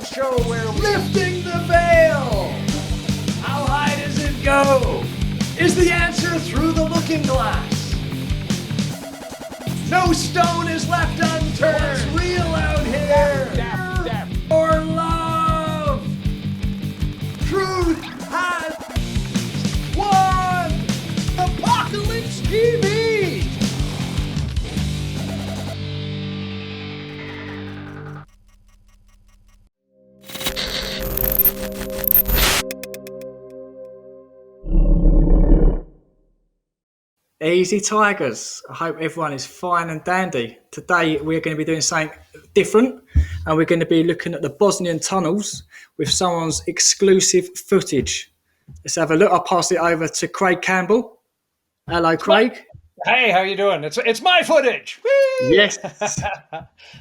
show where lifting the veil. How high does it go? Is the answer through the looking glass? No stone is left unturned. What's real out here? Or love? Truth has won. Apocalypse TV. Easy Tigers, I hope everyone is fine and dandy. Today we're going to be doing something different and we're going to be looking at the Bosnian tunnels with someone's exclusive footage. Let's have a look. I'll pass it over to Craig Campbell. Hello, Craig. Hey, how you doing? It's my footage. Whee! Yes.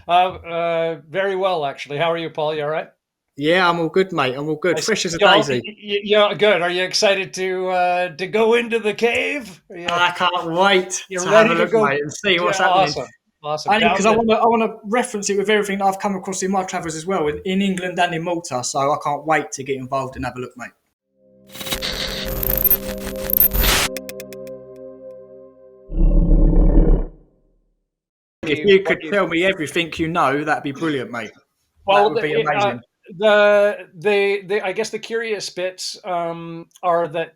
Very well, actually. How are you, Paul? You all right? Yeah, I'm all good, mate. I'm all good. Fresh as a daisy. Yeah, good. Are you excited to go into the cave? I can't wait You're to ready have a look, to go, mate, and see what's happening. Awesome. Because I want to reference it with everything I've come across in my travels as well, in England and in Malta. So I can't wait to get involved and have a look, mate. If you could tell me everything you know, that'd be brilliant, mate. Well, that would be amazing. I guess the curious bits are that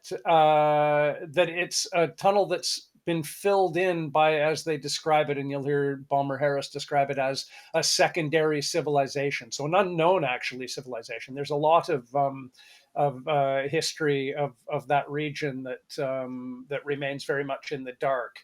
it's a tunnel that's been filled in by, as they describe it, and you'll hear Balmer Harris describe it as a secondary civilization. So an unknown, actually, civilization. There's a lot of history of that region that remains very much in the dark.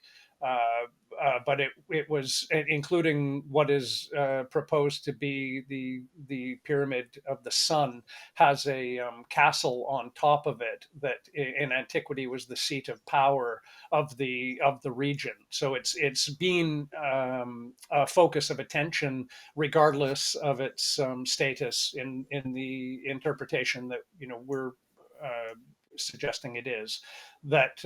But it was, including what is proposed to be the Pyramid of the Sun, has a castle on top of it that in antiquity was the seat of power of the region. So it's been a focus of attention, regardless of its status in the interpretation that we're suggesting it is. That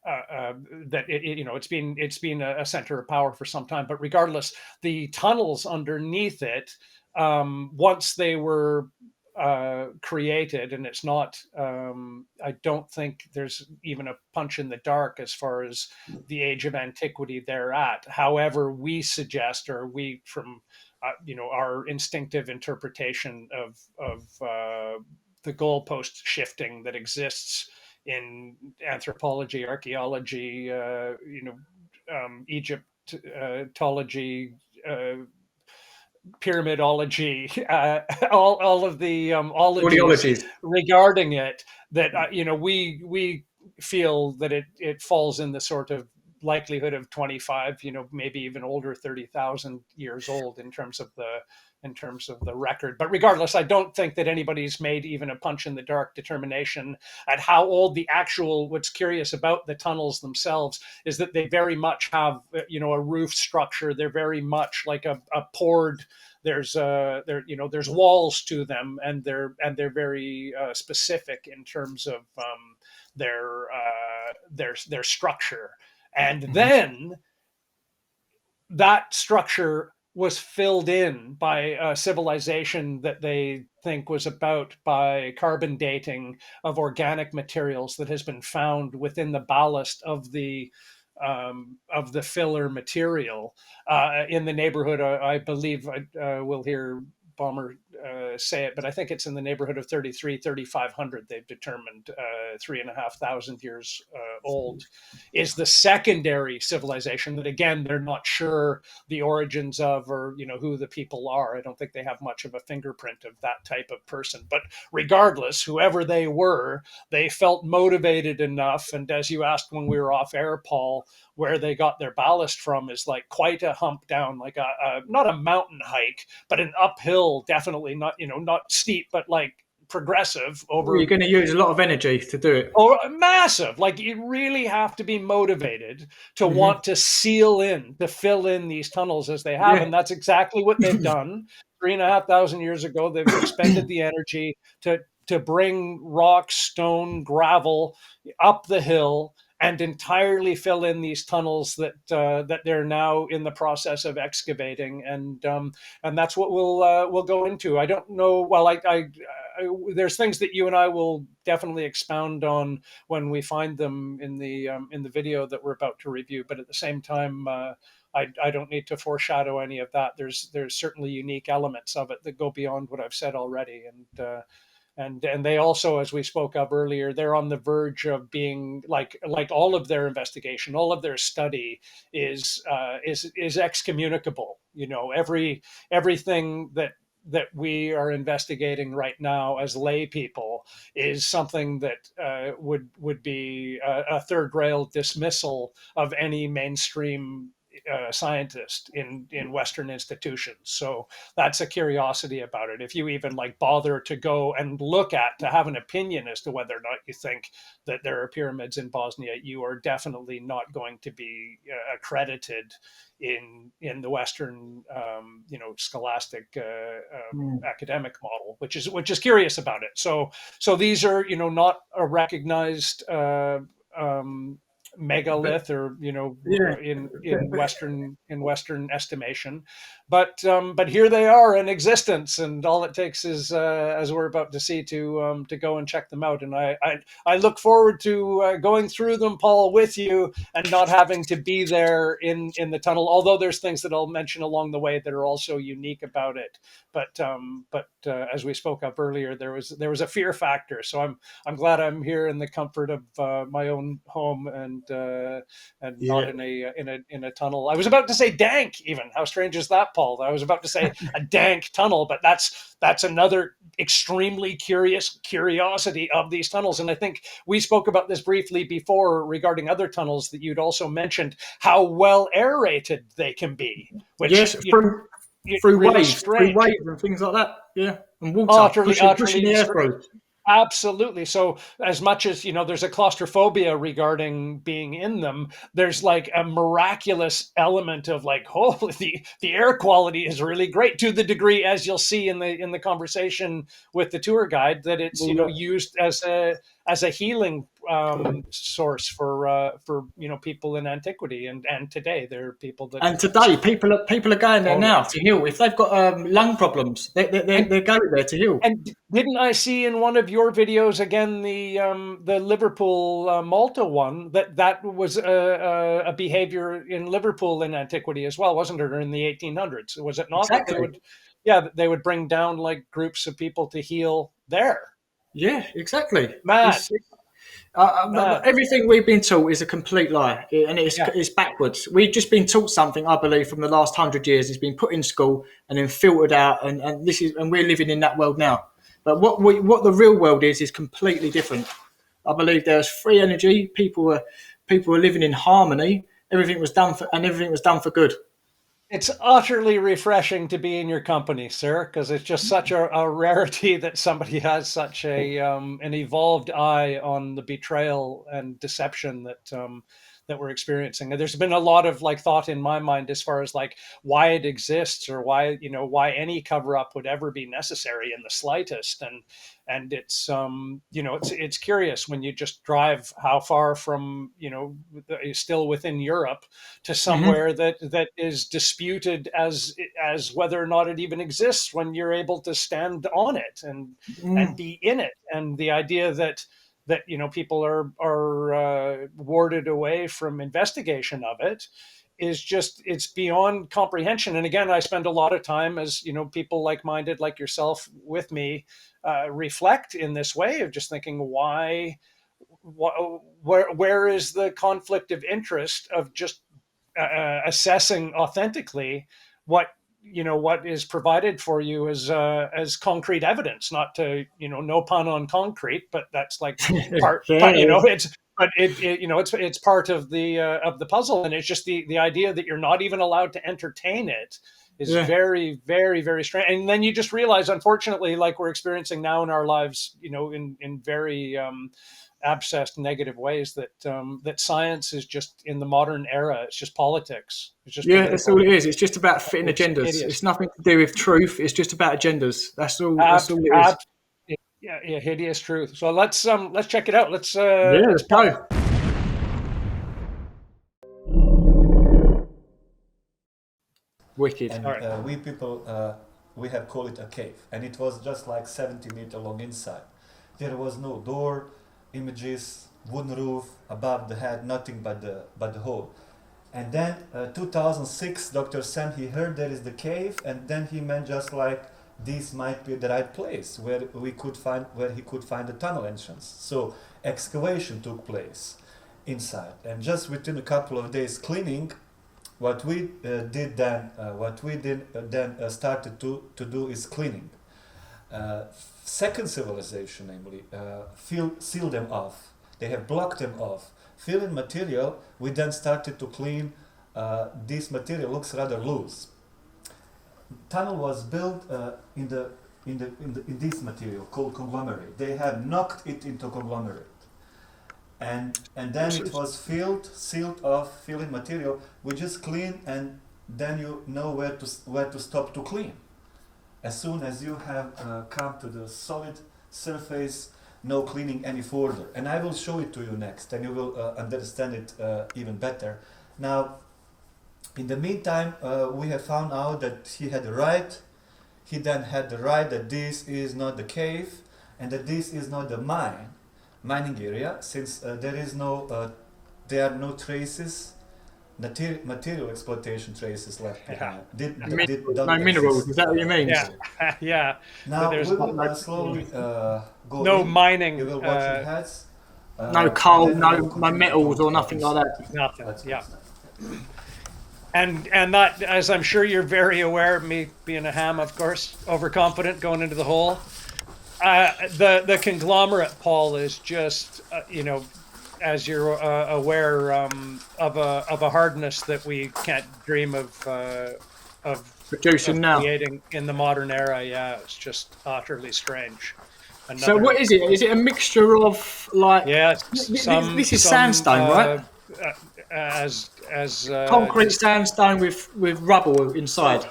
that it's been a center of power for some time. But regardless, the tunnels underneath it, once they were created, and it's not, I don't think there's even a punch in the dark as far as the age of antiquity they're at. However, we suggest, or we from our instinctive interpretation of the goalpost shifting that exists in anthropology, archaeology, Egyptology, pyramidology, all of the ologies regarding it, that we feel that it falls in the sort of likelihood of 25, maybe even older, 30,000 years old in terms of the record. But regardless, I don't think that anybody's made even a punch in the dark determination at how old the actual. What's curious about the tunnels themselves is that they very much have a roof structure. They're very much like a poured. There's walls to them, and they're very specific in terms of their structure. And then that structure was filled in by a civilization that they think was about by carbon dating of organic materials that has been found within the ballast of the filler material in the neighborhood. I believe we'll hear Balmer say it, but I think it's in the neighborhood of 3,500. They've determined 3,500 years old is the secondary civilization that, again, they're not sure the origins of, or who the people are. I don't think they have much of a fingerprint of that type of person. But regardless, whoever they were, they felt motivated enough. And as you asked when we were off air, Paul, where they got their ballast from is like quite a hump down, like not a mountain hike, but an uphill, definitely not steep, but like progressive over. You're going to use a lot of energy to do it. Or massive. Like, you really have to be motivated to want to fill in these tunnels as they have. Yeah. And that's exactly what they've done. 3,500 years ago, they've expended the energy to bring rock, stone, gravel up the hill and entirely fill in these tunnels that they're now in the process of excavating, and that's what we'll go into. I don't know. Well, there's things that you and I will definitely expound on when we find them in the video that we're about to review. But at the same time, I don't need to foreshadow any of that. There's certainly unique elements of it that go beyond what I've said already, and they also, as we spoke of earlier, they're on the verge of being like all of their investigation, all of their study is excommunicable. You know, everything that we are investigating right now as lay people is something that would be a third rail dismissal of any mainstream scientist in Western institutions. So that's a curiosity about it. If you even like bother to go and look at, to have an opinion as to whether or not you think that there are pyramids in Bosnia, you are definitely not going to be accredited in the Western, scholastic academic model, which is curious about it. So these are, not a recognized megalith, or in Western estimation, but here they are in existence, and all it takes is, as we're about to see, to go and check them out. And I look forward to going through them, Paul, with you, and not having to be there in the tunnel. Although there's things that I'll mention along the way that are also unique about it. But as we spoke of earlier, there was a fear factor. So I'm glad I'm here in the comfort of my own home, and not in a tunnel. I was about to say dank, even. How strange is that, Paul? I was about to say a dank tunnel, but that's another extremely curiosity of these tunnels. And I think we spoke about this briefly before regarding other tunnels that you'd also mentioned, how well aerated they can be. Which, yes, through waves and things like that. Yeah, and water pushing the air through. Absolutely. So as much as, there's a claustrophobia regarding being in them, there's like a miraculous element of like, the air quality is really great, to the degree, as you'll see in the conversation with the tour guide, that it's, used as a healing source for people in antiquity, and today there are people that. And today people are going there now to heal if they've got lung problems. They're going there to heal. And didn't I see in one of your videos again the Liverpool Malta one that was a behavior in Liverpool in antiquity as well, wasn't it? Or in the 1800s, was it not? Exactly. They would bring down like groups of people to heal there. Yeah, exactly. Mad. Everything we've been taught is a complete lie, and it's backwards. We've just been taught something, I believe, from the last 100 years. It's been put in school and then filtered out, and we're living in that world now. But what the real world is completely different. I believe there's free energy. People were living in harmony. Everything was done for good. It's utterly refreshing to be in your company, sir, because it's just such a rarity that somebody has such an evolved eye on the betrayal and deception that we're experiencing. And there's been a lot of like thought in my mind as far as like why it exists, or why any cover up would ever be necessary in the slightest. And it's it's curious when you just drive how far from still within Europe to somewhere that is disputed as whether or not it even exists, when you're able to stand on it and be in it. And the idea that people are warded away from investigation of it it's beyond comprehension. And again, I spend a lot of time, as people like-minded like yourself with me, reflect in this way of just thinking, where is the conflict of interest of just assessing authentically what is provided for you as concrete evidence, not to, no pun on concrete, but that's like part, it's part of the puzzle. And it's just the idea that you're not even allowed to entertain it is very, very, very strange. And then you just realize, unfortunately, like we're experiencing now in our lives, in very abscessed negative ways, that science is just, in the modern era, it's just politics. It's just that's all it is. It's just about fitting agendas. It's nothing to do with truth. It's just about agendas. That's all it is. Yeah, hideous truth. So let's check it out. Let's go. Wicked. And we people, we have called it a cave. And it was just like 70-meter long inside. There was no door, images, wooden roof, above the head, nothing but the hole. And then 2006, Dr. Sam, he heard there is the cave, and then he meant just like, this might be the right place where he could find the tunnel entrance. So excavation took place inside, and just within a couple of days cleaning, what we started to do is cleaning. Second civilization, namely, seal them off. They have blocked them off. Fill in material. We then started to clean. This material looks rather loose. Tunnel was built in this material called conglomerate. They have knocked it into conglomerate, and then it was sealed off, filled in material. We just clean, and then you know where to stop to clean. As soon as you have come to the solid surface, no cleaning any further. And I will show it to you next, and you will understand it even better. Now, in the meantime, we have found out that he had the right. He then had the right that this is not the cave, and that this is not the mining area, since there are no traces, material exploitation traces left behind. No minerals, is that what you mean? Yeah, yeah. Now so we will slowly go no in. mining. You will watch your heads. No coal, no metals or nothing like that. Nothing, yeah. And that, as I'm sure you're very aware, me being a ham, of course, overconfident going into the hole. The conglomerate, Paul, is just as you're aware, of a hardness that we can't dream of producing now, creating in the modern era. Yeah, it's just utterly strange. So what is it? Is it a mixture of like? Yeah, this is sandstone, right? As concrete sandstone with rubble inside.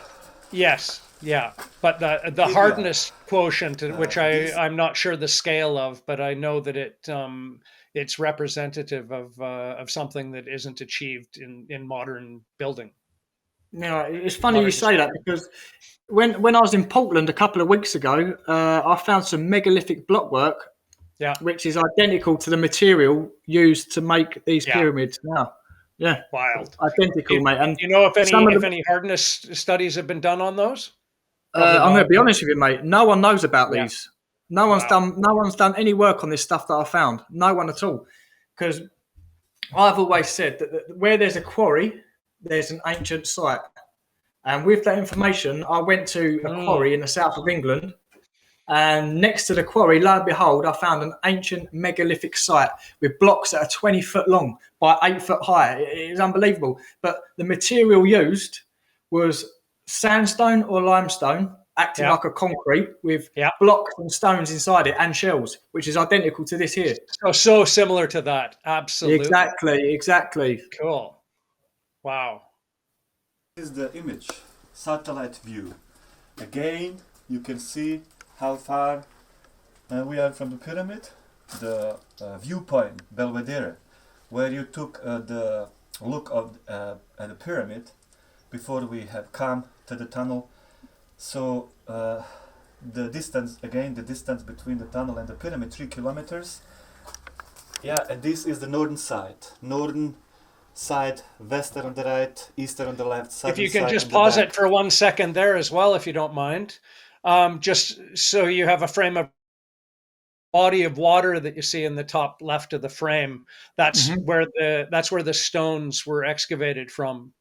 Yes, yeah, but the hardness quotient, which I'm not sure the scale of, but I know that it's representative of something that isn't achieved in modern building. Yeah, it's funny you say that, because when I was in Portland a couple of weeks ago, I found some megalithic blockwork, which is identical to the material used to make these pyramids now. Yeah, wild, identical, mate. And you know if any hardness studies have been done on those? I'm going to be honest with you, mate. No one knows about these. No one's done any work on this stuff that I found. No one at all. Because I've always said that where there's a quarry, there's an ancient site. And with that information, I went to a quarry in the south of England. And next to the quarry, lo and behold, I found an ancient megalithic site with blocks that are 20 foot long by 8 foot high. It is unbelievable. But the material used was sandstone or limestone, acting like a concrete with blocks and stones inside it and shells, which is identical to this here. So similar to that. Absolutely. Exactly. Cool. Wow. This is the image, satellite view. Again, you can see how far we are from the pyramid, the viewpoint, Belvedere, where you took the look of at the pyramid before we have come to the tunnel. So the distance between the tunnel and the pyramid, 3 kilometers. Yeah, and this is the northern side, western on the right, eastern on the left. If you can just pause it for 1 second there as well, if you don't mind. Just so you have a frame of body of water that you see in the top left of the frame. That's where the stones were excavated from.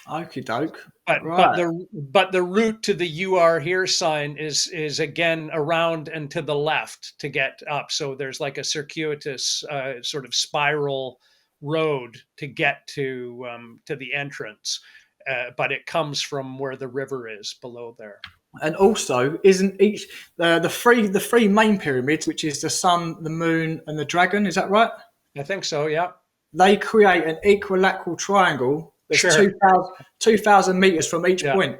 Okie doke. But the route to the "you are here" sign is again around and to the left to get up. So there's like a circuitous sort of spiral road to get to the entrance, but it comes from where the river is below there. And also, isn't each the three main pyramids, which is the sun, the moon, and the dragon? Is that right? I think so. Yeah. They create an equilateral triangle. There's 2,000 meters from each point.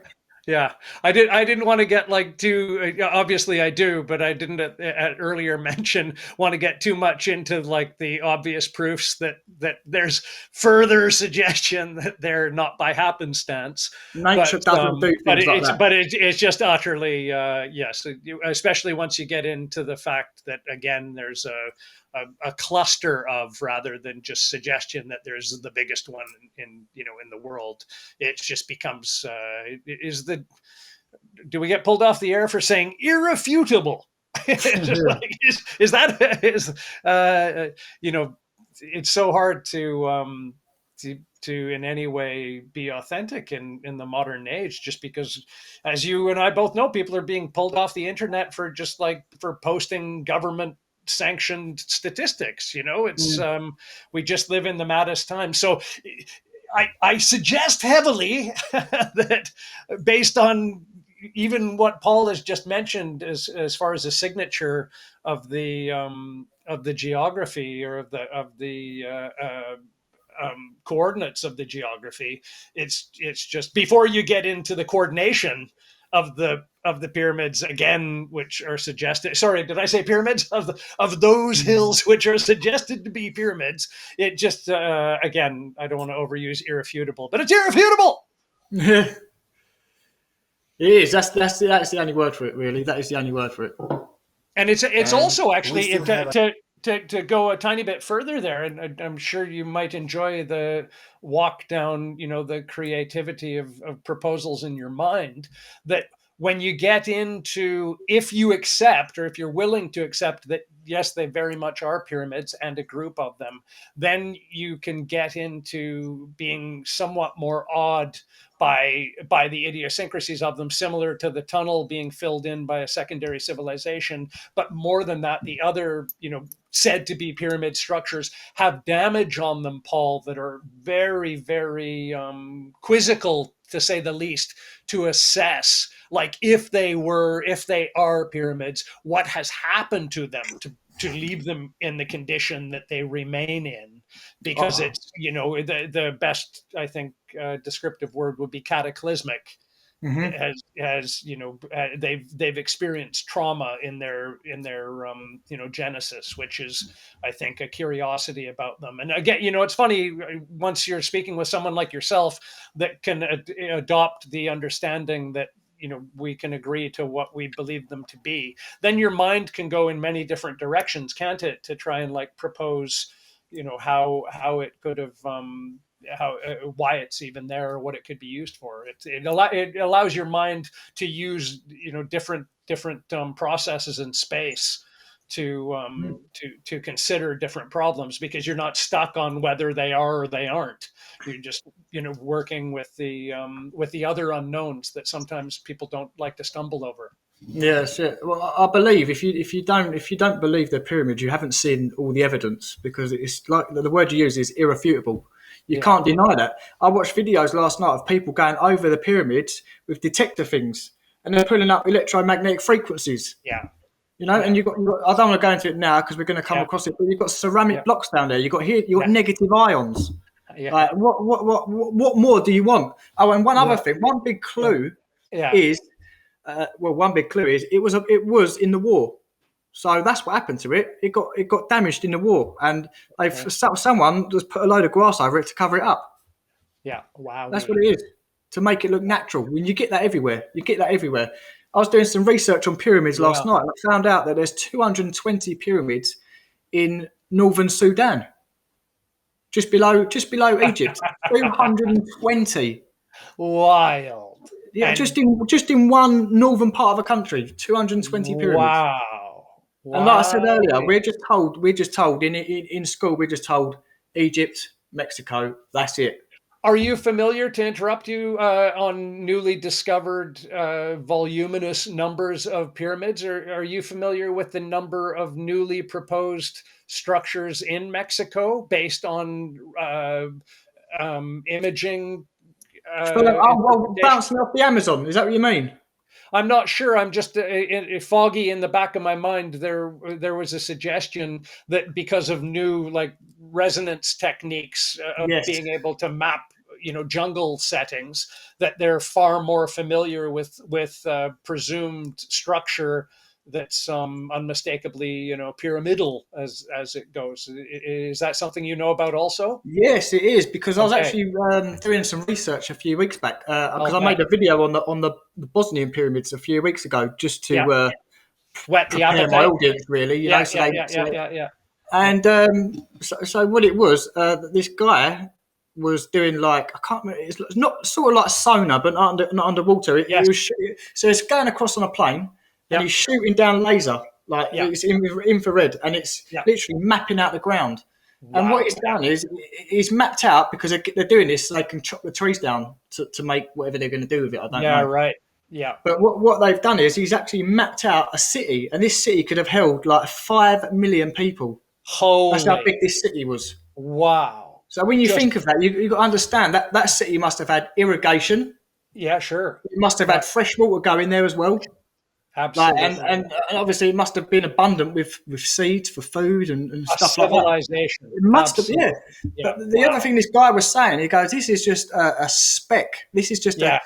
Yeah, I didn't want to get like too. Obviously, I do, but I didn't at earlier mention want to get too much into like the obvious proofs that there's further suggestion that they're not by happenstance. Nature doesn't do things like that. It's just utterly yes, especially once you get into the fact that again there's a cluster of, rather than just suggestion that there's the biggest one in in the world. It just becomes do we get pulled off the air for saying irrefutable? Is that it's so hard to in any way be authentic in the modern age, just because, as you and I both know, people are being pulled off the internet for just like for posting government sanctioned statistics. It's we just live in the maddest time. So I suggest heavily that, based on even what Paul has just mentioned, as far as the signature of the geography, or of the coordinates of the geography, it's just, before you get into the coordination of the pyramids again, which are suggested. Sorry, did I say pyramids? Of those hills which are suggested to be pyramids. It just again, I don't want to overuse irrefutable, but it's irrefutable. It is. That's the only word for it. Really, that is the only word for it. And it's also actually to go a tiny bit further there, and I'm sure you might enjoy the walk down, the creativity of proposals in your mind, that when you get into, if you accept, or if you're willing to accept that, yes, they very much are pyramids and a group of them, then you can get into being somewhat more awed by the idiosyncrasies of them, similar to the tunnel being filled in by a secondary civilization. But more than that, the other, said to be pyramid structures have damage on them, Paul, that are very, very quizzical, to say the least, to assess. Like, if they are pyramids, what has happened to them to leave them in the condition that they remain in? Because it's, the best, I think, descriptive word would be cataclysmic. Mm-hmm. They've experienced trauma in their genesis, which is, I think, a curiosity about them. And again, it's funny, once you're speaking with someone like yourself that can adopt the understanding that we can agree to what we believe them to be, then your mind can go in many different directions, can't it, to try and like propose how it could have why it's even there, or what it could be used for. It allows your mind to use different processes in space to consider different problems, because you're not stuck on whether they are or they aren't. You're just working with the other unknowns that sometimes people don't like to stumble over. Yeah, shit. Well, I believe if you don't believe they're pyramids, you haven't seen all the evidence, because it's like the word you use is irrefutable. You can't deny that. I watched videos last night of people going over the pyramids with detector things, and they're pulling up electromagnetic frequencies. Yeah. And you've got, I don't want to go into it now because we're going to come across it, but you've got ceramic blocks down there. You've got negative ions. Yeah. Like, what more do you want? Oh, and one other thing, one big clue is, one big clue is it was in the war. So that's what happened to it. It got damaged in the war, and someone just put a load of grass over it to cover it up. Yeah, wow. That's what it is, to make it look natural. When you get that everywhere, I was doing some research on pyramids last night, and I found out that there's 220 pyramids in northern Sudan, just below Egypt. 220. Wild. Yeah, and just in one northern part of a country, 220 pyramids. Wow. And like I said earlier, we're just told in school, we're just told Egypt, Mexico, that's it. Are you familiar, to interrupt you, on newly discovered voluminous numbers of pyramids? Or are you familiar with the number of newly proposed structures in Mexico based on imaging? Bouncing off the Amazon, is that what you mean? I'm not sure. I'm just foggy in the back of my mind. There was a suggestion that because of new resonance techniques of being able to map jungle settings, that they're far more familiar with presumed structure that's unmistakably pyramidal as it goes. Is that something you know about also? Yes, it is, because I was Okay. actually doing some research a few weeks back, because I Okay. made a video on the Bosnian Pyramids a few weeks ago, just to Whet the prepare my appetite. audience, really. Yeah. And so what it was, this guy was doing, like, I can't remember, it's not sort of like sonar, but not underwater. Yes. It was so it's going across on a plane, and he's shooting down laser, like it's infrared, and it's literally mapping out the ground. Wow. And what he's done is he's mapped out, because they're doing this so they can chop the trees down to make whatever they're going to do with it. I don't know. Yeah, right. Yeah. But what they've done is he's actually mapped out a city, and this city could have held like 5 million people. Holy. That's how big this city was. Wow. So when you think of that, you've got to understand that city must have had irrigation. Yeah, sure. It must have had fresh water going there as well. Absolutely. And obviously it must have been abundant with seeds for food and stuff like that. Civilization. It must have, yeah. But the other thing this guy was saying, he goes, this is just a speck. This is just a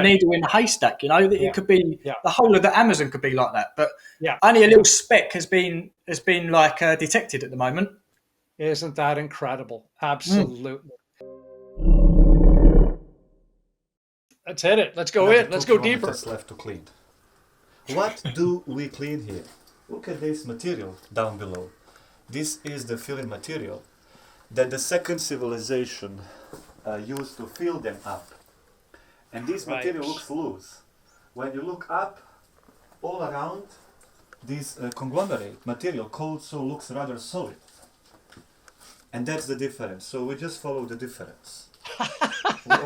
needle in a haystack, It could be the whole of the Amazon could be like that, but only a little speck has been like detected at the moment. Isn't that incredible? Absolutely. Let's hit it. Let's go in. Let's go deeper. Left to clean. What do we clean here? Look at this material down below. This is the filling material that the second civilization used to fill them up. And this material looks loose. When you look up, all around, this conglomerate material also looks rather solid. And that's the difference. So we just follow the difference.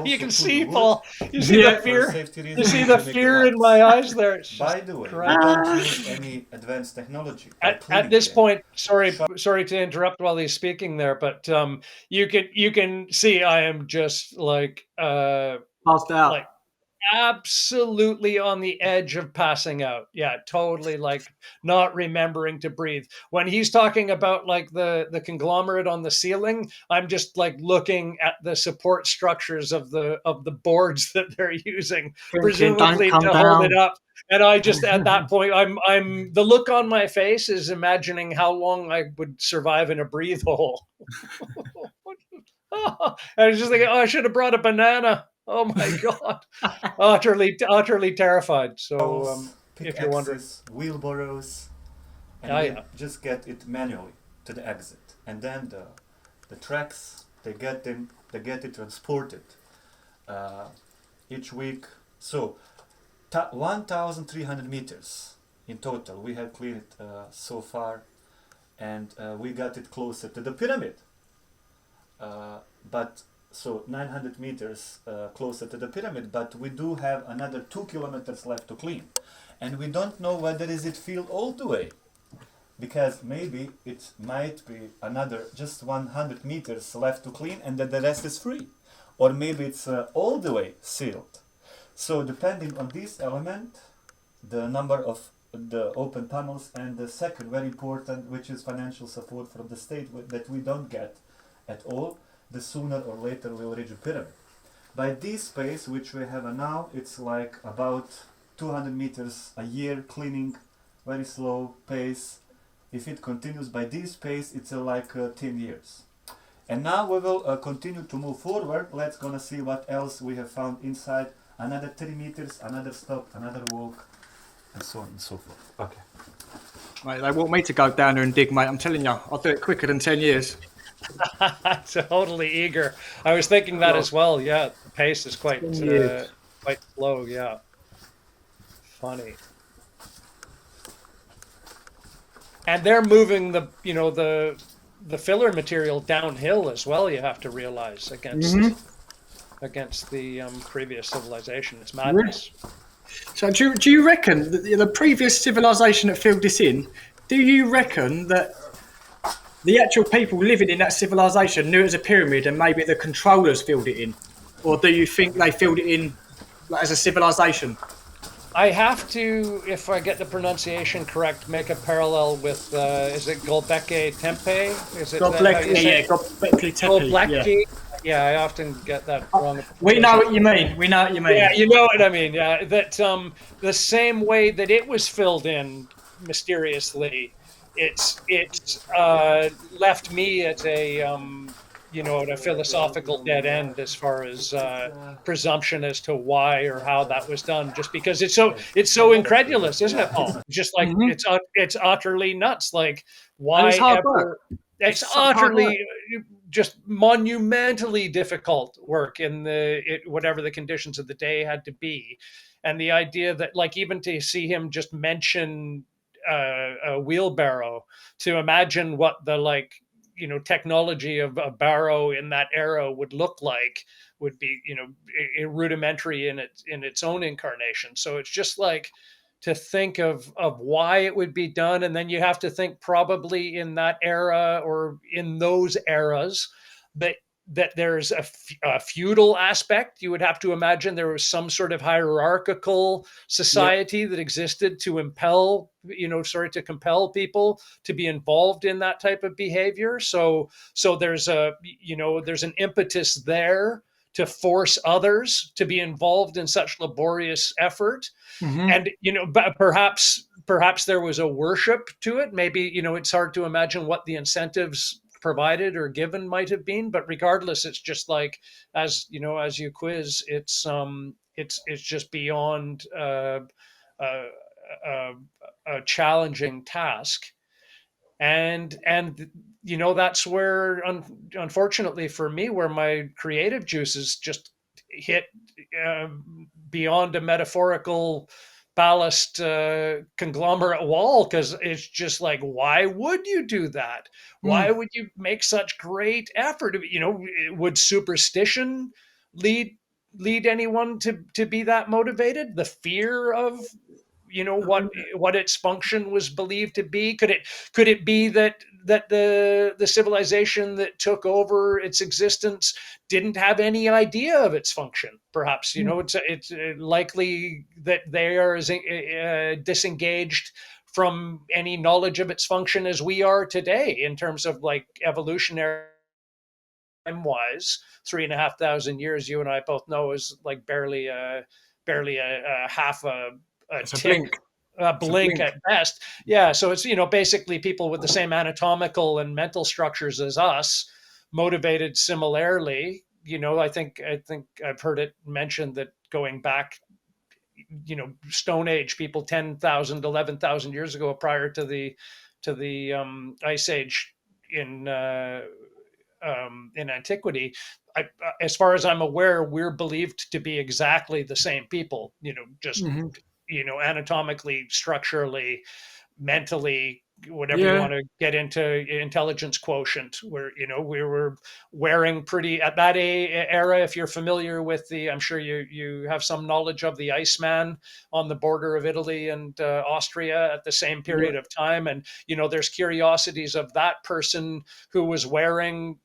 You can see, Paul. You see the fear. You see the fear in my eyes there. By the way, we don't use any advanced technology. At this point, sorry to interrupt while he's speaking there, but you can see I am just like passed out. Like absolutely on the edge of passing out. Yeah, totally, like not remembering to breathe. When he's talking about like the conglomerate on the ceiling, I'm just like looking at the support structures of the boards that they're using, presumably to hold it up. And I just, at that point, I'm the look on my face is imagining how long I would survive in a breathe hole. I was just thinking, I should have brought a banana. Oh my God. utterly terrified. So if you're wondering. Wheelbarrows, and just get it manually to the exit. And then the tracks, they get it transported each week. So 1,300 meters in total we have cleared so far, and we got it closer to the pyramid. So 900 meters closer to the pyramid, but we do have another 2 kilometers left to clean. And we don't know whether is it filled all the way, because maybe it might be another just 100 meters left to clean and then the rest is free. Or maybe it's all the way sealed. So depending on this element, the number of the open tunnels, and the second very important, which is financial support from the state that we don't get at all, the sooner or later we'll reach a pyramid. By this pace which we have now, it's like about 200 meters a year cleaning, very slow pace. If it continues by this pace, it's like 10 years. And now we will continue to move forward. Let's gonna see what else we have found inside. Another 3 meters, another stop, another walk, and so on and so forth. Okay. Mate, they want me to go down there and dig, mate. I'm telling you, I'll do it quicker than 10 years. Totally eager. I was thinking that as well. Yeah, the pace is quite slow. Yeah, funny. And they're moving the filler material downhill as well. You have to realize against the previous civilization. It's madness. So do you reckon that the previous civilization that filled this in? Do you reckon that the actual people living in that civilization knew it was a pyramid and maybe the controllers filled it in? Or do you think they filled it in as a civilization? I have to, if I get the pronunciation correct, make a parallel with, is it Gobekli Tepe? Is it Gobekli Tepe. Gobekli Yeah, I often get that wrong. We know what you mean. We know what you mean. Yeah, you know what I mean. Yeah, that the same way that it was filled in mysteriously, it's left me at a at a philosophical dead end as far as presumption as to why or how that was done. Just because it's so incredulous, isn't it, Paul? Just like Mhm. it's utterly nuts. Like And it's why hard work. ever? It's It's such hard work. utterly just monumentally difficult work in whatever the conditions of the day had to be. And the idea that, like, even to see him just mention a wheelbarrow, to imagine what the, like, technology of a barrow in that era would look like, would be, rudimentary in its own incarnation. So it's just like, to think of why it would be done, and then you have to think probably in that era or in those eras that there's a feudal aspect. You would have to imagine there was some sort of hierarchical Yep. society that existed to to compel people to be involved in that type of behavior. So there's an impetus there to force others to be involved in such laborious effort. Hmm. And perhaps there was a worship to it. Maybe, it's hard to imagine what the incentives provided or given might have been, but regardless, it's just like, as you quiz, it's just beyond uh, a, a challenging task. And that's where, unfortunately for me, where my creative juices just hit uh, beyond a metaphorical ballast conglomerate wall, because it's just like, why would you do that? Why Mm. would you make such great effort? Would superstition lead anyone to be that motivated? The fear of what its function was believed to be? Could it be that the civilization that took over its existence didn't have any idea of its function? Perhaps, Mm. it's likely that they are as disengaged from any knowledge of its function as we are today, in terms of, like, evolutionary time wise. 3,500 years, you and I both know, is like barely a half a It's a tick, blink. a It's a blink blink. at best. Yeah, so it's, basically people with the same anatomical and mental structures as us, motivated similarly. I think I've heard it mentioned that going back, Stone Age people, 10,000, 11,000 years ago, prior to the Ice Age in in antiquity, as far as I'm aware, we're believed to be exactly the same people. Just Hmm. anatomically, structurally, mentally, whatever you Yeah. want to get into, intelligence quotient, where we were wearing pretty at that era. If you're familiar with I'm sure you have some knowledge of the Iceman on the border of Italy and Austria at the same Yeah. period of time. And there's curiosities of that person who was wearing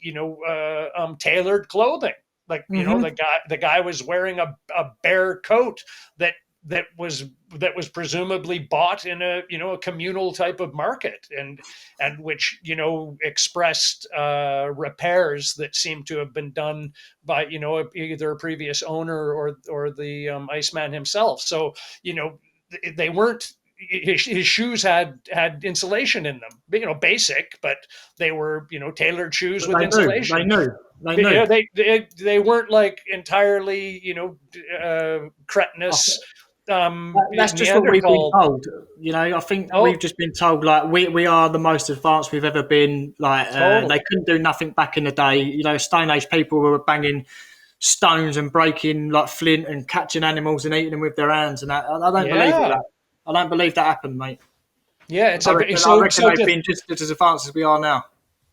tailored clothing. Like, Hmm. the guy was wearing a bare coat that that was presumably bought in a communal type of market, and which expressed repairs that seem to have been done by either a previous owner or the Iceman himself. So they weren't. His shoes had insulation in them, basic, but they were tailored shoes But with they knew. insulation. They knew. They You knew. know, they weren't like entirely cretinous That's just what we've been Neanderthal. told. I think we've Oh, just been told, like, we are the most advanced we've ever been. Like, they totally. couldn't do nothing back in the day. Stone Age people were banging stones and breaking like flint and catching animals and eating them with their hands. And I don't believe all Yeah, that. I don't believe that happened, mate. yeah. It's I a reckon, I so reckon so they've to been just as advanced as we are now.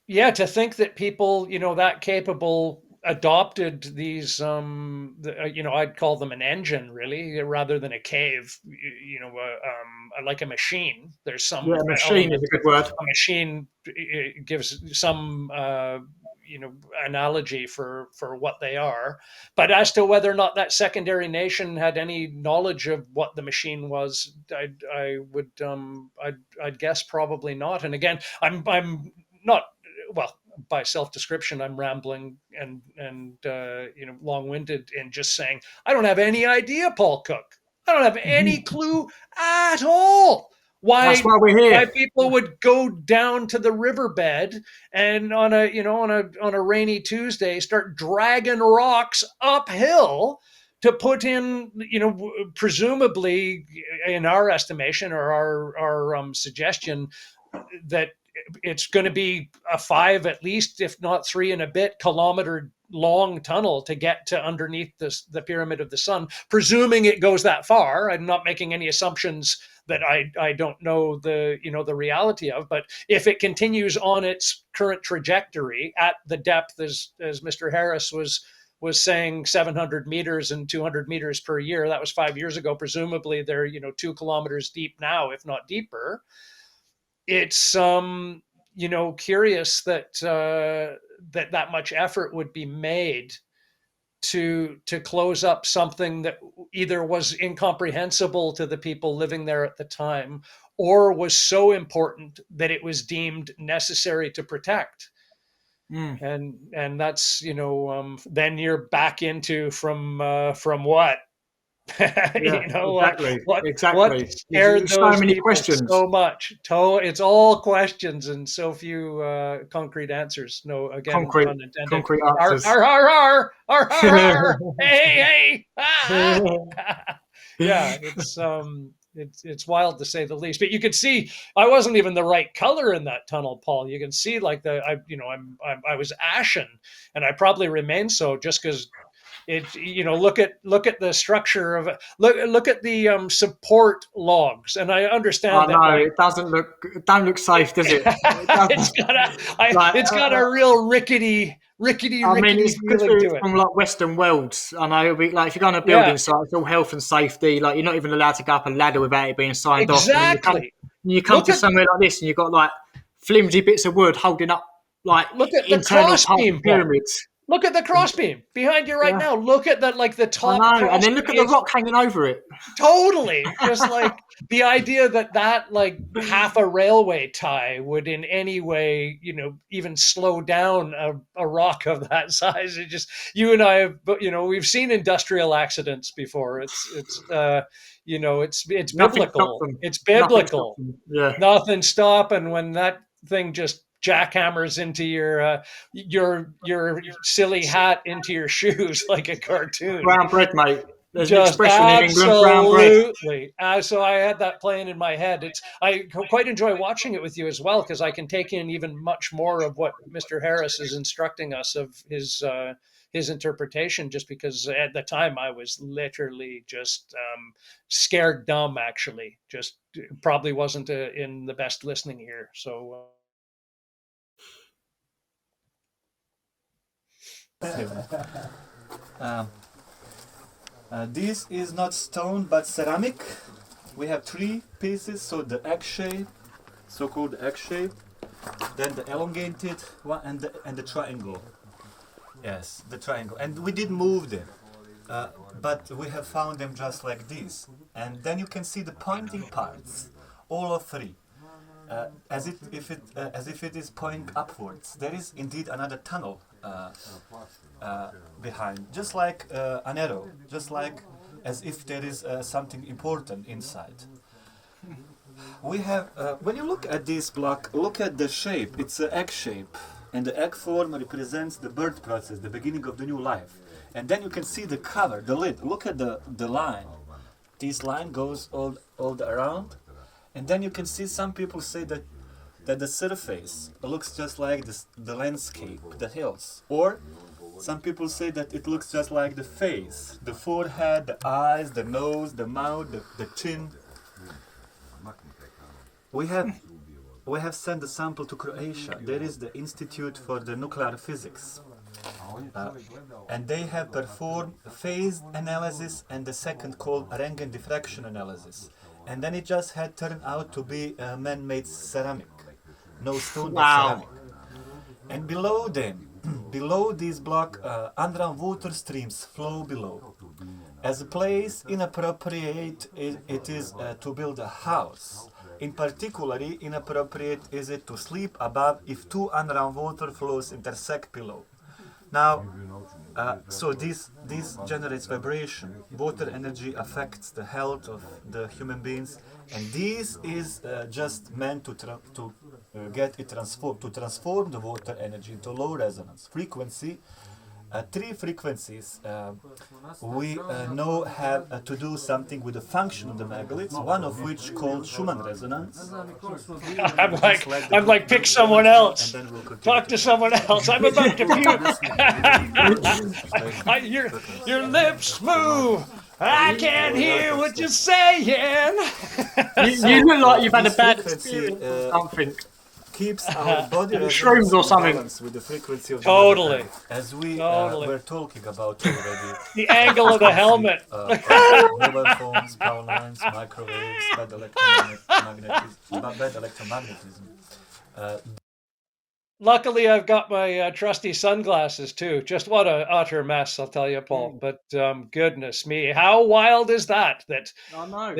Yeah, to think that people, that capable, adopted these, I'd call them an engine, really, rather than a cave. Like a machine. There's Yeah, some machine is element a good of word. a machine. It gives some, analogy for what they are. But as to whether or not that secondary nation had any knowledge of what the machine was, I'd guess probably not. And again, I'm not, well, by self-description, I'm rambling and long-winded in just saying, I don't have any idea, Paul Cook. I don't have any clue at all That's why we're why here. people would go down to the riverbed and on a rainy Tuesday start dragging rocks uphill to put in, presumably in our estimation or our suggestion that it's going to be a 5 at least, if not 3 and a bit kilometer long tunnel to get to underneath the Pyramid of the Sun, presuming it goes that far. I'm not making any assumptions that I don't know the reality of, but if it continues on its current trajectory at the depth as Mr. Harris was saying, 700 meters and 200 meters per year, that was 5 years ago. Presumably they're 2 kilometers deep now, if not deeper. It's curious that that much effort would be made to close up something that either was incomprehensible to the people living there at the time or was so important that it was deemed necessary to protect. And that's then you're back into from what exactly. What scared There's so those many people questions. so much? It's all questions and so few concrete answers. No, again, Concrete answers. Ar, hey, yeah, it's wild to say the least. But you could see I wasn't even the right color in that tunnel, Paul. You can see like I was ashen, and I probably remain so just because. Look at the structure of look at the support logs, and I understand that. No, it don't look safe, does it? It's got a real rickety it's feeling to it. From like Western worlds. I know it'll be like if you go on a building site, it's all health and safety. Like you're not even allowed to go up a ladder without it being signed off. Exactly. You come to somewhere like this, and you've got like flimsy bits of wood holding up like look at internal the crossbeam pyramids. Look at the crossbeam behind you right now. Look at that, like the top. I know. And then look at the rock hanging over it. Totally. Just like the idea that like half a railway tie would in any way, even slow down a rock of that size. It just, you and I have, we've seen industrial accidents before. It's biblical. It's biblical. Nothing stopping when that thing just jackhammers into your silly hat into your shoes like a cartoon. Brown bread, mate. There's just an expression in England, brown bread. So I had that playing in my head. I quite enjoy watching it with you as well because I can take in even much more of what Mr. Harris is instructing us of his interpretation, just because at the time I was literally just scared dumb, actually. Just probably wasn't in the best listening ear. So this is not stone but ceramic. We have 3 pieces, so the egg shape, so-called egg shape, then the elongated one, and the triangle. Yes, the triangle. And we did move them, but we have found them just like this. And then you can see the pointing parts, all of 3. As if it is pointing upwards. There is indeed another tunnel behind, just like an arrow, just like as if there is something important inside. We have, when you look at this block, look at the shape. It's an egg shape, and the egg form represents the birth process, the beginning of the new life. And then you can see the cover, the lid. Look at the line. This line goes all around. And then you can see some people say that the surface looks just like the landscape, the hills. Or some people say that it looks just like the face, the forehead, the eyes, the nose, the mouth, the chin. We have sent a sample to Croatia. There is the Institute for the Nuclear Physics. And they have performed a phase analysis and the second called Röntgen diffraction analysis. And then it just had turned out to be a man-made ceramic. No stone, but ceramic. And below them, below this block, underground water streams flow below. As a place inappropriate, it is to build a house. In particularly, inappropriate is it to sleep above if two underground water flows intersect below. Now, so this generates vibration. Water energy affects the health of the human beings, and this is just meant to transform the water energy into low resonance frequency. Three frequencies we know have to do something with the function of the megaliths, one of which called Schumann resonance. I'm like, pick someone else. Talk to someone else. I'm about to puke. Your lips move. I can't hear what you're saying. You look like you've had a bad experience or something. Keeps our body shrooms or something with the frequency of totally, as we were talking about already. The angle of the helmet. Mobile phones, power lines, microwaves, bad electromagnetism. Luckily, I've got my trusty sunglasses too. Just what a utter mess, I'll tell you, Paul. But goodness me, how wild is that? I know.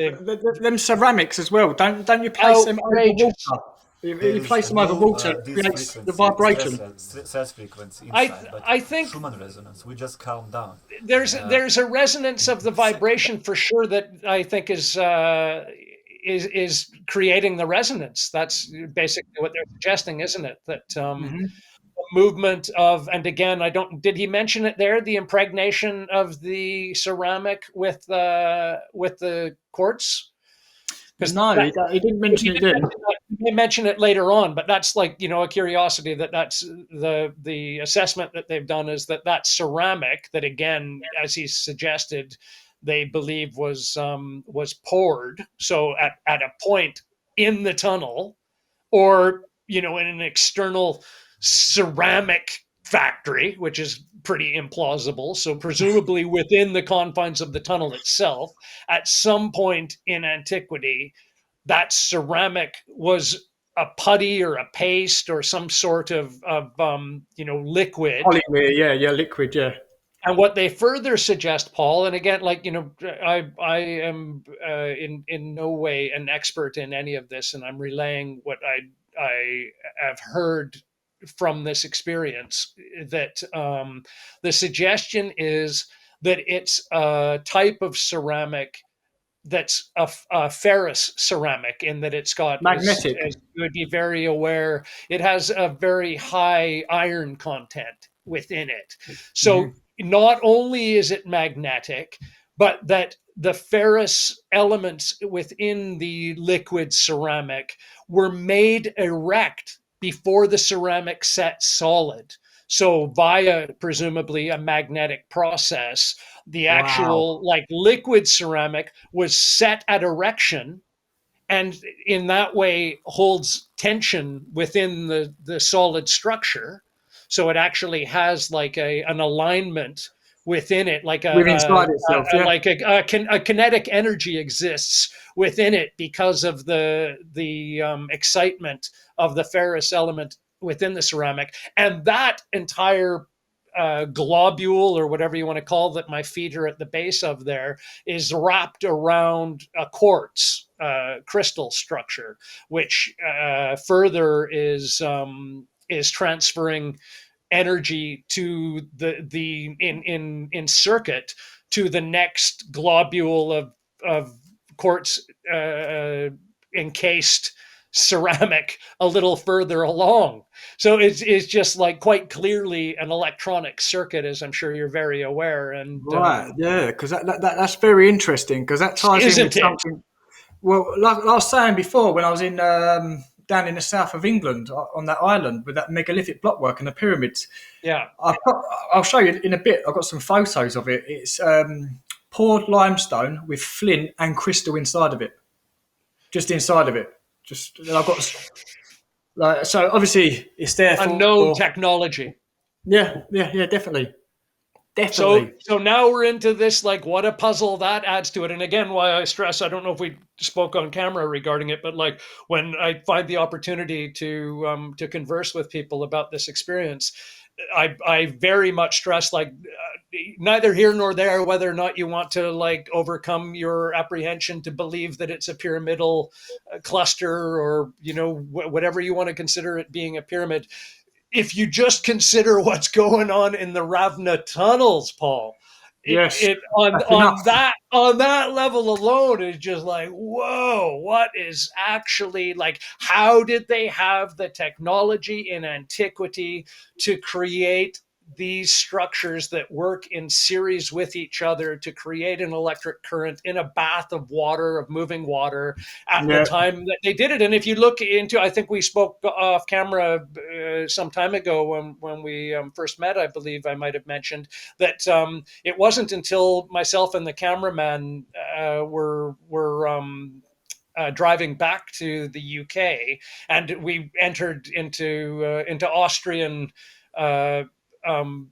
Them ceramics as well. Don't you place them over water? If you place them over water, it creates the vibration. Stress frequency inside, I think Schumann resonance. We just calm down. There's a resonance of the vibration for sure that I think is creating the resonance. That's basically what they're suggesting, isn't it? That movement of, and again, did he mention it there? The impregnation of the ceramic with the quartz. No, he didn't mention it then. They mention it later on, but that's like, a curiosity that's the assessment that they've done is that ceramic that, again, as he suggested, they believe was poured. So at a point in the tunnel, or, in an external ceramic factory, which is pretty implausible. So presumably within the confines of the tunnel itself, at some point in antiquity, that ceramic was a putty or a paste or some sort of liquid. Polymer, liquid, yeah. And what they further suggest, Paul, and again, I am in no way an expert in any of this, and I'm relaying what I have heard from this experience, that the suggestion is that it's a type of ceramic that's a ferrous ceramic, in that it's got magnetic. As you would be very aware, it has a very high iron content within it. So not only is it magnetic, but that the ferrous elements within the liquid ceramic were made erect before the ceramic set solid. So via presumably a magnetic process, the actual liquid ceramic was set at erection, and in that way holds tension within the solid structure. So it actually has like an alignment within it, like a kinetic energy exists within it because of the excitement of the ferrous element within the ceramic. And that entire globule, or whatever you want to call that my feet are at the base of there, is wrapped around a quartz crystal structure, which further is transferring energy to the in circuit to the next globule of quartz encased ceramic a little further along. So it's just like quite clearly an electronic circuit, as I'm sure you're very aware. And because that's very interesting, because that ties in with something. Well, like I was saying before, when I was in down in the south of England on that island with that megalithic blockwork and the pyramids. Yeah, I'll show you in a bit. I've got some photos of it. It's poured limestone with flint and crystal inside of it, just inside of it. I've got so obviously it's there for unknown technology. Yeah, definitely. So now we're into this, like, what a puzzle that adds to it. And again, why I stress, I don't know if we spoke on camera regarding it, but like when I find the opportunity to converse with people about this experience, I very much stress, like, neither here nor there whether or not you want to like overcome your apprehension to believe that it's a pyramidal cluster, or whatever you want to consider it being a pyramid. If you just consider what's going on in the Ravna tunnels, Paul, Yes, it that's enough. on that level alone is just like, whoa, what is actually, like, how did they have the technology in antiquity to create these structures that work in series with each other to create an electric current in a bath of water, of moving water, at the Yeah. time that they did it? And if you look into, I think we spoke off camera some time ago when we first met, I believe I might have mentioned that it wasn't until myself and the cameraman were driving back to the UK, and we entered into Austrian uh, um,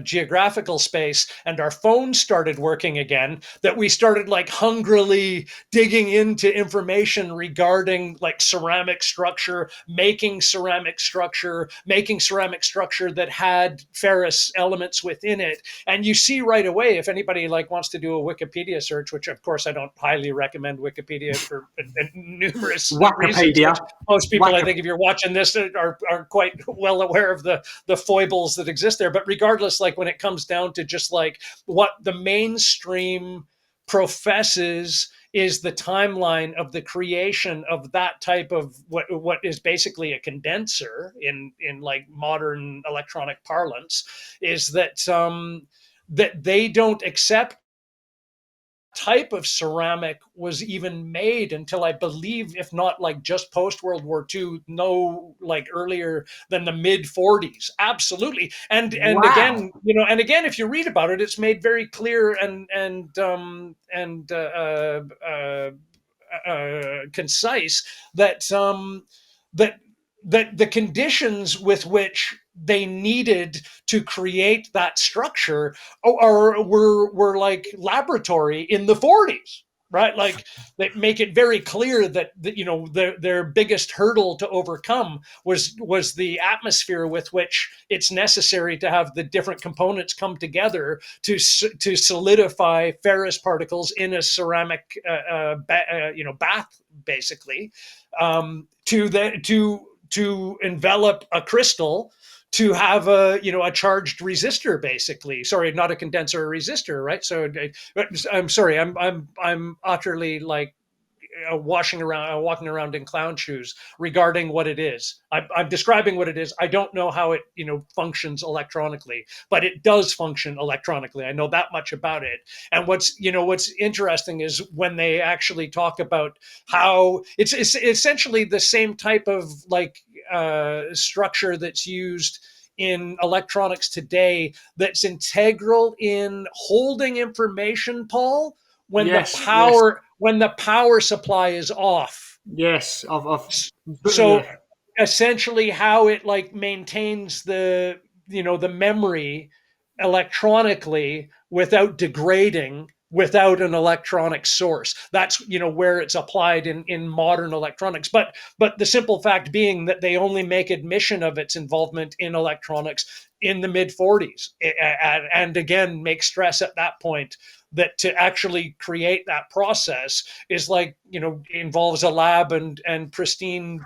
geographical space, and our phones started working again, that we started like hungrily digging into information regarding like ceramic structure, making ceramic structure that had ferrous elements within it. And you see right away, if anybody like wants to do a Wikipedia search, which of course I don't highly recommend Wikipedia for numerous reasons, which most people, I think, if you're watching this, are quite well aware of the foibles that exist there. But regardless, like when it comes down to just like what the mainstream professes is the timeline of the creation of that type of what is basically a condenser in like modern electronic parlance, is that that they don't accept type of ceramic was even made until, I believe, if not like just post World War II, no, like earlier than the mid 40s. Absolutely. And Wow. again, and again, if you read about it, it's made very clear and concise that that the conditions with which they needed to create that structure were like laboratory in the 40s, right? Like, they make it very clear that their biggest hurdle to overcome was the atmosphere with which it's necessary to have the different components come together to solidify ferrous particles in a ceramic bath, basically, to envelop a crystal, to have a charged resistor, basically. Sorry, not a condenser, a resistor, right? So I'm sorry, I'm utterly like walking around in clown shoes regarding what it is. I'm describing what it is. I don't know how it functions electronically, but it does function electronically. I know that much about it. And what's interesting is when they actually talk about how it's essentially the same type of like structure that's used in electronics today, that's integral in holding information, Paul, when the power supply is off. Yes, So essentially how it like maintains the the memory electronically without degrading, without an electronic source. That's where it's applied in modern electronics. But the simple fact being that they only make admission of its involvement in electronics in the mid 40s, and again make stress at that point that to actually create that process is like involves a lab and pristine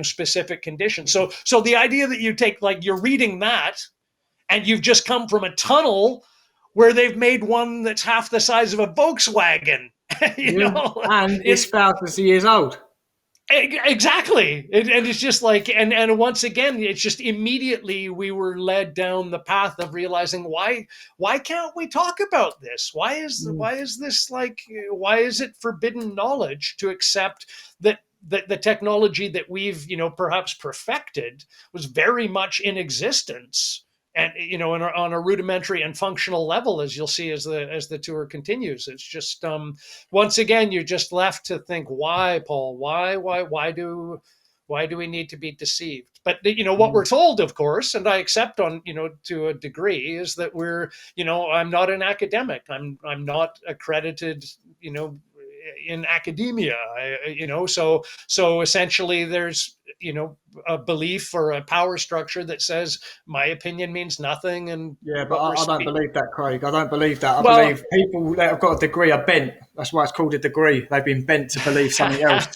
specific conditions. So the idea that you take, like, you're reading that and you've just come from a tunnel where they've made one that's half the size of a Volkswagen, and it's thousands of years old. Exactly. And it's just like, and once again, it's just immediately we were led down the path of realizing why can't we talk about this? Why is this like, why is it forbidden knowledge to accept that the technology that we've perhaps perfected was very much in existence, and on a rudimentary and functional level, as you'll see as the tour continues. It's just once again, you're just left to think, why, Paul? Why do we need to be deceived? But what we're told, of course, and I accept on to a degree, is that we're I'm not an academic. I'm not accredited in academia, so essentially there's a belief or a power structure that says my opinion means nothing, and Yeah, but I don't believe that, Craig. I don't believe that. I Well, believe people that have got a degree are bent. That's why it's called a degree. They've been bent to believe something else.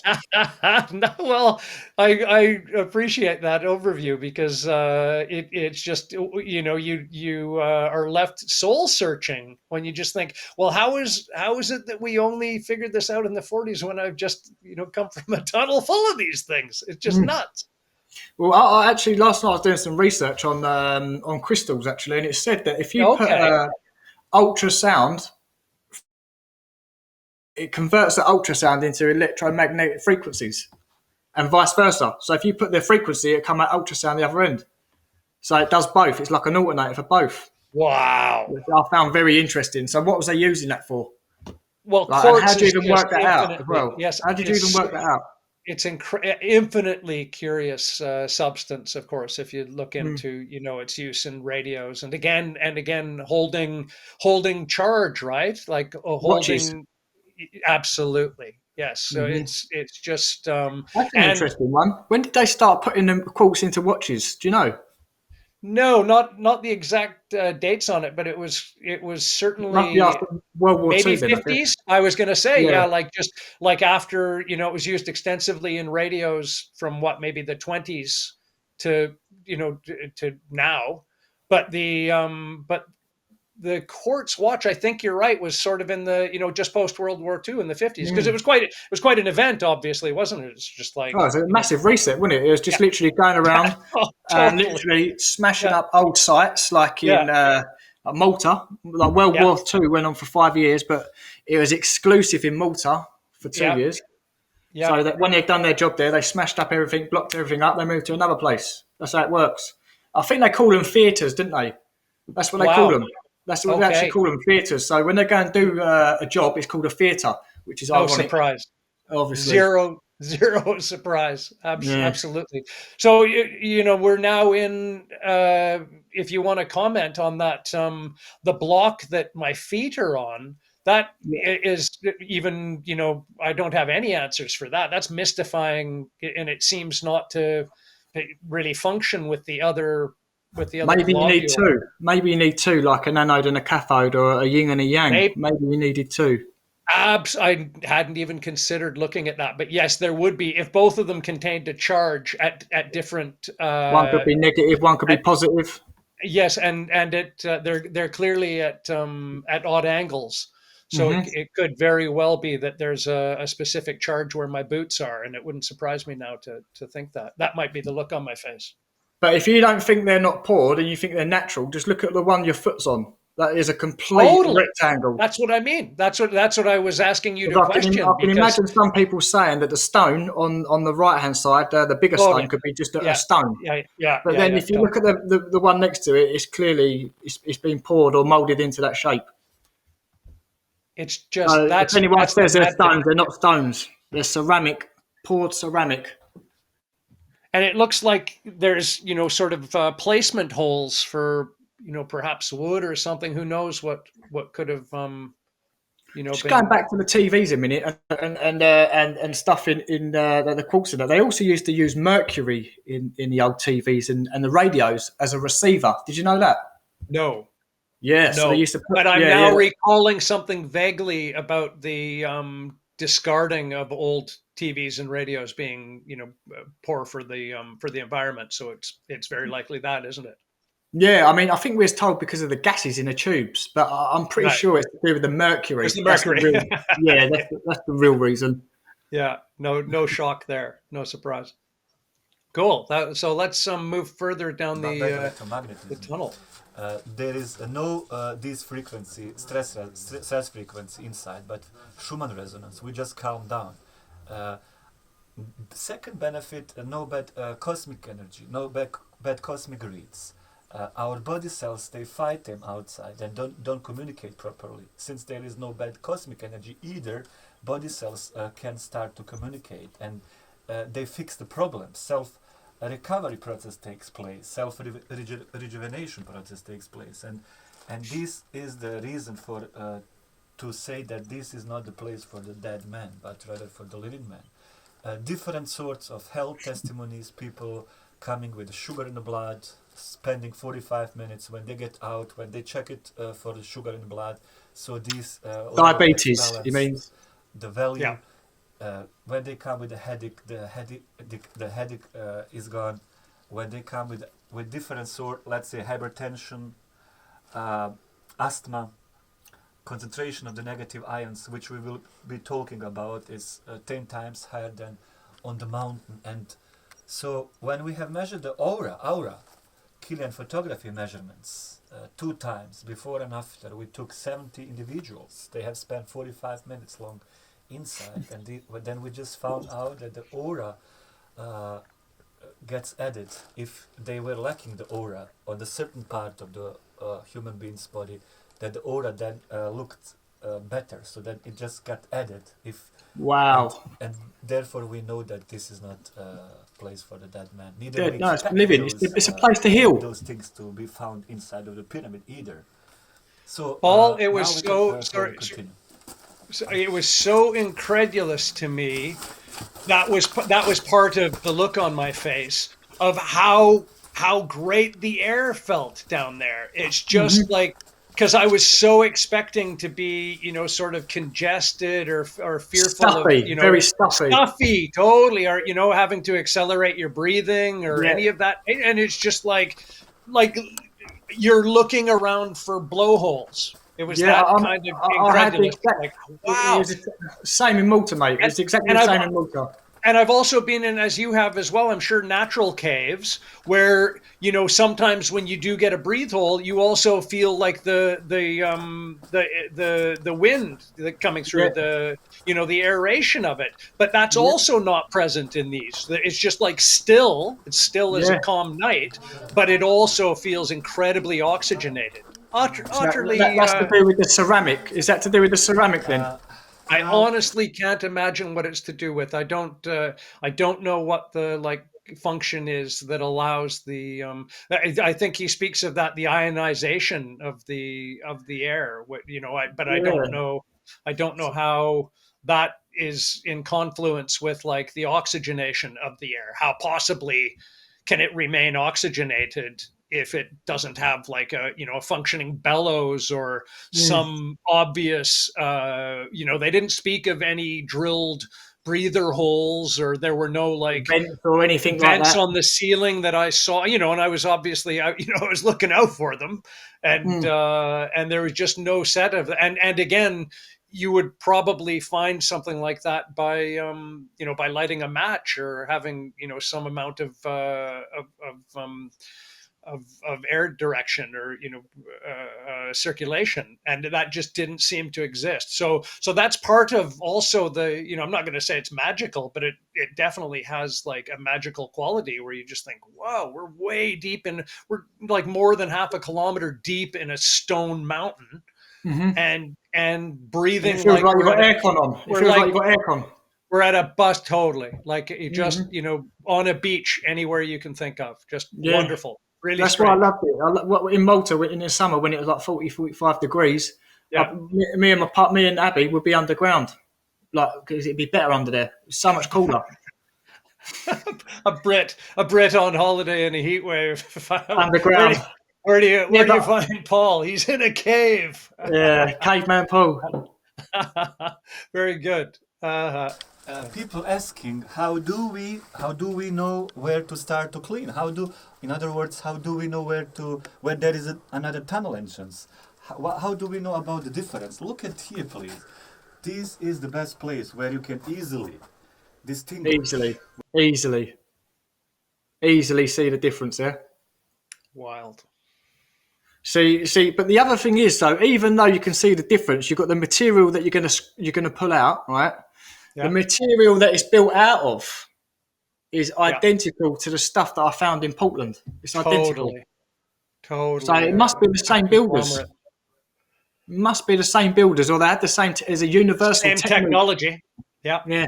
no, well, I appreciate that overview, because it's just, you are left soul searching when you just think, well, how is it that we only figured this out in the 40s when I've just come from a tunnel full of these things? It's just nuts. Well, I actually last night I was doing some research on crystals actually, and it said that if you put Okay. ultrasound, it converts the ultrasound into electromagnetic frequencies, and vice versa. So if you put the frequency, it come out ultrasound the other end. So it does both. It's like an alternator for both. Wow. Which I found very interesting. So what was they using that for? Well, Like, and how quartz do you is even just work that out as infinitely, well? yes, How did you even work that out? it's infinitely curious substance, of course, if you look Mm. into its use in radios, and again holding charge, right? Like Watches. holding, absolutely, yes. So Hmm. it's just That's an and interesting one. When did they start putting the quartz into watches? Do you know? no, not the exact dates on it, but it was It must be certainly after World War maybe Two then, I guess. 50s. I was going to say, Yeah. yeah, like just like after, it was used extensively in radios from maybe the 20s to, to now. But the quartz watch, I think you're right, was sort of in the, just post World War II in the 50s, because Mm. it was quite an event, obviously, wasn't it? It's just like, Oh, it's a massive reset, wasn't it? It was yeah, just literally going around oh, and totally. literally smashing Yeah, up old sites like yeah, in like Malta. Like World yeah, War Two went on for 5 years, but it was exclusive in Malta for two yeah, years. yeah. So that when they'd done their job there, they smashed up everything, blocked everything up, they moved to another place. That's how it works. I think they call them theatres, didn't they? That's what they call Wow. them. That's what they actually Okay. call them, theatres. So when they go and do a job, it's called a theatre, which is No ironic, surprise. obviously. Zero surprise. Yeah. Absolutely. So we're now in, if you want to comment on that, the block that my feet are on, that is even, I don't have any answers for that. That's mystifying, and it seems not to really function with the other Maybe you need globule. two. Maybe you need two, like an anode and a cathode, or a yin and a yang. Maybe. Maybe you needed two. I hadn't even considered looking at that, but yes, there would be, if both of them contained a charge at different. One could be negative, one could be At, positive. yes, and they're clearly at odd angles, so Hmm. it could very well be that there's a specific charge where my boots are, and it wouldn't surprise me now to think that might be the look on my face. But if you don't think they're not poured and you think they're natural, just look at the one your foot's on. That is a complete Totally, rectangle. that's what I mean. That's what I was asking you to Because I question, can because imagine some people saying that the stone on the right hand side, the bigger stone, totally, could be just a yeah, stone. But then yeah, if you look at the one next to it, it's clearly it's been poured or moulded into that shape. it's just So if anyone that's the says they're mad thing. stones, they're not stones. They're ceramic, poured ceramic. And it looks like there's sort of placement holes for perhaps wood or something. Who knows what could have Just going been. back to the TVs a minute and stuff in the quartz in that. They also used to use mercury in the old TVs and the radios as a receiver. Did you know that? No, Yeah, so they no. used to put But I'm yeah. now recalling something vaguely about the discarding of old TVs and radios being poor for the environment. So it's very likely that, isn't it? Yeah, I mean, I think we was told because of the gases in the tubes, but I'm pretty Right. sure it's to do with the It was mercury. the That's the mercury. real, yeah, that's the real reason. Yeah. No shock there. No surprise. Cool. So let's move further down Back the electromagnetism. tunnel. There is no this frequency, stress frequency inside, but Schumann resonance. We just calm down. Second benefit, no bad cosmic energy, no bad cosmic reads. Our body cells, they fight them outside and don't communicate properly. Since there is no bad cosmic energy either, body cells can start to communicate, and they fix the problem. Self-recovery process takes place, self-rejuvenation process takes place, and this is the reason for to say that this is not the place for the dead man, but rather for the living man. different sorts of health testimonies, people coming with sugar in the blood, spending 45 minutes when they get out, when they check it for the sugar in the blood. So these Diabetes, you mean? the value. Yeah. When they come with a headache, the headache is gone. When they come with different sort, let's say hypertension, asthma, concentration of the negative ions, which we will be talking about, is 10 times higher than on the mountain. And so when we have measured the aura, Killian photography measurements, 2 times, before and after, we took 70 individuals. They have spent 45 minutes long inside, and then we just found out that the aura gets added if they were lacking the aura on a certain part of the human being's body, that the aura then looked better, so that it just got added. Wow. And therefore we know that this is not a place for the dead man. Neither no, it's living. It's a place to heal. Those things to be found inside of the pyramid either. So Paul, it was so sorry. So it was so incredulous to me. That was part of the look on my face of how great the air felt down there. It's just like, because I was so expecting to be, sort of congested or fearful stuffy, of, very stuffy, totally, or having to accelerate your breathing or any of that. And it's just like you're looking around for blowholes. It was that kind of incredulous. Wow. It was the same in Malta, mate. It's exactly the same in Malta. And I've also been in, as you have as well, I'm sure, natural caves where, sometimes when you do get a breathe hole, you also feel like the wind coming through, the aeration of it. But that's also not present in these. It's just like still. It's still as a calm night, but it also feels incredibly oxygenated. Utterly. That's to do with the ceramic. Is that to do with the ceramic then? I honestly can't imagine what it's to do with. I don't know what the function is that allows the. I think he speaks of that, the ionization of the air. But I don't know. I don't know how that is in confluence with the oxygenation of the air. How possibly can it remain oxygenated if it doesn't have a functioning bellows or some obvious, they didn't speak of any drilled breather holes, or there were no vents or anything vents like that on the ceiling that I saw, and I was obviously, I was looking out for them, and there was just no set of, and again, you would probably find something like that by by lighting a match or having some amount of air direction or circulation, and that just didn't seem to exist. So that's part of also the I'm not going to say it's magical, but it definitely has a magical quality where you just think, wow, we're way deep in, we're more than half a kilometer deep in a stone mountain. And breathing, it feels like you've got aircon on. It feels like you've got aircon. We're at a bus, totally. You just on a beach anywhere you can think of. Just wonderful. Really, that's strange. why I loved it. In Malta, in the summer when it was 40, 45 degrees, me and Abby would be underground, because it'd be better under there. It's so much cooler. a Brit on holiday in a heat wave. Underground. Where do you find Paul? He's in a cave. Yeah, caveman Paul. Very good. People asking, how do we know where to start to clean? In other words, how do we know where there is another tunnel entrance? How do we know about the difference? Look at here, please. This is the best place where you can easily distinguish. Easily see the difference there. Wild. See, but the other thing is, though, even though you can see the difference, you've got the material that you're gonna pull out, right? Yeah. The material that it's built out of is identical to the stuff that I found in Portland. It's identical. Totally. So it must be the same builders. Must be the same builders, or they had the same as a universal same technology. Yeah. Yeah.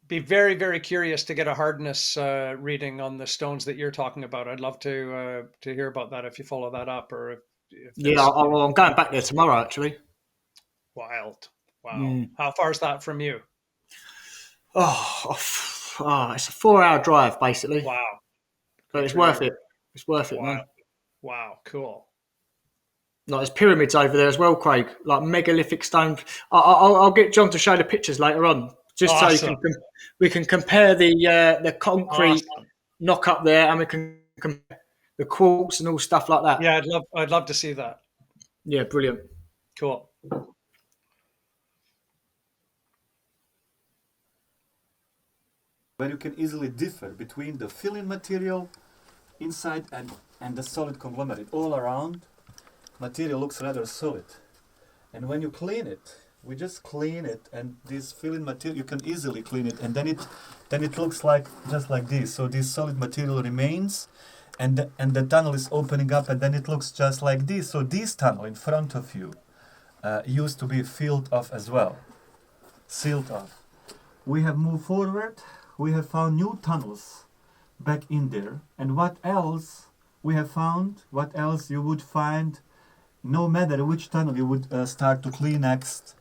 Be very, very curious to get a hardness reading on the stones that you're talking about. I'd love to hear about that if you follow that up, or if I'm going back there tomorrow actually. Wild. Wow. How far is that from you? It's a 4-hour drive basically, Wow. but it's worth it. It's worth it, Wow. man. Wow. Cool. Like there's pyramids over there as well, Craig. Like megalithic stone. I'll get John to show the pictures later on, just so we can compare the concrete knock up there, and we can compare the quartz and all stuff like that. Yeah, I'd love to see that. Yeah, brilliant. Cool. Where you can easily differ between the filling material inside and the solid conglomerate. All around, material looks rather solid. And when you clean it, we just clean it, and this filling material, you can easily clean it, and then it looks like just like this. So this solid material remains, and the tunnel is opening up, and then it looks just like this. So this tunnel in front of you used to be filled off as well, sealed off. We have moved forward. We have found new tunnels back in there. And what else we have found? What else you would find? No matter which tunnel you would start to clean next.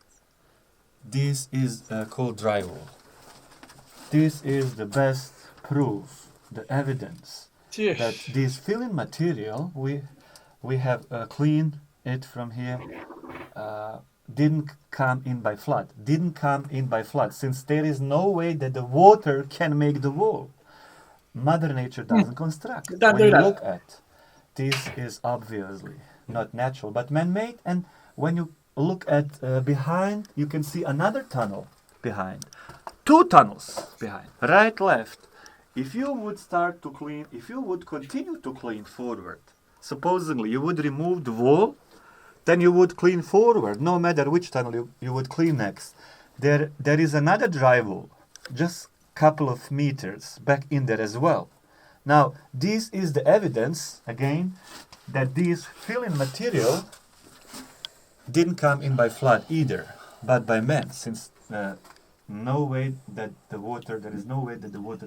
This is called drywall. This is the best proof, the evidence that this filling material we have cleaned it from here. Didn't come in by flood, since there is no way that the water can make the wall. Mother Nature doesn't construct. When you look at this, is obviously not natural but man-made, and when you look at behind, you can see another tunnel behind, 2 tunnels behind, right, left. If you would start to clean, if you would continue to clean forward, supposedly you would remove the wall, then you would clean forward, no matter which tunnel you would clean next. There is another drywall, just a couple of meters back in there as well. Now, this is the evidence, again, that this filling material didn't come in by flood either, but by man, since there is no way that the water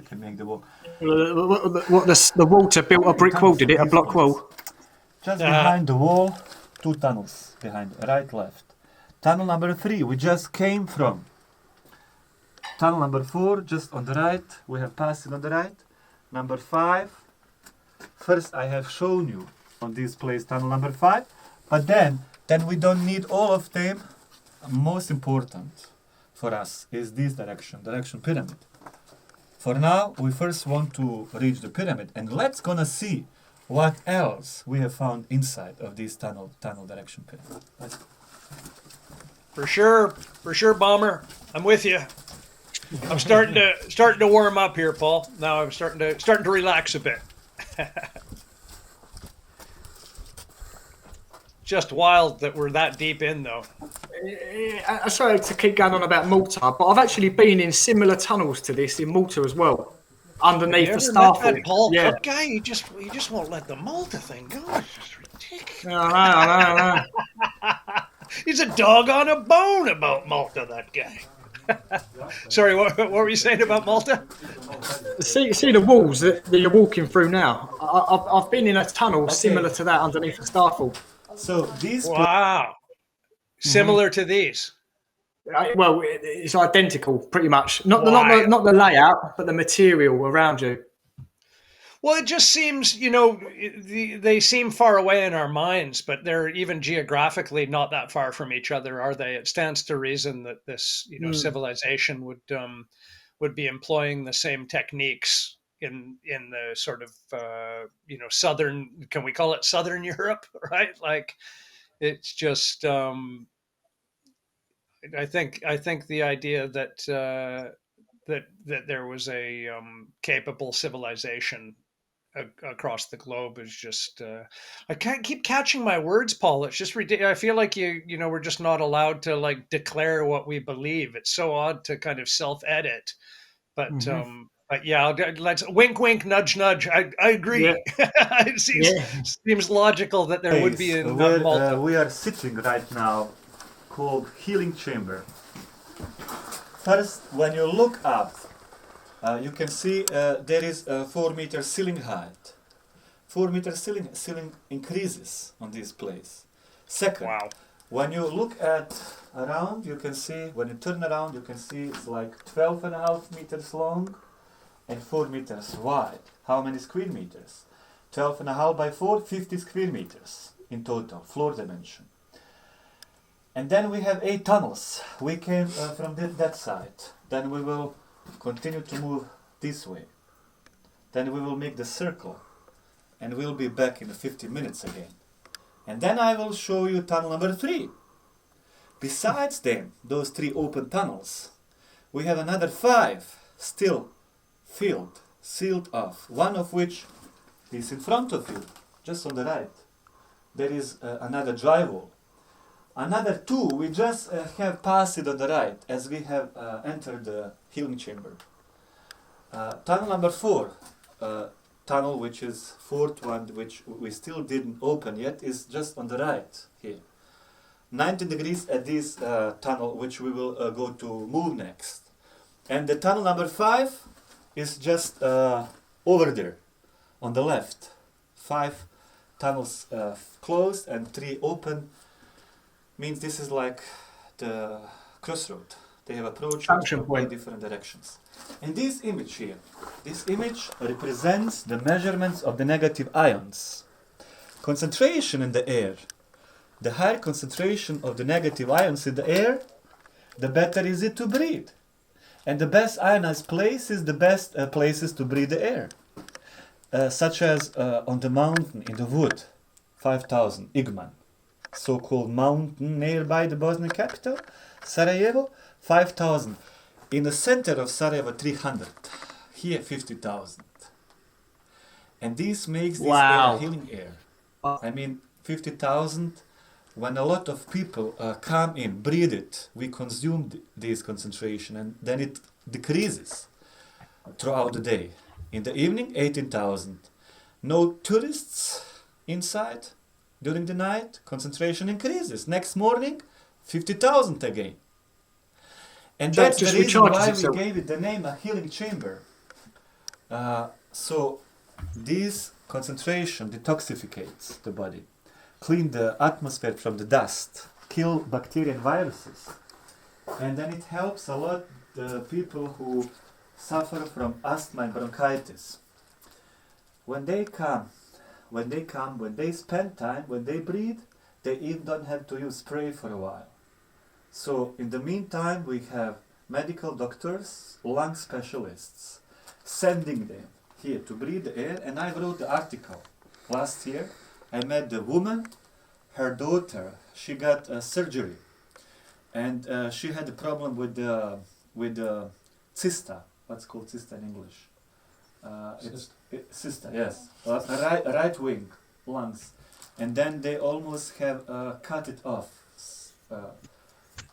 can make the wall. The water built a brick wall, did it? A block wall? Just behind the wall. 2 tunnels behind, right, left. Tunnel number 3, we just came from. Tunnel number 4, just on the right, we have passed it on the right. Number 5, first I have shown you on this place tunnel number 5, but then we don't need all of them. Most important for us is this direction pyramid. For now, we first want to reach the pyramid, and let's gonna see what else we have found inside of this tunnel direction pyramid. Let's go. For sure, Bomber. I'm with you. I'm starting to warm up here, Paul. Now I'm starting to relax a bit. Just wild that we're that deep in, though. Sorry to keep going on about Malta, but I've actually been in similar tunnels to this in Malta as well. Underneath the Starfall. Paul Cook guy, you just won't let the Malta thing go. It's just ridiculous. I know. He's a dog on a bone about Malta, that guy. Sorry, what were you saying about Malta? See the walls that you're walking through now. I've been in a tunnel similar to that underneath the Starfall. So these. Wow. Similar to these. Well, it's identical, pretty much. Not the layout, but the material around you. Well, it just seems, they seem far away in our minds, but they're even geographically not that far from each other, are they? It stands to reason that this, civilization would be employing the same techniques in the sort of, southern. Can we call it Southern Europe? Right? Like, it's just. I think the idea that there was a capable civilization across the globe is just I can't keep catching my words, Paul. It's just ridiculous. I feel like we're just not allowed to like declare what we believe. It's so odd to kind of self-edit, but but yeah, let's wink, nudge, nudge. I agree. Yeah. It seems logical that there would be in Malta. We are sitting right now, called healing chamber. First, when you look up, you can see there is a 4-meter ceiling height. 4-meter ceiling increases on this place. Second, When you look at around, you can see, when you turn around, you can see it's like 12.5 meters long and 4 meters wide. How many square meters? 12.5 by 4, 50 square meters in total, floor dimension. And then we have 8 tunnels. We came from that side. Then we will continue to move this way. Then we will make the circle. And we'll be back in 50 minutes again. And then I will show you tunnel number 3. Besides them, those 3 open tunnels, we have another 5 still filled, sealed off. One of which is in front of you, just on the right. There is another drywall. Another 2 we just have passed it on the right as we have entered the healing chamber. Tunnel number 4, tunnel which is 4th one, which we still didn't open yet, is just on the right here. 90 degrees at this tunnel, which we will go to move next. And the tunnel number 5 is just over there on the left. 5 tunnels closed and 3 open. Means this is like the crossroad. They have approached from different directions. And this image here, this image represents the measurements of the negative ions. Concentration in the air. The higher concentration of the negative ions in the air, the better is it to breathe. And the best ionized places, the best places to breathe the air. Such as on the mountain in the wood, 5,000, Igman. So-called mountain nearby the Bosnian capital, Sarajevo, 5,000. In the center of Sarajevo, 300. Here, 50,000. And this makes this air healing air. I mean, 50,000. When a lot of people come in, breathe it, we consume this concentration, and then it decreases throughout the day. In the evening, 18,000. No tourists inside. During the night, concentration increases. Next morning, 50,000 again. And that's the reason why we gave it the name a healing chamber. So this concentration detoxificates the body, clean the atmosphere from the dust, kill bacteria and viruses. And then it helps a lot the people who suffer from asthma and bronchitis. When they spend time, when they breathe, they even don't have to use spray for a while. So in the meantime, we have medical doctors, lung specialists, sending them here to breathe the air. And I wrote the article last year. I met the woman, her daughter, she got a surgery. And she had a problem with the cysta. What's called cysta in English? Cysta, yes. Right wing lungs. And then they almost have cut it off.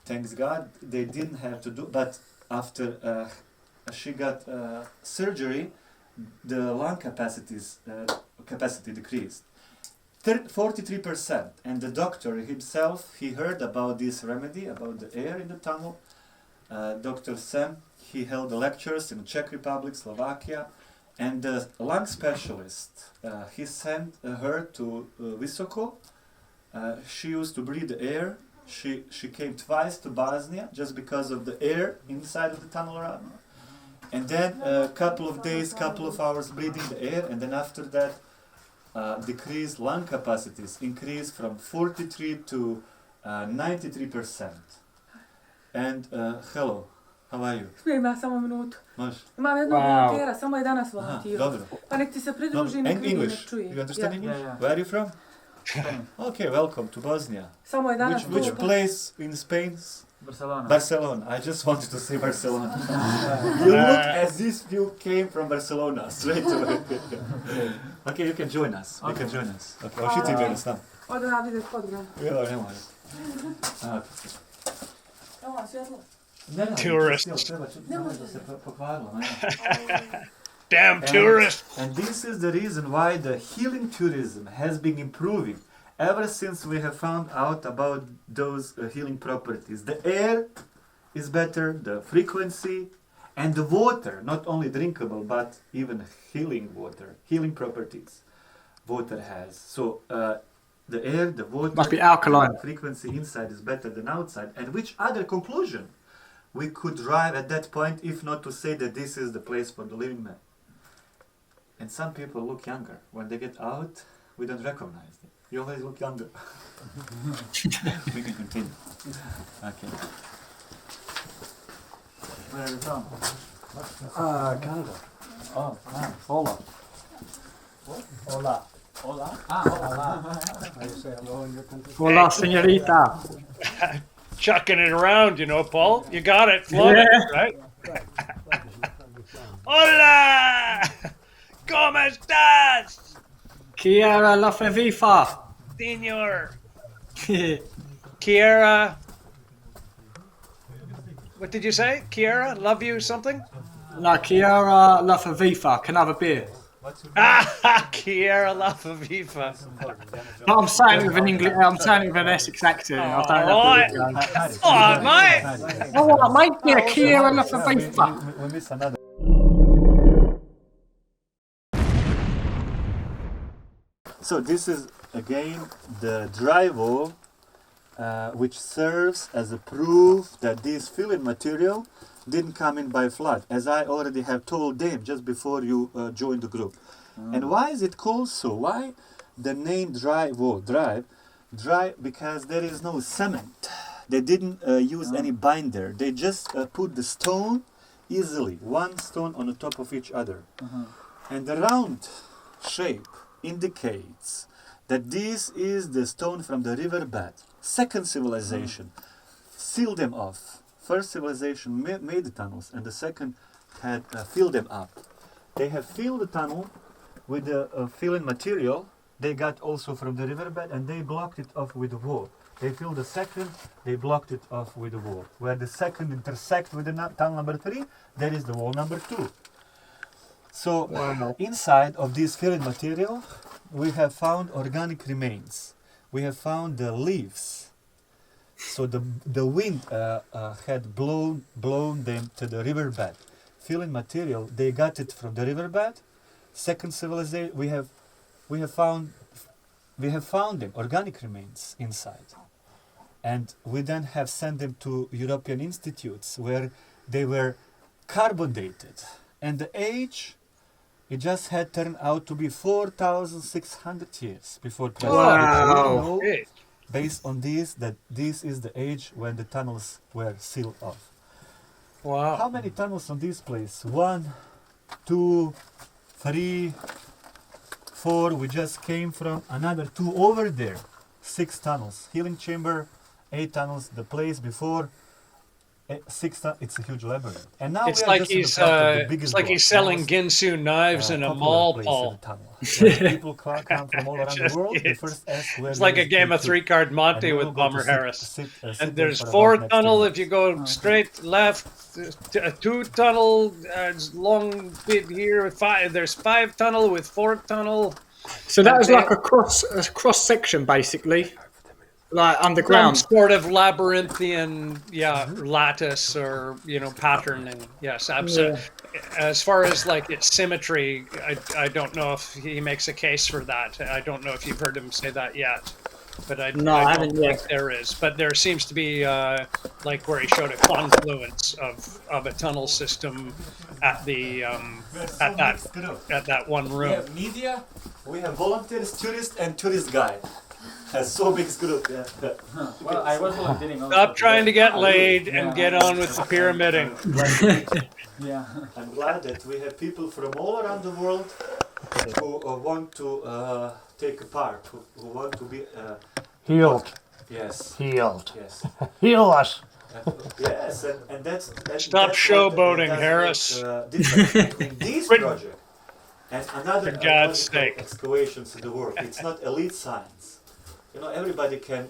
Thanks God, they didn't have to do, but after she got surgery, the lung capacity decreased 43%. And the doctor himself, he heard about this remedy, about the air in the tunnel. Dr. Sam, he held lectures in Czech Republic, Slovakia, and the lung specialist, he sent her to Visoko. She used to breathe the air. She came twice to Bosnia just because of the air inside of the tunnel around. And then a couple of days, couple of hours breathing the air, and then after that decreased lung capacities increased from 43 to 93%. And hello, how are you? Ima samo minutu. Može? Imam jednog volontera, samo je danas volontirao. Dobro. Pa nek ti se pridruži, nek vidi, nek čuje. You understand English? Yeah. Where are you from? Okay, welcome to Bosnia. Samo je danas Which place in Spain? Barcelona. Barcelona. I just wanted to say Barcelona. You look as if you came from Barcelona straight away. Okay, you can join us. You can join us. Okay, hoće ti join us tamo? Odo ja vidjeti podgram. Ja, ne mora. Evo, svjetlo. Tourists. Nemoj da se pokvarilo. Damn tourists! And this is the reason why the healing tourism has been improving ever since we have found out about those healing properties. The air is better, the frequency, and the water, not only drinkable, but even healing water, healing properties water has. So the air, the water, Must be alkaline. the frequency inside is better than outside, and which other conclusion we could drive at that point if not to say that this is the place for the living man? And some people look younger. When they get out, we don't recognize them. You always look younger. We can continue. Okay. Where are you from? Canada. Oh, nice. Hola. Hola. Hola. How you say hello in your country? Hola, señorita. Chucking it around, you know, Paul. You got it. Float it, right? Hola! ¿Cómo estás, Kiara la Favifa. señor? Kiara. What did you say? Kiara? Love you something? No, Kiara la Favifa. Can I have a beer? Ah, Kiara La Favifa. But I'm saying it with an English. I'm saying it with an Essex accent. I don't know. All right, mate. Oh, what, mate? Yeah, Kiara la Favifa. We miss another. So this is again the drywall, which serves as a proof that this filling material didn't come in by flood, as I already have told them just before you joined the group. And why is it called so? Why the name drywall? Dry because there is no cement. They didn't use any binder. They just put the stone easily, one stone on the top of each other. And the round shape indicates that this is the stone from the riverbed. Second civilization sealed them off. First civilization made the tunnels, and the second had filled them up. They have filled the tunnel with the filling material they got also from the riverbed, and they blocked it off with the wall. They filled the second, they blocked it off with the wall. Where the second intersect with the tunnel number 3, there is the wall number 2. So inside of this filling material, we have found organic remains. We have found the leaves. So the wind had blown them to the riverbed. Filling material, they got it from the riverbed. Second civilization, we have found them, organic remains inside. And we then have sent them to European institutes where they were carbon dated. And the age, it just had turned out to be 4,600 years before Christ. Wow. Based on this, that this is the age when the tunnels were sealed off. Wow. How many tunnels on this place? 1, 2, 3, 4. We just came from another 2 over there. 6 tunnels. Healing chamber, 8 tunnels. The place before 6 tunnels. It's a huge labyrinth. And now It's like he's selling Ginsu knives in a mall, Paul. People come from all around the world. They first ask where It's like a game of 3-card Monte with Bomber Harris. And there's 4 tunnel if you go straight left, a 2 tunnel, long bit here, 5. There's 5 tunnel with 4 tunnel. So that was like a cross section, basically, like underground. Some sort of labyrinthian, lattice or patterning. Yes, absolutely. Yeah. As far as like its symmetry, I don't know if he makes a case for that. I don't know if you've heard him say that yet. But I don't think there is. But there seems to be like where he showed a confluence of a tunnel system at the at that one room. We have media, we have volunteers, tourists, and tourist guide. Has so big group. Well, I was volunteering. Stop trying to get laid and get on with the pyramiding. Yeah, I'm glad that we have people from all around the world who want to take a part, who want to be healed. Yes. Healed. Yes. Heal us. Yes, and that's Stop showboating, Harris. Between this project and another for God's sake excavations in the world. It's not elite science. Everybody can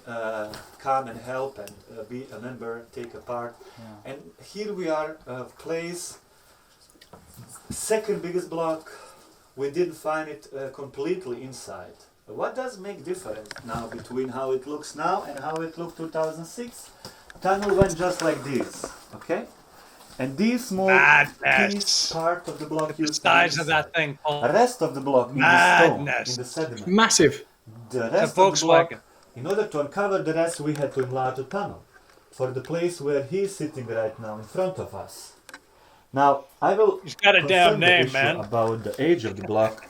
come and help and be a member, take a part. Yeah. And here we are, place second biggest block. We didn't find it completely inside. What does make difference now between how it looks now and how it looked 2006? Tunnel went just like this, okay? And this small piece, part of the block used the size of that thing, Paul. The rest of the block in the stone, in the sediment. Massive. The rest of the block, in order to uncover the rest, we had to enlarge the tunnel for the place where he's sitting right now in front of us. Now, I will He's got a damn name, man. About the age of the block.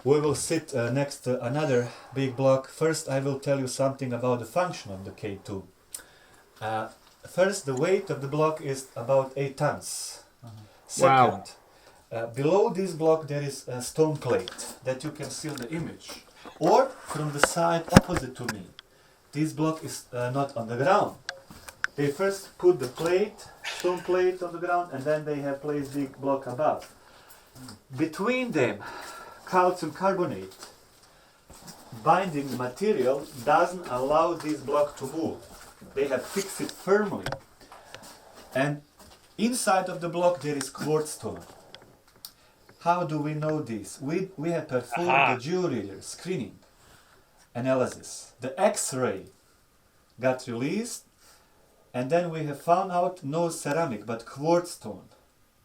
We will sit next to another big block. First, I will tell you something about the function of the K2. First, the weight of the block is about 8 tons. Second, below this block there is a stone plate that you can see on the image. Or from the side opposite to me. This block is not on the ground. They first put the stone plate on the ground, and then they have placed the block above. Between them, calcium carbonate binding material doesn't allow this block to move. They have fixed it firmly. And inside of the block there is quartz stone. How do we know this? We have performed the georadar screening analysis. The X-ray got released, and then we have found out no ceramic but quartz stone.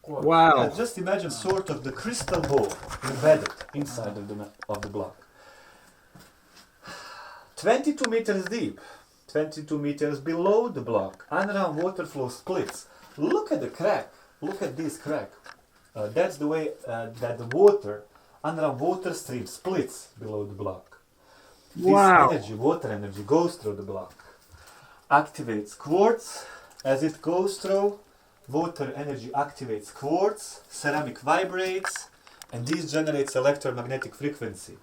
Wow! Just imagine sort of the crystal ball embedded inside of the block. 22 meters deep, 22 meters below the block, underground water flow splits. Look at the crack. Look at this crack. That's the way that the underground water stream splits below the block. Wow! This water energy goes through the block, activates quartz. As it goes through, water energy activates quartz, ceramic vibrates, and this generates electromagnetic frequency,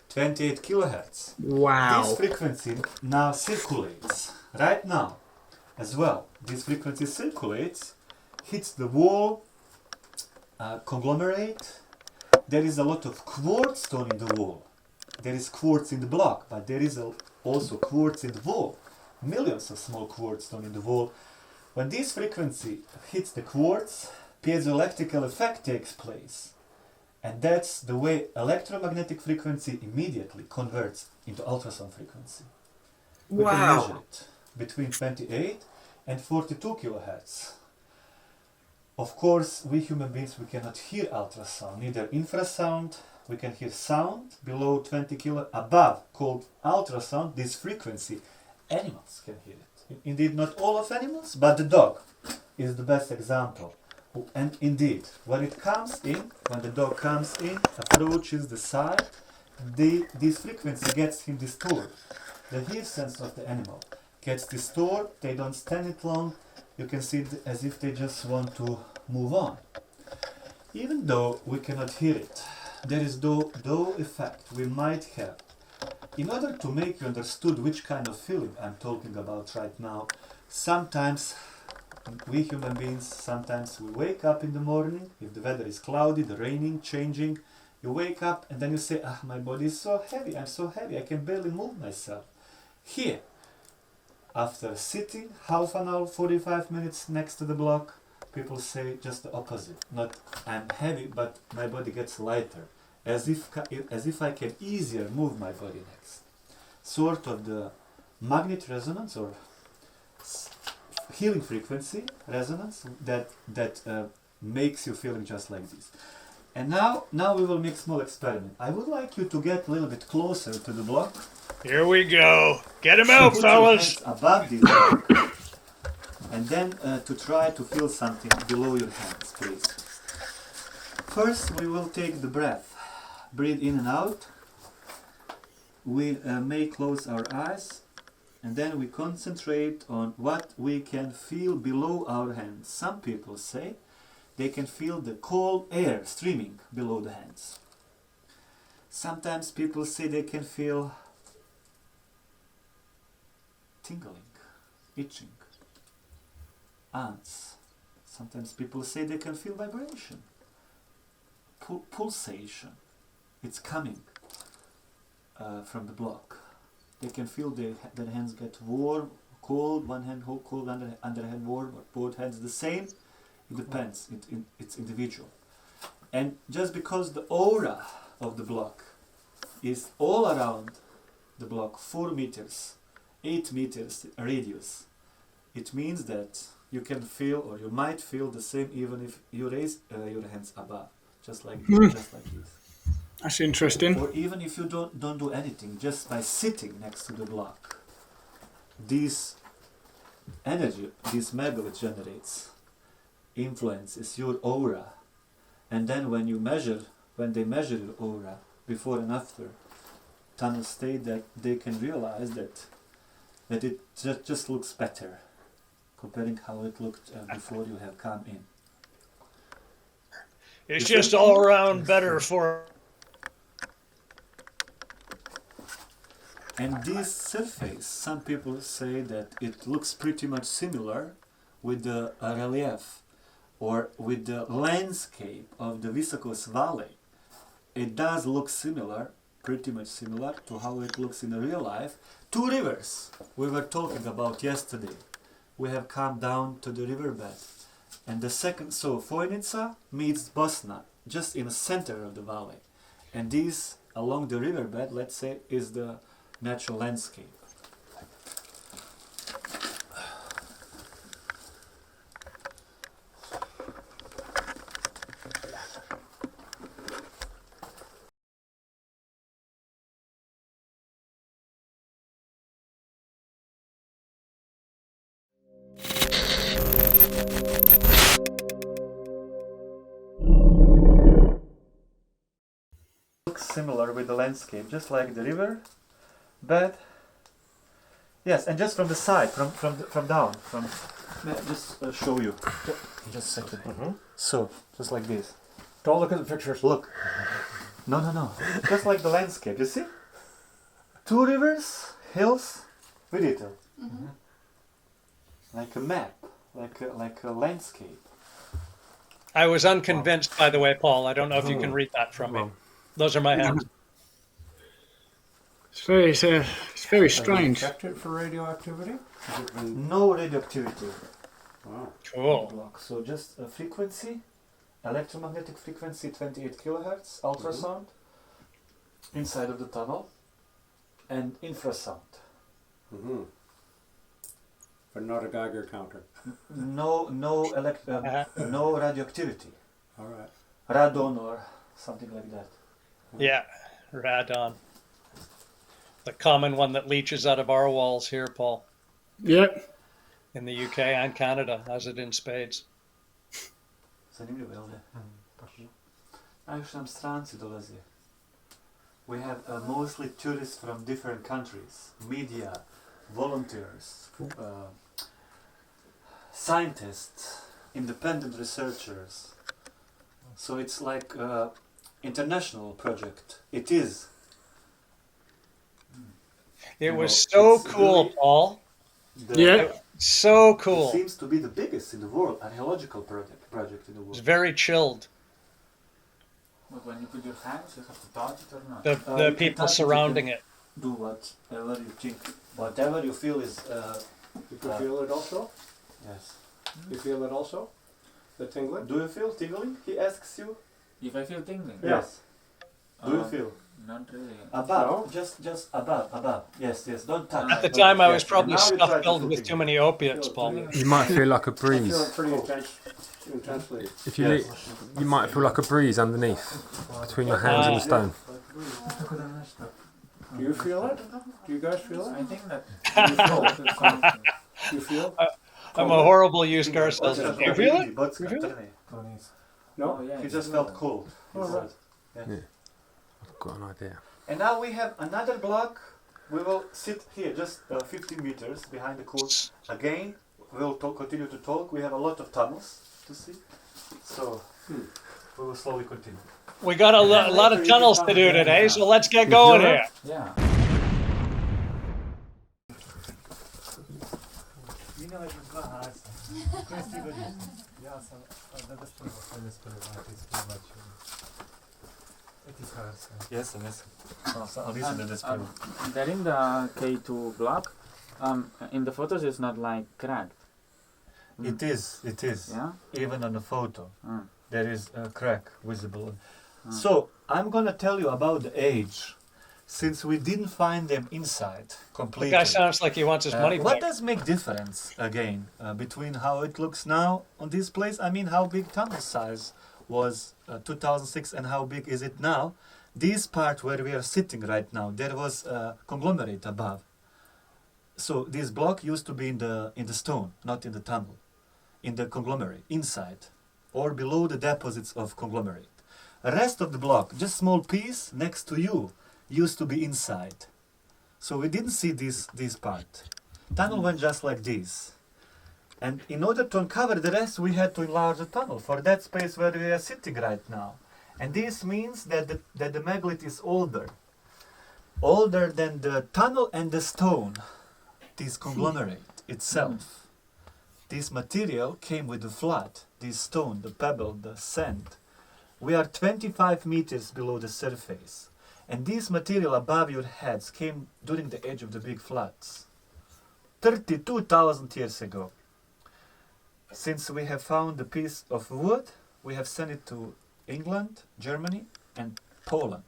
28 kilohertz. Wow! This frequency now circulates, right now, as well. This frequency circulates, hits the wall, conglomerate. There is a lot of quartz stone in the wall. There is quartz in the block, but there is also quartz in the wall. Millions of small quartz stone in the wall. When this frequency hits the quartz, piezoelectrical effect takes place. And that's the way electromagnetic frequency immediately converts into ultrasound frequency. We can measure it between 28 and 42 kilohertz. Of course, we human beings, we cannot hear ultrasound, neither infrasound. We can hear sound below 20 kilo, above, called ultrasound, this frequency. Animals can hear it. Indeed, not all of animals, but the dog is the best example. And indeed, when it comes in, when the dog comes in, approaches the side, this frequency gets him distorted. The hear sense of the animal gets distorted, they don't stand it long, you can see it as if they just want to move on. Even though we cannot hear it, there is though effect we might have. In order to make you understood which kind of feeling I'm talking about right now, sometimes we human beings, sometimes we wake up in the morning, if the weather is cloudy, the raining, changing, you wake up and then you say, my body is so heavy, I'm so heavy, I can barely move myself. Here, after sitting half an hour, 45 minutes next to the block, people say just the opposite. Not I'm heavy, but my body gets lighter, as if I can easier move my body next. Sort of the magnet resonance or healing frequency resonance that makes you feeling just like this. And now we will make a small experiment. I would like you to get a little bit closer to the block. Here we go. Get him out, fellas. Above this block. And then to try to feel something below your hands, please. First, we will take the breath. Breathe in and out. We may close our eyes. And then we concentrate on what we can feel below our hands. Some people say they can feel the cold air streaming below the hands. Sometimes people say they can feel tingling, itching, ants. Sometimes people say they can feel vibration, pulsation. It's coming from the block. They can feel their hands get warm, cold, one hand cold, other hand warm, or both hands the same. It depends, it's individual. And just because the aura of the block is all around the block 4 meters, 8 meters radius, it means that you can feel, or you might feel the same even if you raise your hands above, just like this. That's interesting. Or even if you don't do anything, just by sitting next to the block, this energy, this megalith generates, influences your aura, and then when they measure your aura before and after tunnel state, that they can realize that it just looks better comparing how it looked before you have come in. It's just all around better for. And this surface, some people say that it looks pretty much similar with the relief or with the landscape of the Visakos Valley. It does look similar, pretty much similar to how it looks in real life. Two rivers we were talking about yesterday. We have come down to the riverbed. And the second, so Foinica meets Bosna, just in the center of the valley. And this, along the riverbed, let's say, is the natural landscape. Looks similar with the landscape, just like the river bed. Yes, and just from the side, from down, just show you. Just a second. So, just like this. Don't look at the pictures. Look. No. Just like the landscape, you see? Two rivers, hills, with detail. Like a map, like a landscape. I was unconvinced, by the way, Paul. I don't know if you can read that from me. Those are my hands. It's very strange. Checked it for radioactivity? No radioactivity. Wow. Cool. Block. So just a frequency, electromagnetic frequency, 28 kilohertz, ultrasound, inside of the tunnel, and infrasound. But not a Geiger counter. No radioactivity. All right. Radon or something like that. Yeah, radon. The common one that leaches out of our walls here, Paul. Yep. In the UK and Canada, has it in spades. Zanimljivo, jel da? Najviše nam stranci dolaze. We have mostly tourists from different countries, media, volunteers, scientists, independent researchers. So it's like an international project. It is. It was so cool, really Paul. Yeah. So cool. It seems to be the biggest in the world, archaeological project in the world. It's very chilled. But when you put your hands, you have to touch it or not? The people surrounding it. Do whatever you think, whatever you feel is. You can feel it also? Yes. You feel it also? The tingling? Do you feel tingling? He asks you. If I feel tingling? Yes. Do you feel? Not really. Above, just above. Yes, don't touch. At the time, I was probably Now you try stuffed to filled feel with too tingling. many opiates, Paul. You might feel like a I feel it breeze. pretty intensely. If you you might feel like a breeze underneath, between your hands and the stone. Do you feel it? Do you guys feel I it? think that You feel? I'm a horrible used car salesman. You feel it? No? yeah, He just felt cold. he Oh, said. Yeah. I've got an idea. And now we have another block. We will sit here just 50 meters behind the court. Again, we'll continue to talk. We have a lot of tunnels to see. So we will slowly continue. We got a lot of tunnels to do today, so let's get going here. yeah. Yes. I'll listen to this. There in the K2 block, in the photos it's not like cracked. It is. Yeah? Even on the photo, Mm. there is a crack visible. So I'm gonna tell you about the age, since we didn't find them inside The completely. guy sounds like he wants his money What back. does make difference again between how it looks now on this place? I mean, how big tunnel size was 2006 and how big is it now? this part where we are sitting right now, there was a conglomerate above. So this block used to be in the stone, not in the tunnel, in the conglomerate, inside, or below the deposits of conglomerate. The rest of the block, just small piece next to you, used to be inside. So we didn't see this part. Tunnel went just like this. And in order to uncover the rest, we had to enlarge the tunnel for that space where we are sitting right now. And this means that the megalith is older than the tunnel and the stone, this conglomerate itself. This material came with the flood, this stone, the pebble, the sand. We are 25 meters below the surface. And this material above your heads came during the age of the big floods, 32,000 years ago. Since we have found a piece of wood, we have sent it to England, Germany, and Poland.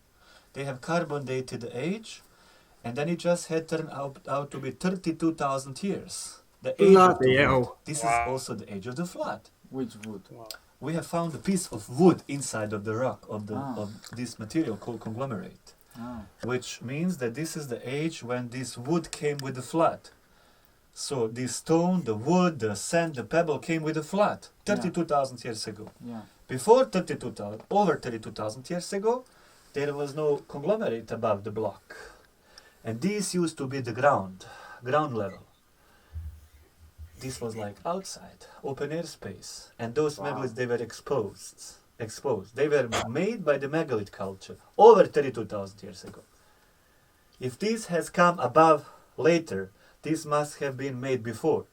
They have carbon dated the age, and then it just had turned out to be 32,000 years. The age of the wood. This is also the age of the flood. Which wood? We have found a piece of wood inside of the rock of this material called conglomerate, which means that this is the age when this wood came with the flood. So this stone, the wood, the sand, the pebble came with the flood 32,000 years ago. Yeah. Before 32,000, over 32,000 years ago, there was no conglomerate above the block. And this used to be the ground level. This was like outside, open air space. And those megaliths, they were exposed. They were made by the megalith culture over 32,000 years ago. If this has come above later, this must have been made before.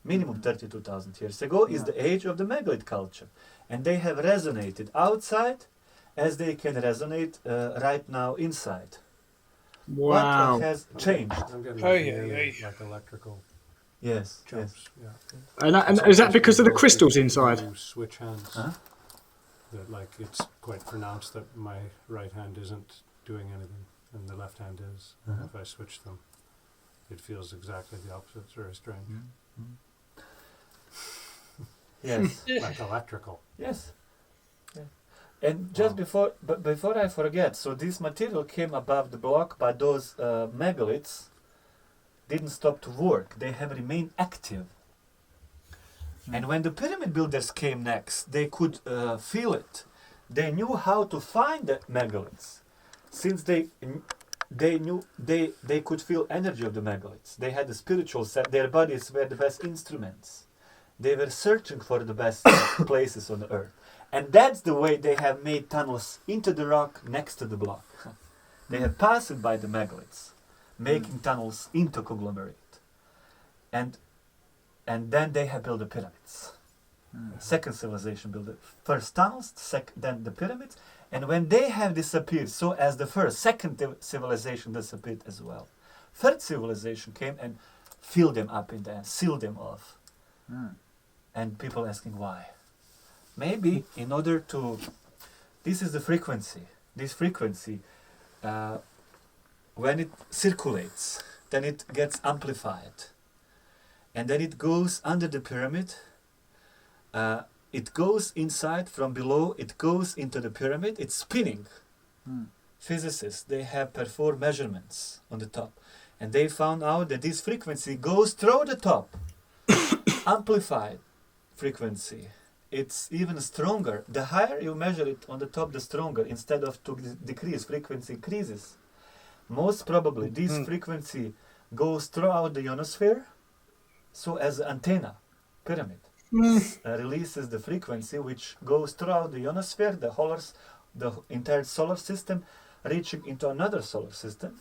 Minimum 32,000 years ago is the age of the megalith culture. And they have resonated outside as they can resonate right now inside. Wow. What has changed? I'm getting like electrical Yes. jumps. Yeah. And is that because of the crystals inside? You switch hands. Huh? That like it's quite pronounced that my right hand isn't doing anything and the left hand is. Uh-huh. If I switch them, it feels exactly the opposite. It's very strange. Yes. Like electrical. Yes. Yeah. And just before I forget, so this material came above the block, but those megaliths didn't stop to work. They have remained active. And when the pyramid builders came next, they could feel it. They knew how to find the megaliths, since they knew they could feel energy of the megaliths. They had the spiritual set. Their bodies were the best instruments. They were searching for the best places on the earth. And that's the way they have made tunnels into the rock next to the block. They have passed by the megaliths, making tunnels into conglomerate. And then they have built the pyramids. Second civilization built the first tunnels, then the pyramids. And when they have disappeared, so as the second civilization disappeared as well. Third civilization came and filled them up in there, sealed them off. And people asking why. Maybe in order to, this is the frequency. This frequency, when it circulates, then it gets amplified. And then it goes under the pyramid. It goes inside from below. It goes into the pyramid. It's spinning. Physicists, they have performed measurements on the top. And they found out that this frequency goes through the top. Amplified frequency. It's even stronger. The higher you measure it on the top, the stronger. Instead of to decrease, frequency increases. Most probably, this frequency goes throughout the ionosphere. So as an antenna, pyramid, releases the frequency which goes throughout the ionosphere, the entire solar system, reaching into another solar system,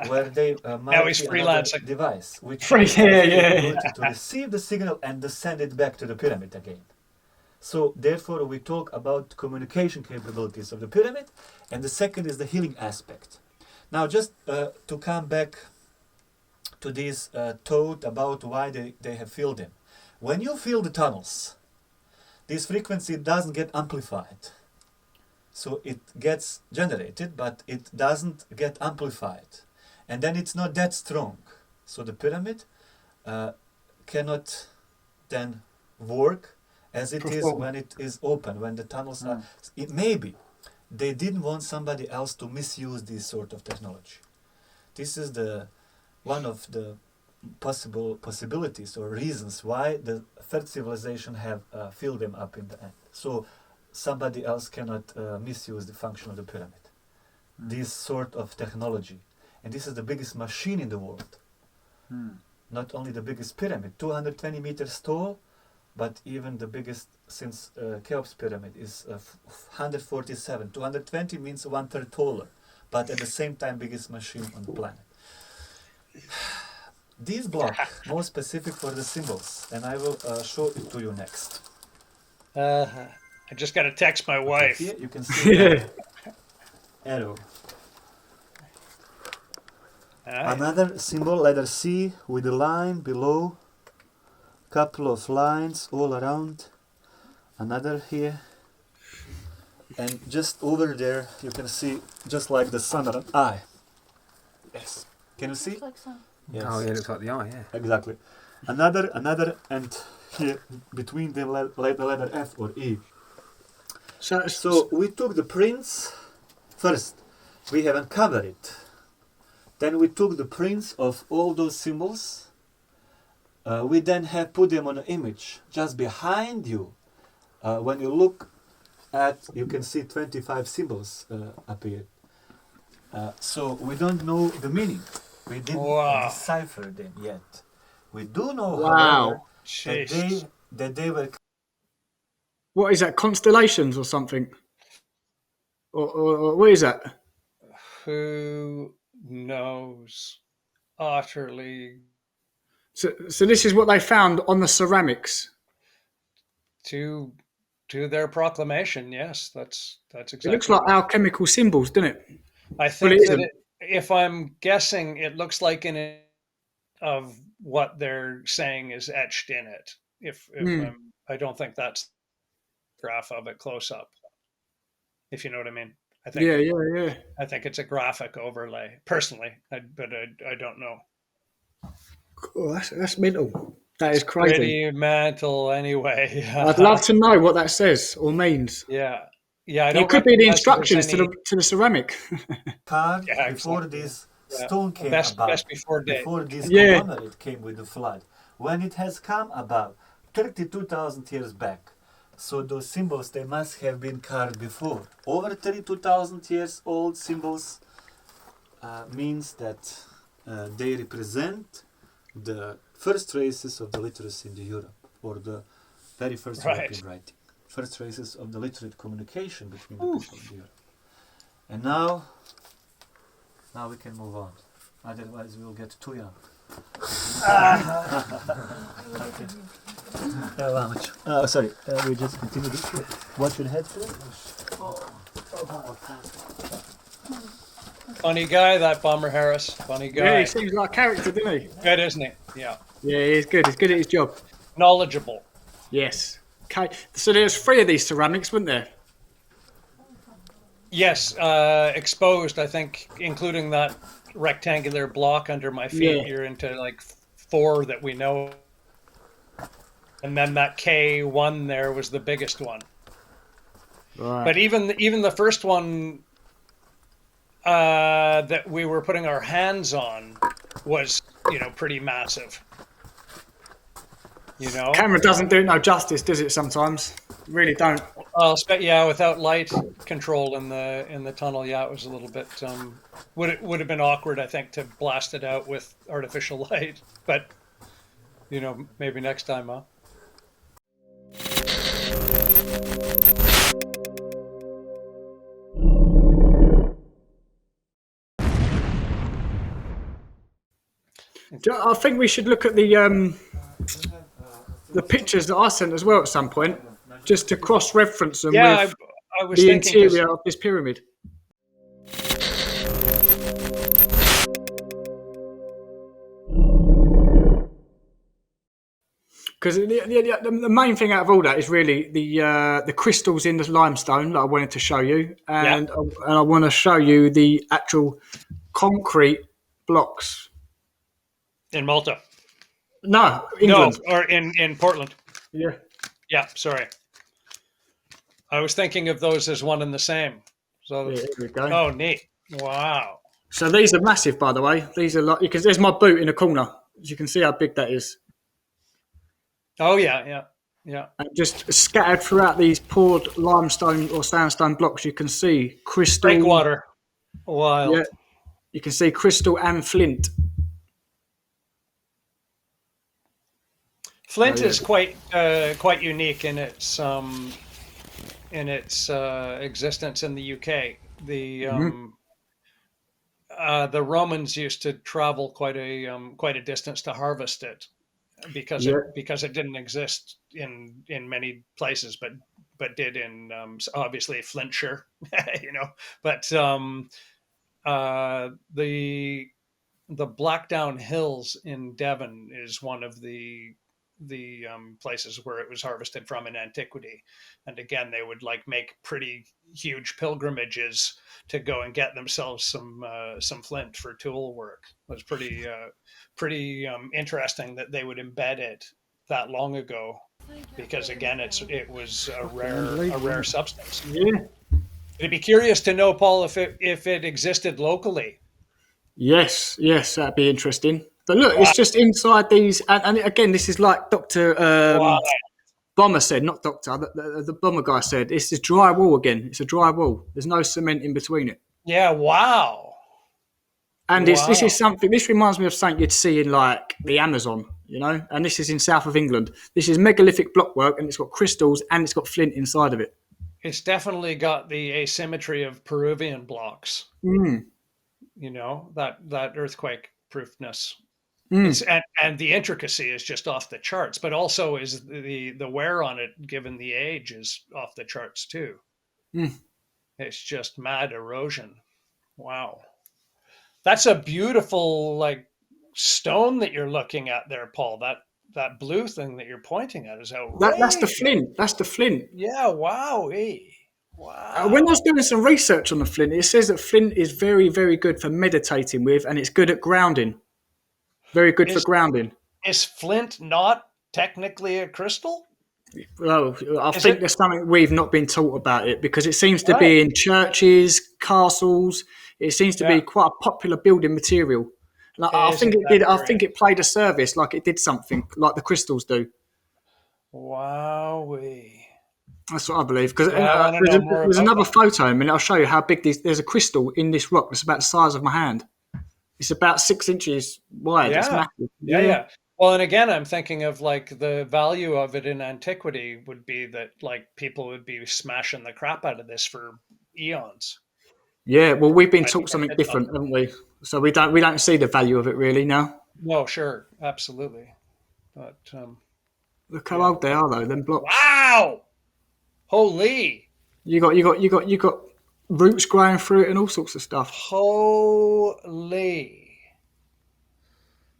where they might be another device, which to receive the signal and to send it back to the pyramid again. So therefore we talk about communication capabilities of the pyramid, and the second is the healing aspect. Now just to come back to this thought about why they have filled them. When you fill the tunnels, this frequency doesn't get amplified. So it gets generated, but it doesn't get amplified. And then it's not that strong. So the pyramid cannot then work as it is when it is open, when the tunnels are... It maybe they didn't want somebody else to misuse this sort of technology. This is one of the possibilities or reasons why the third civilization have filled them up in the end. So somebody else cannot misuse the function of the pyramid. This sort of technology. And this is the biggest machine in the world. Not only the biggest pyramid, 220 meters tall, but even the biggest since Cheops pyramid is 147. 220 means 1/3 taller, but at the same time biggest machine on the planet. This block, more specific for the symbols, and I will show it to you next. I just got to text my wife. Here you can see the arrow. Another symbol, letter C, with a line below, couple of lines all around, another here, and just over there you can see just like the sun or an eye. Yes. Can you see? Like sun. Yes. Oh, yeah, it looks like the eye, yeah. Exactly. Another, and here between the letter F or E. So we took the prints first. We have uncovered it. Then we took the prints of all those symbols. We then have put them on an image just behind you. When you look at, you can see 25 symbols appear. So we don't know the meaning. We didn't decipher them yet. We do know, however, that they were. What is that? Constellations or something? Or what is that? Who knows? Utterly. So this is what they found on the ceramics. To their proclamation, yes, that's exactly. It looks like alchemical symbols, doesn't it? I think that if I'm guessing, it looks like of what they're saying is etched in it. I don't think that's a graph of it close up. If you know what I mean. I think. Yeah. I think it's a graphic overlay, personally, but I don't know. Cool, that's mental. That is crazy. Pretty mental, anyway. I'd love to know what that says or means. Yeah. I don't. It could be the instructions to the ceramic. Card before this stone came about. Before this conglomerate came with the flood. When it has come about 32,000 years back. So those symbols, they must have been carved before. Over 32,000 years old symbols means that they represent the first traces of the literacy in Europe, or the very first European writing. First traces of the literate communication between the people in Europe. And now we can move on. Otherwise we'll get too young. Sorry, we just continue this. What should head for? Funny guy, that Bomber Harris. Funny guy. Yeah, he seems like a character, doesn't he? Good, isn't he? Yeah. Yeah, he's good. He's good at his job. Knowledgeable. Yes. Okay. So there's 3 of these ceramics, weren't there? Yes, exposed, I think, including that rectangular block under my feet. Yeah. You're into like 4 that we know. And then that K1 there was the biggest one. Right. But even the first one that we were putting our hands on was, pretty massive. Camera doesn't do it no justice, does it? Sometimes, really don't. Without light control in the tunnel, it was a little bit. Would have been awkward, I think, to blast it out with artificial light. But maybe next time, huh? I think we should look at the pictures that I sent as well at some point, just to cross-reference them with I was the interior of this pyramid. Because the main thing out of all that is really the crystals in the limestone that I wanted to show you, and I want to show you the actual concrete blocks. In Malta. No, England. No, or in Portland. Yeah. Yeah, sorry. I was thinking of those as one and the same. So, Yeah, here we go. oh, neat. Wow. So these are massive, by the way. These are like, because there's my boot in the corner. As you can see how big that is. Oh, yeah. And just scattered throughout these poured limestone or sandstone blocks, you can see crystal. Breakwater. Wild. Yeah, you can see crystal and flint. Flint is quite unique in its existence in the UK. The Romans used to travel quite a distance to harvest it because it didn't exist in many places, but did in obviously Flintshire, But the Blackdown Hills in Devon is one of the places where it was harvested from in antiquity, and again they would like make pretty huge pilgrimages to go and get themselves some flint for tool work. It was pretty interesting that they would embed it that long ago, because again it was a rare substance. Yeah. I'd be curious to know, Paul, if it existed locally. Yes, that'd be interesting. But look, it's just inside these, and again, this is like Dr. Bomber said, not Doctor, the Bomber guy said, it's this drywall again. It's a drywall. There's no cement in between it. Yeah, wow. And this is something, this reminds me of something you'd see in like the Amazon, and this is in south of England. This is megalithic blockwork, and it's got crystals and it's got flint inside of it. It's definitely got the asymmetry of Peruvian blocks. That earthquake proofness. And the intricacy is just off the charts, but also is the wear on it, given the age, is off the charts too. It's just mad erosion. Wow. That's a beautiful like stone that you're looking at there, Paul. That blue thing that you're pointing at is outrageous. That's the flint. That's the flint. Yeah, wow. Wow. When I was doing some research on the flint, it says that flint is very, very good for meditating with, and it's good at grounding. Very good for grounding. Is flint not technically a crystal? Well, I think there's something we've not been taught about it, because it seems to be in churches, castles. It seems to be quite a popular building material. Like, I think it did. I think it played a service, like it did something, like the crystals do. Wowee. That's what I believe. Because there's another photo, and I'll show you how big there's a crystal in this rock that's about the size of my hand. It's about 6 inches wide. Yeah. It's massive. Yeah. Well, and again, I'm thinking of like the value of it in antiquity would be that like people would be smashing the crap out of this for eons. Yeah. Well, we've been taught something different, haven't we? So we don't see the value of it really now. No, sure, absolutely. But look how old they are, though. Them blocks. Wow. Holy. You got roots growing through it and all sorts of stuff. Holy.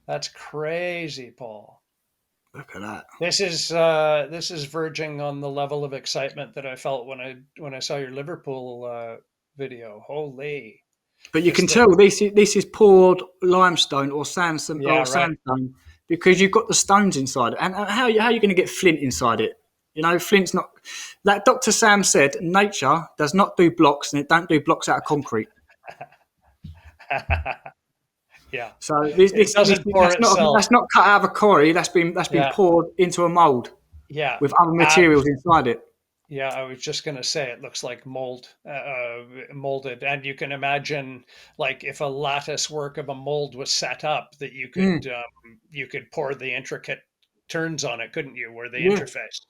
That's crazy, Paul. Look at that. This is verging on the level of excitement that I felt when I saw your Liverpool video. Holy. But you can tell this is poured limestone or sandstone, because you've got the stones inside it. And how are you going to get flint inside it? Flint's not. Like Dr. Sam said, nature does not do blocks, and it don't do blocks out of concrete. Yeah. So that's not cut out of a quarry. That's been poured into a mold. Yeah. With other materials inside it. Yeah, I was just going to say it looks like molded, and you can imagine like if a lattice work of a mold was set up, that you could pour the intricate turns on it, couldn't you? Where the interface.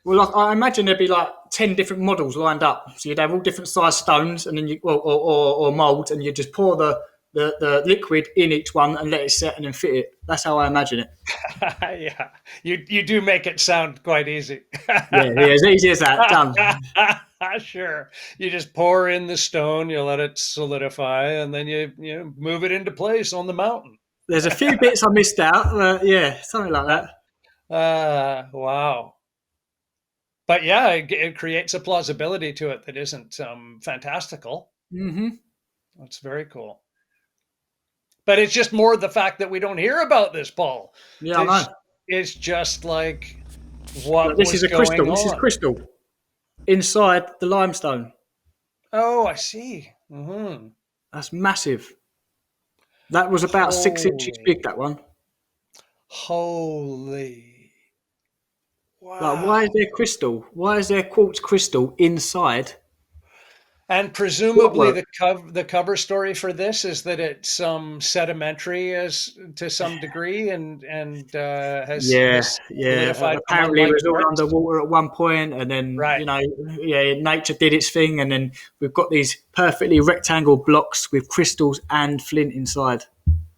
Well, I imagine there'd be like 10 different models lined up. So you'd have all different size stones, and then or molds, and you just pour the liquid in each one and let it set and then fit it. That's how I imagine it. Yeah, you do make it sound quite easy. Yeah, as easy as that. Done. Sure. You just pour in the stone, you let it solidify, and then you move it into place on the mountain. There's a few bits I missed out. Yeah, something like that. Wow. But yeah, it creates a plausibility to it that isn't fantastical. Mm-hmm. That's very cool. But it's just more the fact that we don't hear about this, Paul. Yeah, I know. It's just like what this was is a going crystal. on. This is crystal inside the limestone. Oh, I see. Mm-hmm. That's massive. That was about 6 inches big, that one. Holy. Like, why is Wow. there crystal? Why is there quartz crystal inside? And presumably What? the cover story for this is that it's sedimentary as to some degree has Yeah. solidified from Apparently, it unlike was all quartz. underwater at one point, and then Right. nature did its thing, and then we've got these perfectly rectangle blocks with crystals and flint inside,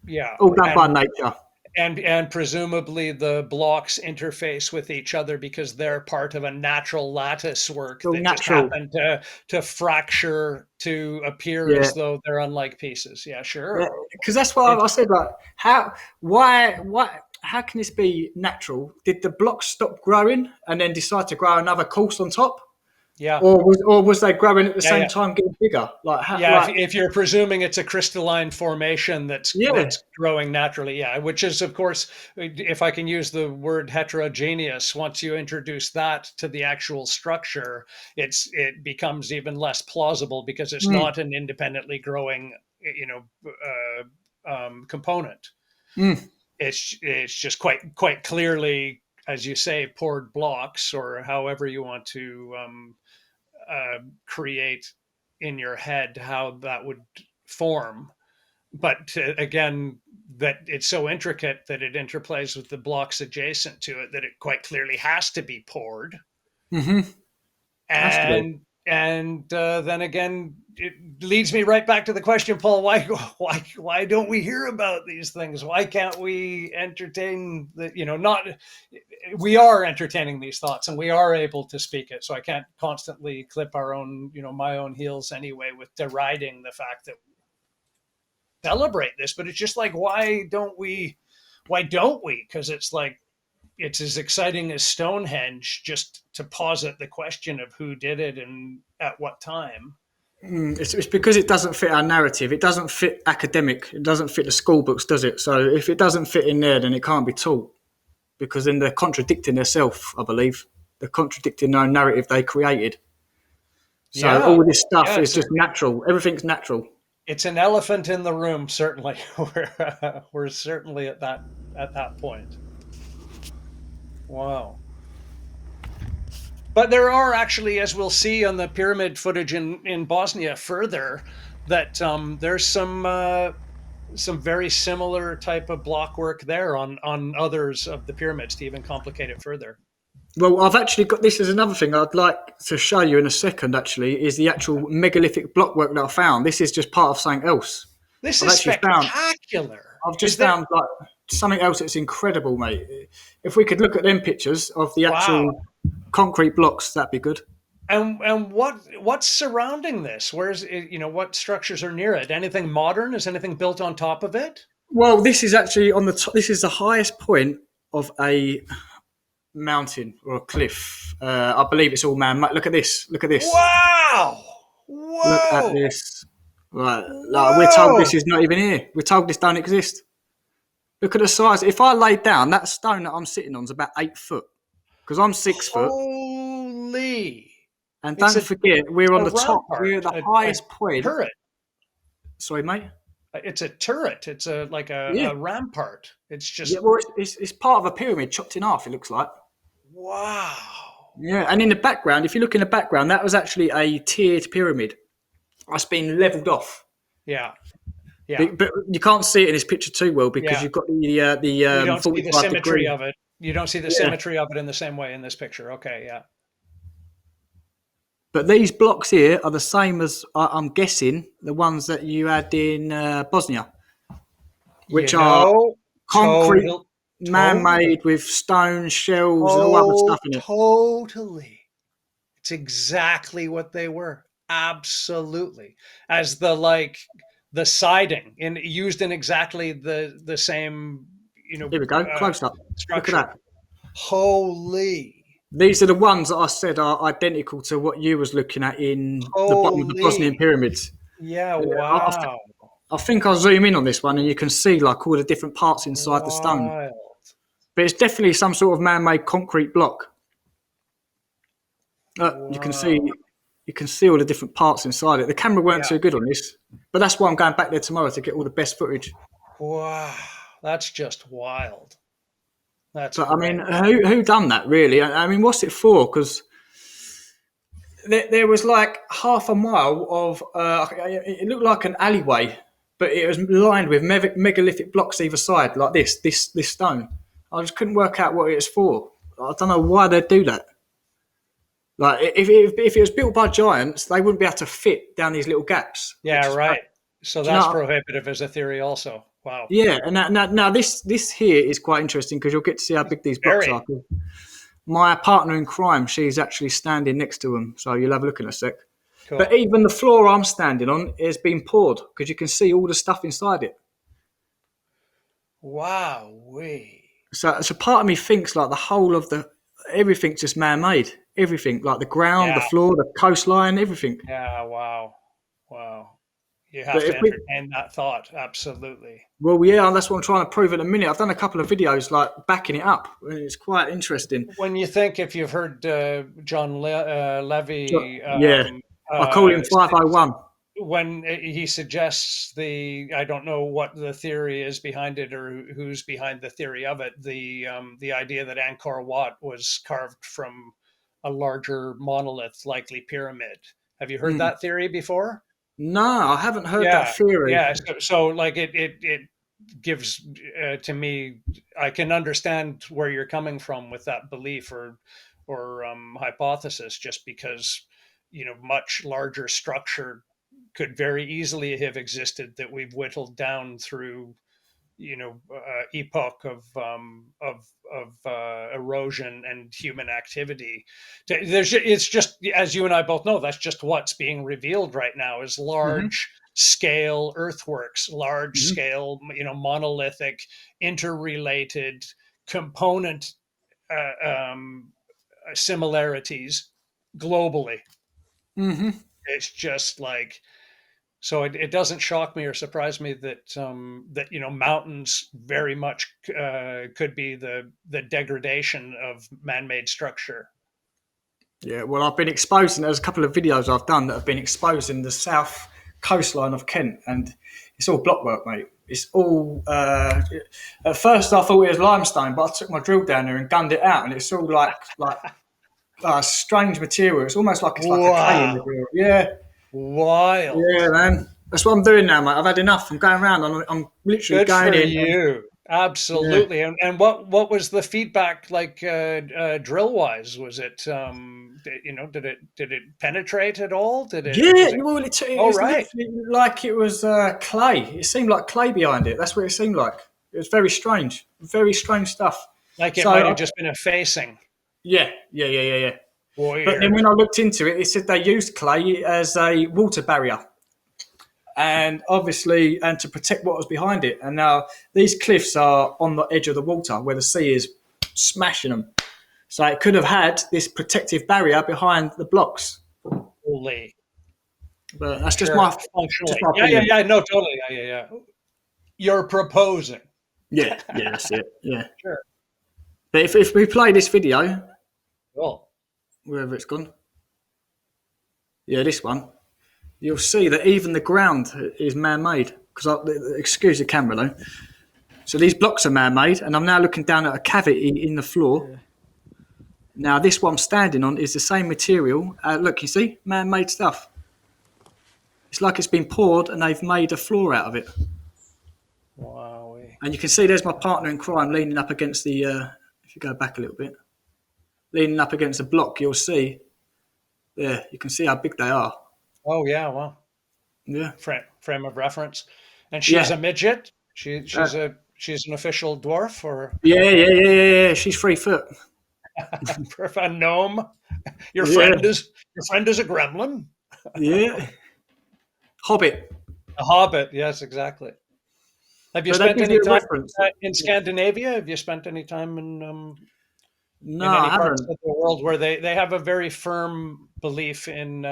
Yeah. all done by nature. And presumably the blocks interface with each other because they're part of a natural lattice work All that just natural. happened to fracture to appear Yeah. as though they're unlike pieces. Yeah, sure. Because that's what I said. Like, how can this be natural? Did the blocks stop growing and then decide to grow another course on top? Yeah. Or was they growing at the same Yeah. time, getting bigger? Yeah, if you're presuming it's a crystalline formation that's growing naturally, yeah, which is, of course, if I can use the word heterogeneous, once you introduce that to the actual structure, it becomes even less plausible because it's not an independently growing, component. It's just quite clearly, as you say, poured blocks, or however you want to create in your head how that would form. But again, that it's so intricate that it interplays with the blocks adjacent to it that it quite clearly has to be poured. Mm-hmm. And then again, it leads me right back to the question, Paul. Why don't we hear about these things? Why can't we entertain the? We are entertaining these thoughts, and we are able to speak it. So I can't constantly clip our own, my own heels anyway with deriding the fact that we celebrate this. But it's just like, why don't we? Because it's like, it's as exciting as Stonehenge, just to posit the question of who did it and at what time. It's because it doesn't fit our narrative. It doesn't fit academic. It doesn't fit the school books, does it? So if it doesn't fit in there, then it can't be taught, because then they're contradicting themselves, I believe. They're contradicting their own narrative they created. So all this stuff is just natural. Everything's natural. It's an elephant in the room, certainly. We're certainly at that point. Wow. But there are actually, as we'll see on the pyramid footage in Bosnia further, that there's some very similar type of block work there on others of the pyramids to even complicate it further. Well, I've actually got this as another thing I'd like to show you in a second, actually, is the actual megalithic block work that I found. This is just part of something else. This is spectacular. I've just found like something else that's incredible, mate. If we could look at them pictures of the actual concrete blocks, that'd be good. And what's surrounding this? Where's what structures are near it? Anything modern? Is anything built on top of it? Well, this is actually on the top. This is the highest point of a mountain or a cliff. I believe it's all man. Look at this. Look at this. Wow! Whoa! Look at this. Right, like we're told this is not even here. We're told this don't exist. Look at the size. If I laid down, that stone that I'm sitting on is about 8 foot, because I'm 6 foot. Holy! And don't forget, we're on the top. We're at the highest point. Turret. Sorry, mate. It's a turret. It's a rampart. It's just it's part of a pyramid chopped in half. It looks like. Wow. Yeah, and in the background, if you look in the background, that was actually a tiered pyramid. That's been leveled off. Yeah. But you can't see it in this picture too well because you've got the you don't see the symmetry of it. You don't see the symmetry of it in the same way in this picture. Okay, yeah. But these blocks here are the same as, I'm guessing, the ones that you had in Bosnia, which are concrete, man-made with stone, shells, and all other stuff in it. Totally. It's exactly what they were. Absolutely. As the siding used in exactly the same, Here we go, close up. Structure. Look at that. Holy. These are the ones that I said are identical to what you was looking at in the bottom of the Bosnian Pyramids. Yeah, wow. I think I'll zoom in on this one and you can see like all the different parts inside the stone. But it's definitely some sort of man-made concrete block. You can see you can see all the different parts inside it. The camera weren't too good on this, but that's why I'm going back there tomorrow to get all the best footage. Wow, that's just wild. That's. But great. I mean, who done that really? I mean, what's it for? Because there was like half a mile of it looked like an alleyway, but it was lined with megalithic blocks either side, like this stone. I just couldn't work out what it was for. I don't know why they'd do that. Like if it was built by giants, they wouldn't be able to fit down these little gaps. Yeah, right. So that's prohibitive as a theory, also. Wow. Yeah, and now this here is quite interesting because you'll get to see how big these blocks are. My partner in crime, she's actually standing next to them, so you'll have a look in a sec. Cool. But even the floor I'm standing on has been poured because you can see all the stuff inside it. Wow. So part of me thinks like the whole of everything's just man-made. Everything, like the ground, the floor, the coastline, everything. Yeah, wow. You have to entertain that thought, absolutely. Well, yeah, that's what I'm trying to prove in a minute. I've done a couple of videos like backing it up. It's quite interesting. When you think, if you've heard John Levy... I call him 501. When he suggests I don't know what the theory is behind it or who's behind the theory of it, the idea that Angkor Wat was carved from a larger monolith, likely pyramid. Have you heard that theory before? No, I haven't heard that theory. Yeah, so like it gives to me, I can understand where you're coming from with that belief or hypothesis, just because much larger structure could very easily have existed that we've whittled down through epoch of erosion and human activity. It's just, as you and I both know, that's just what's being revealed right now is large scale earthworks, large scale, monolithic, interrelated component similarities globally. It's just like, so it doesn't shock me or surprise me that mountains very much could be the degradation of man-made structure. Yeah, well, I've been exposing. There's a couple of videos I've done that have been exposing the south coastline of Kent, and it's all blockwork, mate. It's all. At first, I thought it was limestone, but I took my drill down there and gunned it out, and it's all like strange material. It's almost like it's like a clay in the drill. Yeah. Wild. Yeah, man. That's what I'm doing now, mate. I've had enough. I'm going around. I'm literally going in. Good for you. Absolutely. Yeah. And what was the feedback like drill wise? Was it did it penetrate at all? Did it? Yeah. Well, it was like it was clay. It seemed like clay behind it. That's what it seemed like. It was very strange. Very strange stuff. Like it might have just been a facing. Yeah. Warrior. But then when I looked into it, it said they used clay as a water barrier, and obviously, and to protect what was behind it. And now these cliffs are on the edge of the water where the sea is smashing them. So it could have had this protective barrier behind the blocks. Holy. But that's just my opinion. Yeah, no, totally. Yeah. You're proposing. Yeah, that's it. Yeah. Sure. But if we play this video, well, wherever it's gone, yeah, this one, you'll see that even the ground is man-made. Because excuse the camera though. So these blocks are man-made, and I'm now looking down at a cavity in the floor. Yeah. Now this one I'm standing on is the same material. Look, you see, man-made stuff. It's like it's been poured, and they've made a floor out of it. Wow. And you can see there's my partner in crime leaning up against the. If you go back a little bit, leaning up against the block, you'll see. There, you can see how big they are. Oh yeah, wow. Yeah. Frame of reference, and she's a midget. She's an official dwarf, or yeah. She's 3 foot. A gnome. Your friend is a gremlin. Yeah. Hobbit. A hobbit. Yes, exactly. Have you spent any time in Scandinavia? Have you spent any time in any parts of the world where they have a very firm belief in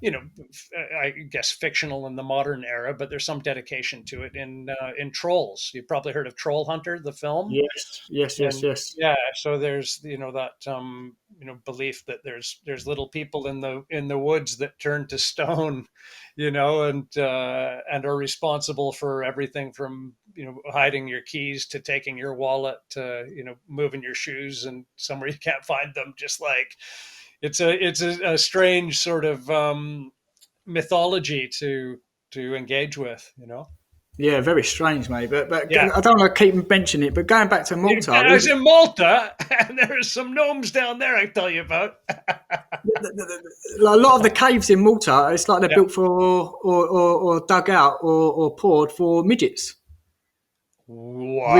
I guess fictional in the modern era, but there's some dedication to it in Trolls. You've probably heard of Troll Hunter, the film. Yes. And yeah, so there's that belief that there's little people in the woods that turn to stone, and are responsible for everything from hiding your keys to taking your wallet to moving your shoes and somewhere you can't find them. Just like it's a strange sort of mythology to engage with. Yeah, very strange, mate. But Yeah. I don't want to keep mentioning it. But going back to Malta, I was in Malta, and there's some gnomes down there I tell you about. a lot of the caves in Malta, it's like they're built for or dug out or poured for midgets. Wow.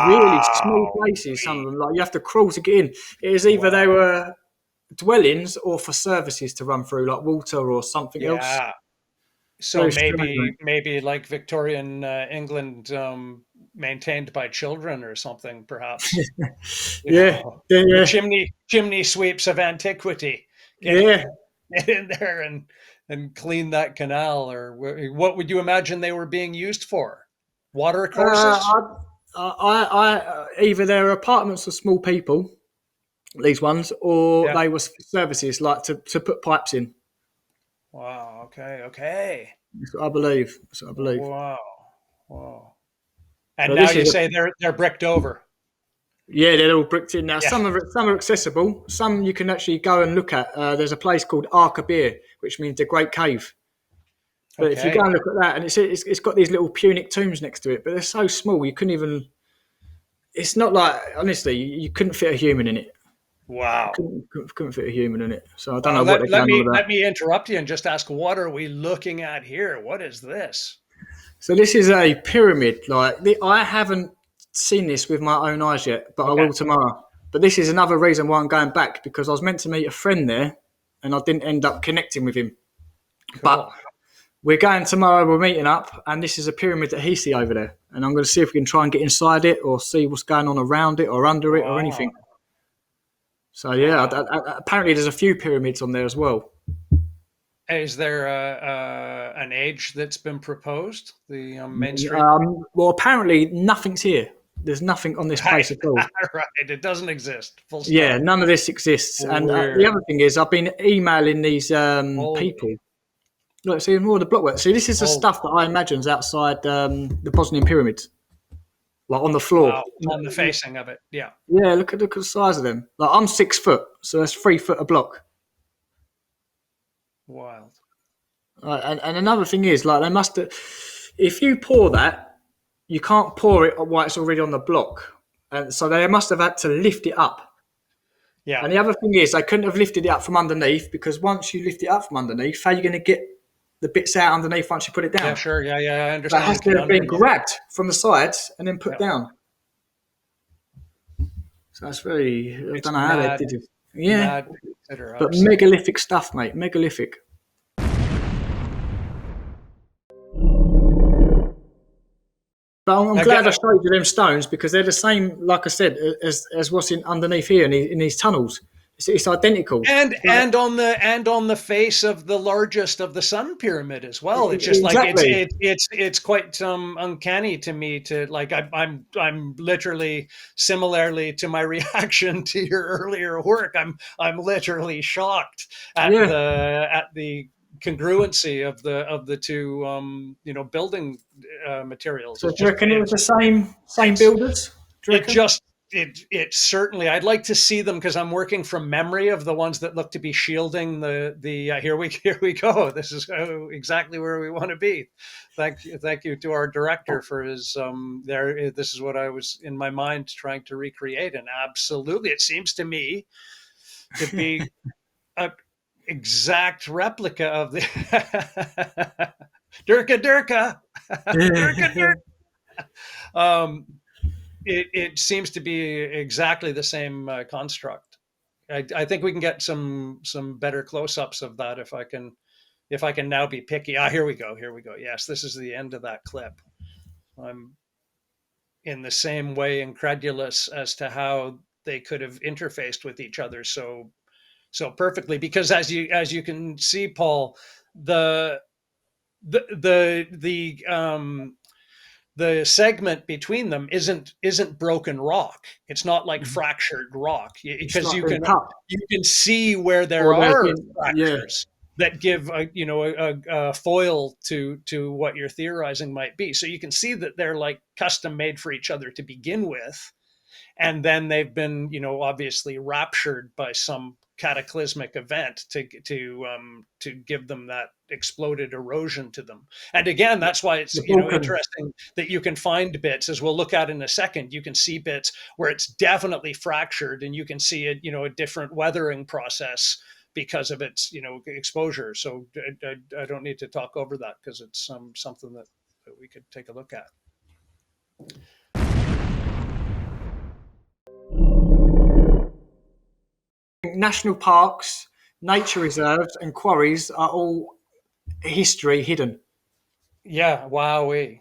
Really small places. Some of them, like you have to crawl to get in. It is either they were dwellings or for services to run through, like water or something else. So maybe like Victorian England, maintained by children or something, perhaps. Yeah. Chimney sweeps of antiquity. Get in there and clean that canal, or what would you imagine they were being used for? Water courses? I either they're apartments for small people, these ones, or they were services like to put pipes in. Wow. Okay. That's what I believe. Wow. And so now you say they're bricked over. Yeah, they're all bricked in now. Some are accessible. Some you can actually go and look at. There's a place called Archaeology, which means the Great Cave. But if you go and look at that, and it's got these little Punic tombs next to it, but they're so small you couldn't even. It's not like, honestly, you couldn't fit a human in it. Wow. Couldn't fit a human in it. So I don't know what they're going on about. Let me interrupt you and just ask, what are we looking at here? What is this? So this is a pyramid. I haven't seen this with my own eyes yet, but I will tomorrow. But this is another reason why I'm going back, because I was meant to meet a friend there and I didn't end up connecting with him. Cool. But we're going tomorrow, we're meeting up, and this is a pyramid that he see over there. And I'm going to see if we can try and get inside it or see what's going on around it or under it or anything. So apparently there's a few pyramids on there as well. Is there an age that's been proposed? The mainstream? Well, apparently nothing's here. There's nothing on this place at all. Right, it doesn't exist. Full stop. Yeah, none of this exists. And the other thing is, I've been emailing these people. Look, see more of the blockwork. See, this is the stuff that I imagine's outside the Bosnian Pyramids. Like on the floor. Wow, on the facing of it, yeah. Yeah, look at the size of them. Like I'm 6 foot, so that's 3 foot a block. Wild. And another thing is, like they must have, if you pour that, you can't pour it while it's already on the block. And so they must have had to lift it up. Yeah. And the other thing is, they couldn't have lifted it up from underneath, because once you lift it up from underneath, how are you going to get the bits out underneath once you put it down? Yeah, sure. Yeah, I understand. That has to have been grabbed from the sides and then put down. So that's very, I don't know how they did it. Yeah. But megalithic stuff, mate. Megalithic. But I'm glad I showed you them stones, because they're the same, like I said, as what's in underneath here in these tunnels. It's identical, and on the face of the largest of the Sun Pyramid as well. It's just like it's quite uncanny to me to like. I'm literally, similarly to my reaction to your earlier work, I'm literally shocked at the congruency of the two building materials. So do you reckon it was the same builders? It certainly, I'd like to see them, because I'm working from memory of the ones that look to be shielding the here we go. This is exactly where we want to be. Thank you to our director for his this is what I was in my mind trying to recreate, and absolutely it seems to me to be a exact replica of the Durka. It seems to be exactly the same construct. I think we can get some better close-ups of that if I can now be picky. Here we go. Yes, this is the end of that clip. I'm in the same way incredulous as to how they could have interfaced with each other so perfectly, because as you can see, Paul, the segment between them isn't broken rock. It's not like fractured rock, because like you being cut. can see where there Or there's are been- yeah. fractures that give a foil to what you're theorizing might be. So you can see that they're like custom made for each other to begin with, and then they've been obviously raptured by some cataclysmic event to give them that exploded erosion to them. And again, that's why it's interesting that you can find bits, as we'll look at in a second. You can see bits where it's definitely fractured, and you can see a different weathering process because of its exposure. So I don't need to talk over that, because it's something that we could take a look at. National parks, nature reserves, and quarries are all history hidden. Yeah, wowee.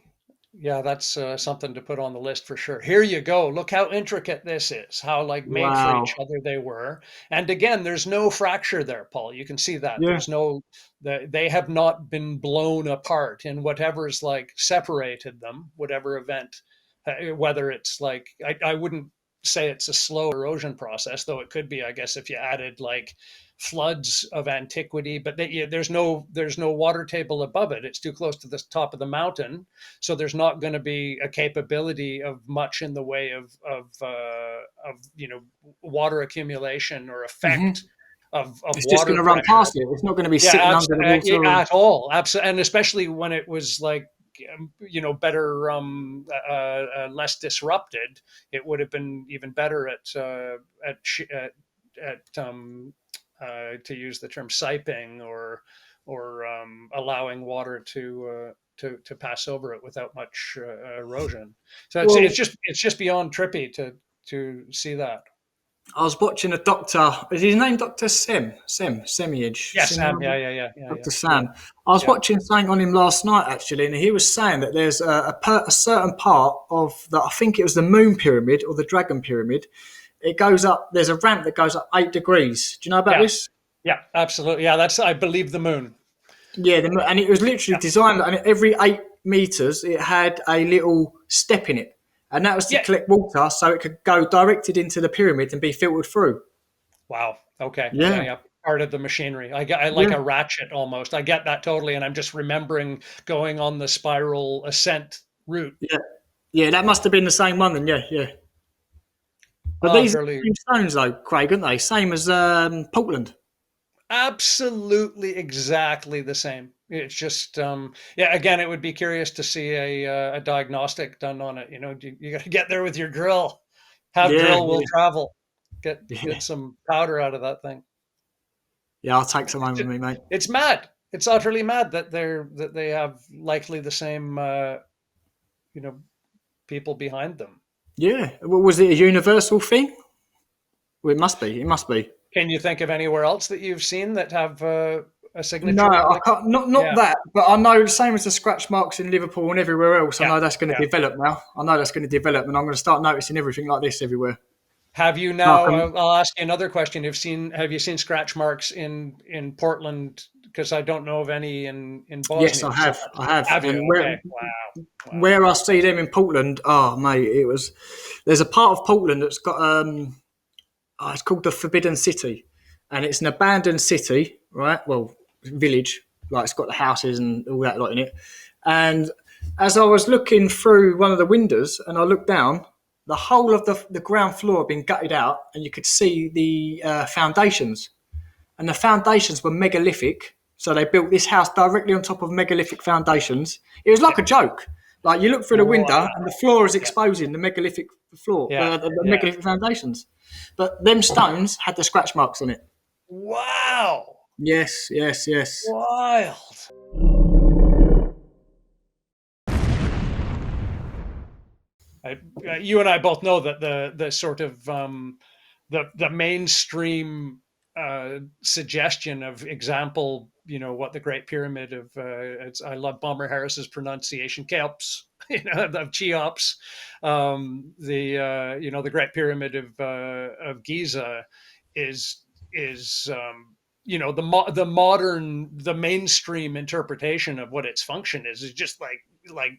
Yeah, that's something to put on the list for sure. Here you go. Look how intricate this is. How made for each other they were. And again, there's no fracture there, Paul. You can see that. Yeah. There's no. They have not been blown apart in whatever's separated them. Whatever event, whether it's I wouldn't say it's a slow erosion process, though it could be, I guess, if you added floods of antiquity, but there's no water table above it. It's too close to the top of the mountain, so there's not going to be a capability of much in the way of water accumulation or effect of it's water. Just going to run past it. It's not going to be sitting under the water at all. Absolutely, and especially when it was better, less disrupted, it would have been even better at to use the term siping or allowing water to pass over it without much erosion. So it's just beyond trippy to see that. I was watching a doctor. Is his name Dr. Semiage? Yes, Sam. Yeah. Dr. Sam. I was watching something on him last night, actually, and he was saying that there's a certain part of I think it was the Moon Pyramid or the Dragon Pyramid. It goes up. There's a ramp that goes up 8 degrees. Do you know about this? Yeah, absolutely. Yeah, that's, I believe, the moon. Yeah, and it was literally designed, and every 8 meters, it had a little step in it. And that was to collect water so it could go directed into the pyramid and be filtered through. Wow. Okay. Yeah. Part of the machinery. I like a ratchet almost. I get that totally. And I'm just remembering going on the spiral ascent route. Yeah. Yeah, that must have been the same one then. Yeah. But these are the same stones though, Craig, aren't they? Same as Portland. Absolutely exactly the same. It's just, again, it would be curious to see a diagnostic done on it. You got to get there with your drill. Drill will travel. Get some powder out of that thing. Yeah, I'll take some home with me, mate. It's mad. It's utterly mad that they have likely the same, people behind them. Yeah. Well, was it a universal thing? Well, it must be. It must be. Can you think of anywhere else that you've seen that have a signature? No, I can't. Not that, but I know the same as the scratch marks in Liverpool and everywhere else. I know that's going to develop now. And I'm going to start noticing everything like this everywhere. Have you now? I'll ask you another question. Have you seen scratch marks in Portland? Because I don't know of any in Bosnia. Yes, I have. Have you? Okay. Wow. Where I see them in Portland, mate, there's a part of Portland that's got it's called the Forbidden City, and it's an abandoned city, right? Well, village, it's got the houses and all that lot in it. And as I was looking through one of the windows, and I looked down, the whole of the ground floor had been gutted out, and you could see the foundations, and the foundations were megalithic. So they built this house directly on top of megalithic foundations. It was like a joke. You look through the window, and the floor is exposing the megalithic floor, the megalithic foundations. But them stones had the scratch marks on it. Wow. Yes. Wild. You and I both know that the sort of the mainstream suggestion of example, what the Great Pyramid of I love Bomber Harris's pronunciation, Cheops, of Cheops, the Great Pyramid of Giza is you know, the mainstream interpretation of what its function is just like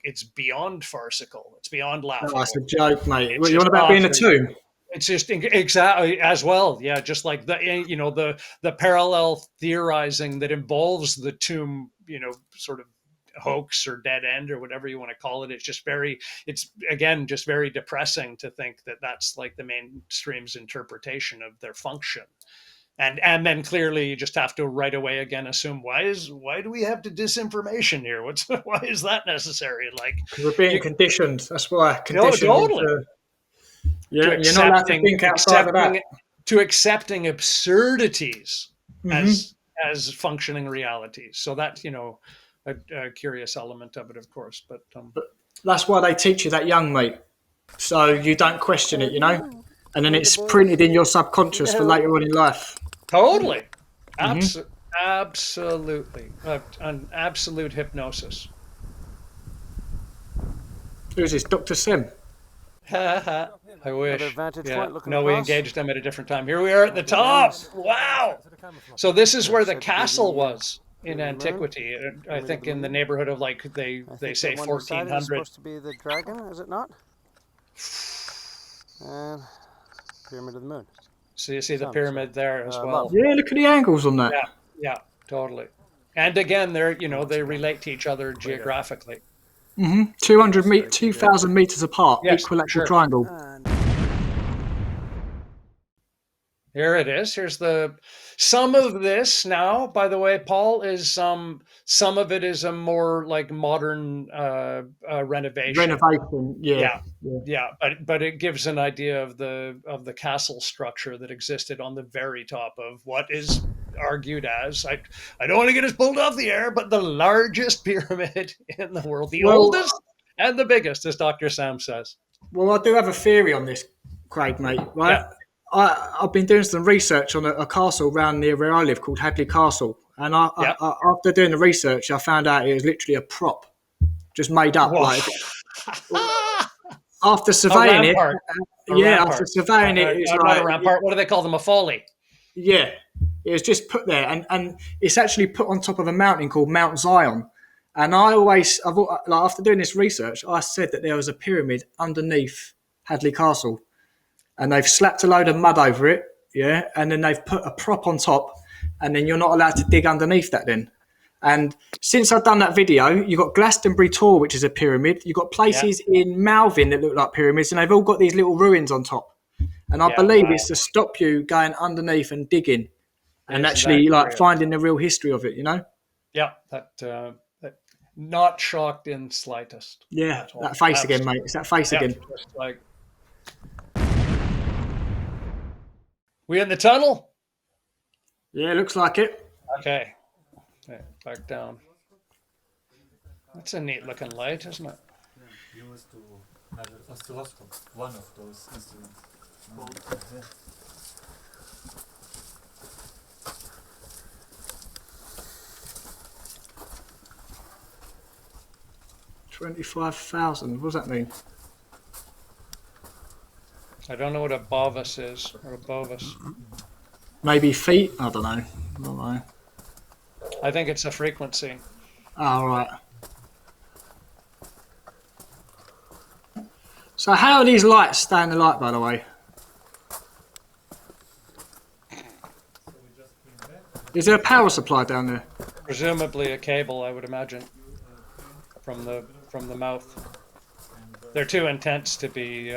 it's beyond farcical. It's beyond laughable. Oh, that's a joke, mate. What, you want about being a tomb? It's just exactly as well. Yeah, just like the parallel theorizing that involves the tomb, you know, sort of hoax or dead end or whatever you want to call it. It's again just very depressing to think that that's like the mainstream's interpretation of their function. And then clearly you just have to right away again assume why do we have to disinformation here? Why is that necessary? Like, because we're being conditioned. That's why conditioned. No, totally. You're not allowed to think outside of that. To accepting absurdities as functioning realities. So that's, you know, a curious element of it, of course. But that's why they teach you that young, mate. So you don't question it, you know? And then it's printed in your subconscious for later on in life. Totally. Absolutely. An absolute hypnosis. Who's this? Dr. Sim? I wish. Yeah. No, we engaged them at a different time. Here we are at the top. Wow. So this is where the castle was in antiquity. I think in the neighborhood of, like, they say 1400. It's supposed to be the dragon, is it not? Pyramid of the Moon. So you see the pyramid there as well. Yeah, look at the angles on that. Yeah, totally. And again, they relate to each other geographically. 2,000 meters apart, yes, equilateral triangle. Here it is. Here's some of this now, by the way, Paul, is some of it is a more like modern renovation. Yeah. But it gives an idea of the castle structure that existed on the very top of what is argued as, I don't want to get us pulled off the air, but the largest pyramid in the world, the oldest and the biggest, as Dr. Sam says. Well, I do have a theory on this, Craig, mate. Right. Yeah. I've been doing some research on a castle around near where I live called Hadley Castle. And after doing the research, I found out it was literally a prop, just made up. Like, after surveying it, after surveying it, it's not a rampart. What do they call them? A folly. Yeah, it was just put there, and it's actually put on top of a mountain called Mount Zion. And after doing this research, I said that there was a pyramid underneath Hadley Castle. And they've slapped a load of mud over it, and then they've put a prop on top, and then you're not allowed to dig underneath that then. And since I've done that video, you've got Glastonbury Tor, which is a pyramid. You've got places in Malvern that look like pyramids, and they've all got these little ruins on top. And I believe it's to stop you going underneath and digging and actually finding the real history of it, you know? Yeah, that not shocked in slightest. Yeah, that face again, mate. It's that face again. Just like... We in the tunnel? Yeah, looks like it. Okay. Back down. That's a neat looking light, isn't it? You used to have an oscilloscope, one of those instruments. Yeah. 25,000. What does that mean? I don't know what a bovis is, or a bovis. Maybe feet? I don't know. I think it's a frequency. Oh, right. So how are these lights staying alight, by the way? Is there a power supply down there? Presumably a cable, I would imagine, from the mouth. They're too intense to be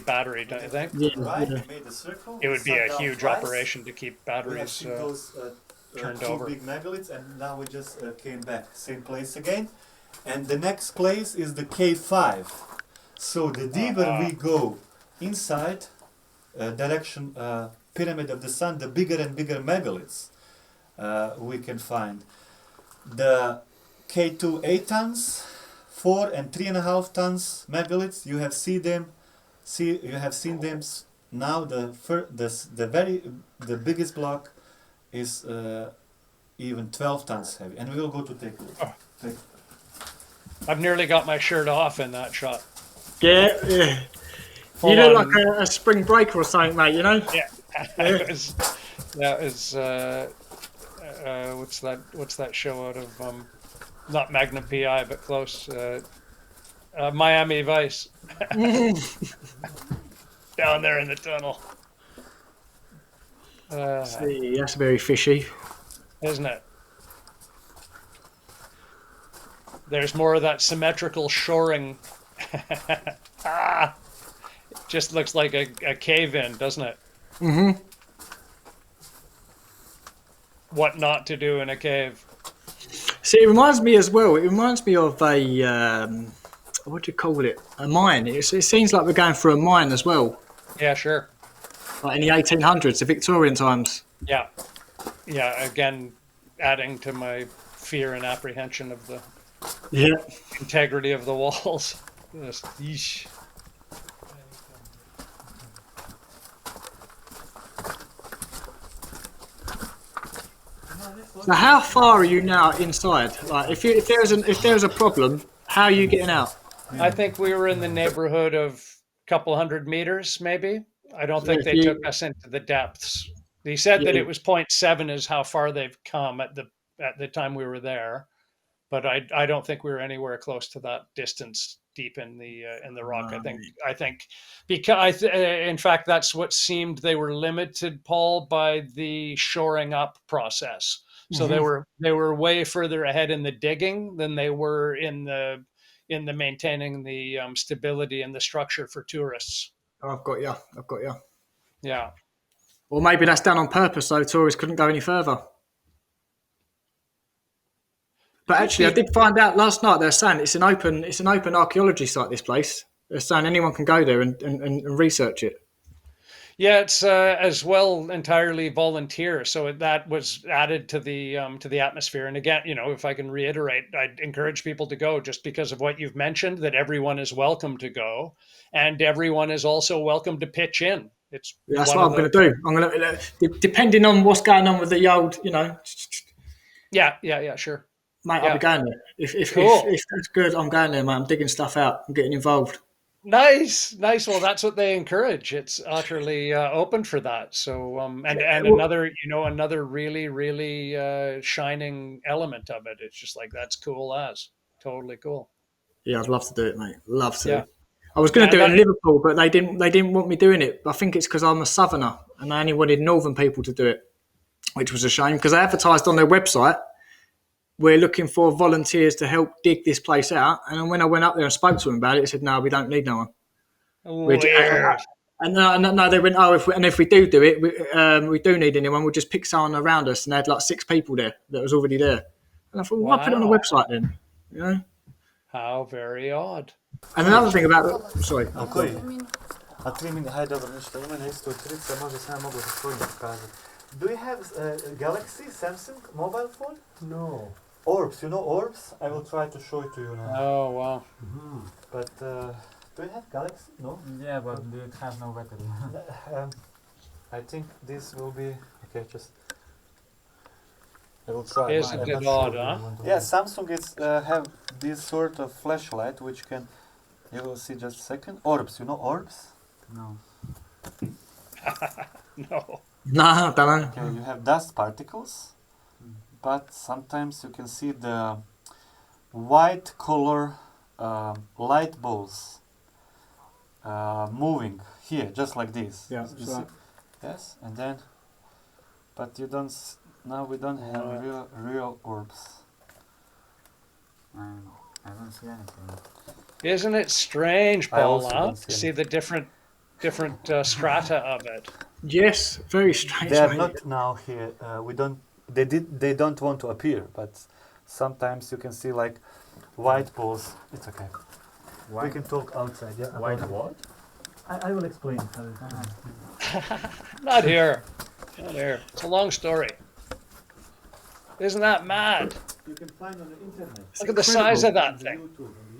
battery, don't you think? Yeah. It would be a huge operation to keep batteries turned over. Big megaliths, and now we just came back, same place again. And the next place is the K5. So the deeper we go inside, direction Pyramid of the Sun, the bigger and bigger megaliths we can find. The K2 8 tons, 4 and 3.5 tons megaliths. You have seen them. You have seen them now. The biggest block is even 12 tons heavy, and we will go to take a look. I've nearly got my shirt off in that shot. Yeah. You look like a spring breaker or something, mate, you know? Yeah. That is what's that show out of not Magnum PI but close, Miami Vice. Down there in the tunnel. See, that's very fishy, isn't it? There's more of that symmetrical shoring. Just looks like a cave in, doesn't it? Mm-hmm. What not to do in a cave. See, it reminds me as well. It reminds me of a what do you call it? A mine. It seems like we're going through a mine as well. Yeah, sure. Like in the 1800s, the Victorian times. Yeah. Again, adding to my fear and apprehension of the integrity of the walls. Just, yeesh. Now, how far are you now inside? Like, if there's a problem, how are you getting out? I think we were in the neighborhood of a couple 100 meters, maybe. I don't think they took us into the depths. They said that it was 0.7 is how far they've come at the time we were there, but I don't think we were anywhere close to that distance deep in the rock. I think because in fact that's what seemed they were limited, Paul, by the shoring up process. So they were way further ahead in the digging than they were in the maintaining the stability and the structure for tourists. Oh, I've got you. Yeah. Or maybe that's done on purpose so tourists couldn't go any further. But actually, I did find out last night they're saying it's an open archaeology site. This place, they're saying anyone can go there and research it. Yeah, it's as well entirely volunteer, so that was added to the atmosphere. And again, if I can reiterate, I'd encourage people to go just because of what you've mentioned, that everyone is welcome to go, and everyone is also welcome to pitch in. That's what I'm going to do. I'm going to, depending on what's going on with the old, Yeah, sure. Mate, I'll be going there. If that's good, I'm going there, mate. I'm digging stuff out. I'm getting involved. Nice. Well, that's what they encourage. It's utterly open for that. So, another really, really shining element of it. It's just like that's cool as totally cool. Yeah, I'd love to do it, mate. Love to. Yeah. I was going to do it in Liverpool, but they didn't want me doing it. I think it's because I'm a southerner and they only wanted northern people to do it, which was a shame because they advertised on their website, we're looking for volunteers to help dig this place out. And then when I went up there and spoke to them about it, they said, no, we don't need no one. Weird. And no, they went, if we do it, we do need anyone. We'll just pick someone around us. And they had like 6 people there that was already there. And I thought, well, why put it on the website then? How very odd. And another thing about sorry. Do you have Galaxy Samsung mobile phone? No. Orbs, Orbs? I will try to show it to you now. Oh, wow. Mm-hmm. But do you have Galaxy? No? Yeah, but it has no battery. I think this will be... Okay, I will try. Isn't it odd, huh? Yeah, Samsung have this sort of flashlight which can... You will see just a second. Orbs, Orbs? No. No. No, I don't know. Okay, you have dust particles, but sometimes you can see the white color light balls moving here, just like this. Yeah, yes, and then, but you don't. Now we don't have real orbs. I don't see anything. Isn't it strange, Paul? See the different strata of it. Yes, very strange. They are not now here. We don't. They don't want to appear, but sometimes you can see like white balls. It's okay. We can talk outside. Yeah. White what? I will explain. Not here. It's a long story. Isn't that mad? You can find on the internet. Look at the size of that thing.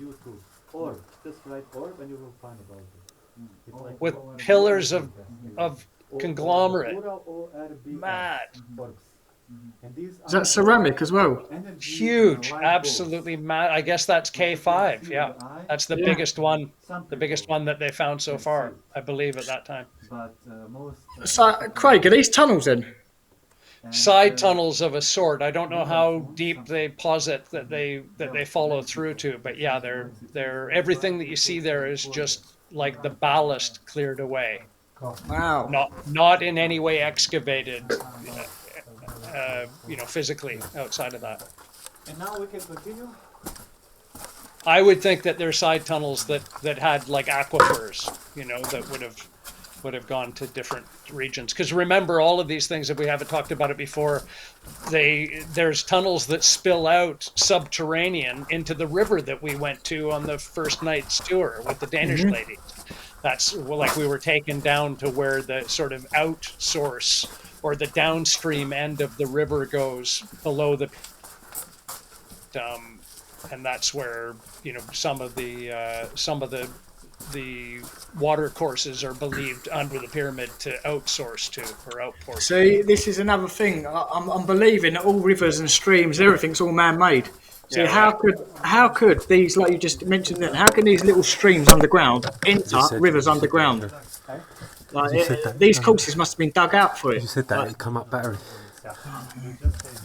YouTube. Orb. Just write orb and you will find about it. Like with pillars of conglomerate. Mad. Is that ceramic as well? Huge, absolutely mad. I guess that's K5. Yeah, that's the biggest one. The biggest one that they found so far, I believe, at that time. So, Craig, are these tunnels then? side tunnels of a sort. I don't know how deep they posit that they follow through to, but yeah, they're everything that you see there is just like the ballast cleared away. Wow. Not in any way excavated, physically outside of that. And now we can continue. I would think that there's side tunnels that had like aquifers, that would have gone to different regions. Because remember, all of these things, if we haven't talked about it before, there's tunnels that spill out subterranean into the river that we went to on the first night's tour with the Danish ladies. That's like we were taken down to where the sort of out source or the downstream end of the river goes below the and that's where some of the water courses are believed under the pyramid to outsource to or outport. See, this is another thing. I'm believing that all rivers and streams, everything's all man-made. So Yeah, how could these, like you just mentioned, then how can these little streams underground enter rivers underground? These courses must have been dug out for it. You said that it come up battery.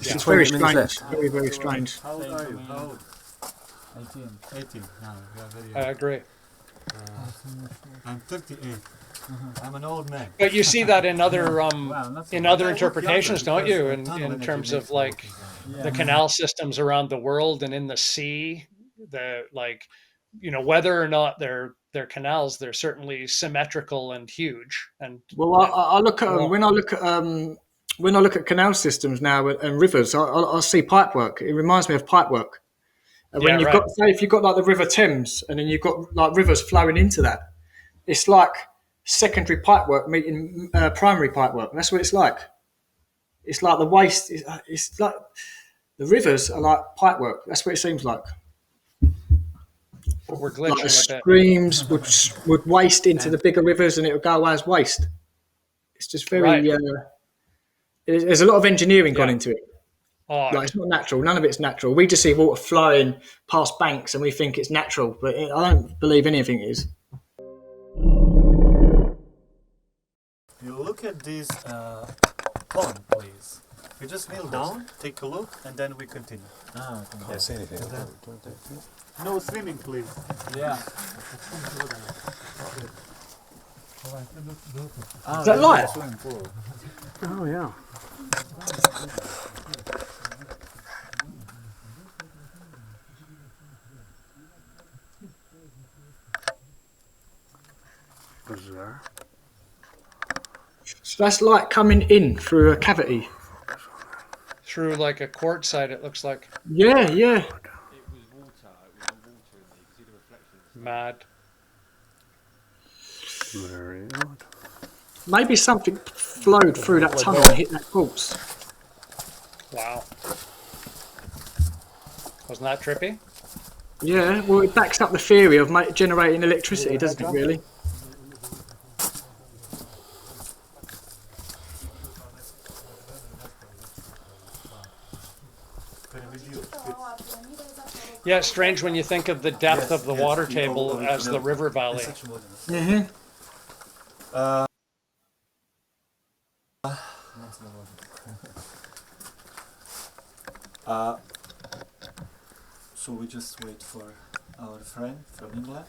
It's very strange. Very, very strange. How old are you? How old? 18. No, we are very young. I agree. I'm 38. I'm an old man. But you see that in other interpretations, don't you? In terms of like the canal systems around the world and in the sea, whether or not they're canals, they're certainly symmetrical and huge. And I look at them, when I look at canal systems now and rivers, I see pipework. It reminds me of pipework. And when if you've got like the River Thames, and then you've got like rivers flowing into that, it's like secondary pipework meeting primary pipework. That's what it's like. It's like the waste. It's like the rivers are like pipework. That's what it seems like. We're glitching Like the a bit. streams would waste into the bigger rivers, and it would go away as waste. It's just very. There's a lot of engineering gone into it. Like, it's not natural. None of it's natural. We just see water flowing past banks and we think it's natural, but I don't believe anything is. You look at this pond, please. You just kneel down, take a look, and then we continue. Can't see anything. No swimming, please. Yeah. Is that light? Oh yeah. Bizarre. So that's light coming in through a cavity. Through like a quartzite, it looks like. Yeah. Mad. Very odd. Maybe something flowed through that tunnel and hit that quartz. Wow. Wasn't that trippy? Yeah, well, it backs up the theory of generating electricity, doesn't it, really? Yeah, it's strange when you think of the depth of the water table as the river valley. So we just wait for our friend from England.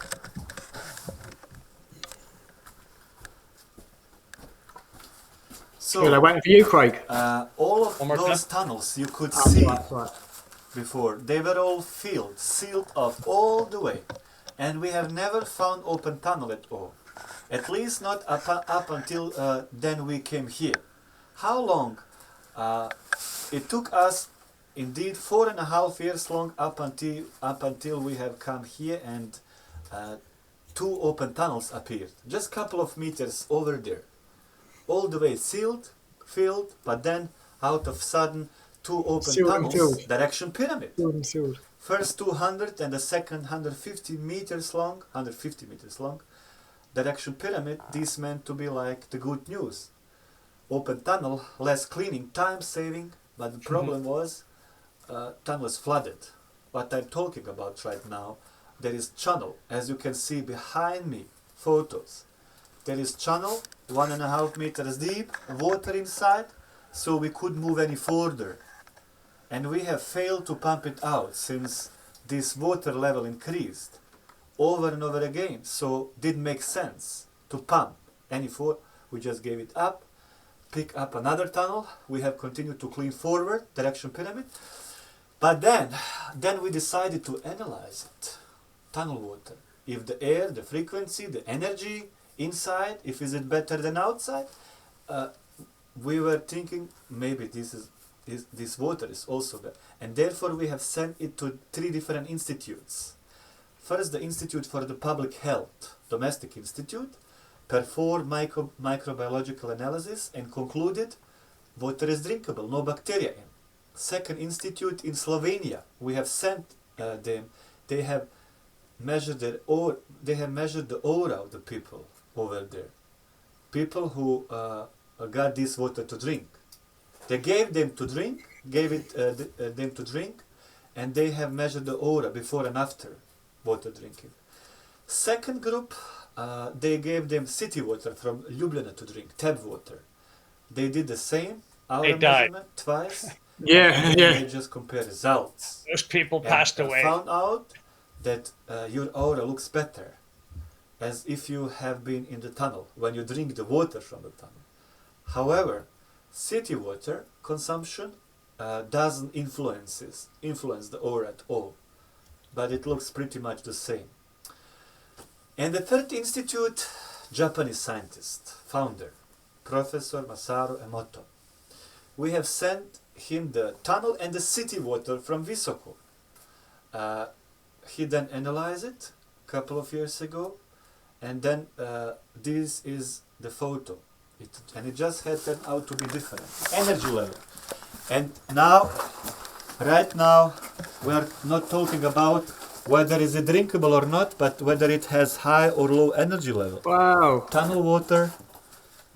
So They're waiting for you, Craig. all of those tunnels you could see before, they were all sealed off all the way, and we have never found open tunnel at all. At least not up until then we came here. How long? It took us indeed 4.5 years long up until we have come here, and 2 open tunnels appeared. Just a couple of meters over there. All the way sealed, filled, but then out of sudden 2 open tunnels, direction pyramid. Sealed. First 200 and the second 150 meters long, direction pyramid. This meant to be like the good news. Open tunnel, less cleaning, time saving, but the problem was tunnel was flooded. What I'm talking about right now, there is channel, as you can see behind me, photos. There is channel, 1.5 meters deep, water inside, so we couldn't move any further. And we have failed to pump it out since this water level increased over and over again. So it didn't make sense to pump any further. We just gave it up, pick up another tunnel. We have continued to clean forward, direction pyramid. But then we decided to analyze it, tunnel water. If the air, the frequency, the energy inside, if is it better than outside? We were thinking maybe this water is also better. And therefore we have sent it to 3 different institutes. First, the Institute for the Public Health, Domestic Institute, performed microbiological analysis and concluded water is drinkable, no bacteria in. Second institute in Slovenia, we have sent them. They have measured the aura of the people over there. People who got this water to drink. They gave them to drink, them to drink, and they have measured the aura before and after water drinking. Second group, they gave them city water from Ljubljana to drink, tap water. They did the same, aura measurement twice. They just compare results. Those people passed away. Found out that your aura looks better, as if you have been in the tunnel when you drink the water from the tunnel. However, city water consumption doesn't influence the aura at all, but it looks pretty much the same. And the third institute, Japanese scientist, founder, Professor Masaru Emoto. We have sent him the tunnel and the city water from Visoko. He then analyzed it a couple of years ago, and then this is the photo. It just had turned out to be different. Energy level. And now, right now, we are not talking about whether is it drinkable or not, but whether it has high or low energy level. Wow. Tunnel water,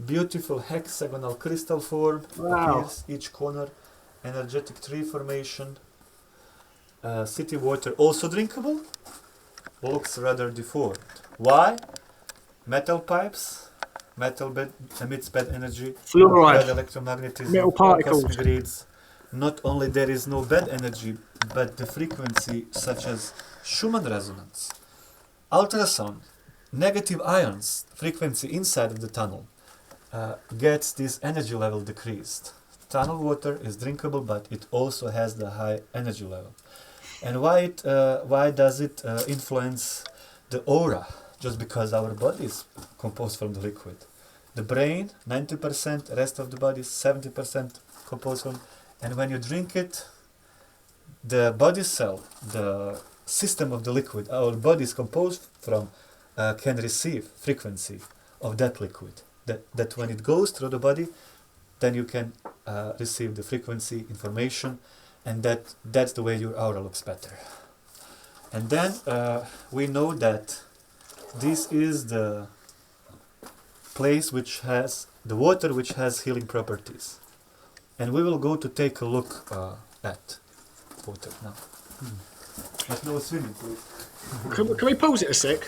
beautiful hexagonal crystal form, appears each corner, energetic tree formation. City water also drinkable, looks rather deformed. Why? Metal pipes, metal bed emits bad energy, fluoride, bad electromagnetism, metal particles. cosmic grids. Not only there is no bad energy, but the frequency such as Schumann resonance, ultrasound, negative ions, frequency inside of the tunnel gets this energy level decreased. Tunnel water is drinkable, but it also has the high energy level. And why does it influence the aura? Just because our body is composed from the liquid. The brain, 90%, rest of the body, 70% composed from. And when you drink it, the body cell, the system of the liquid our body is composed from, can receive frequency of that liquid. That when it goes through the body, then you can receive the frequency information, and that's the way your aura looks better. And then we know that this is the place which has the water which has healing properties, and we will go to take a look at water now. But no swimming, please. Can we pause it a sec?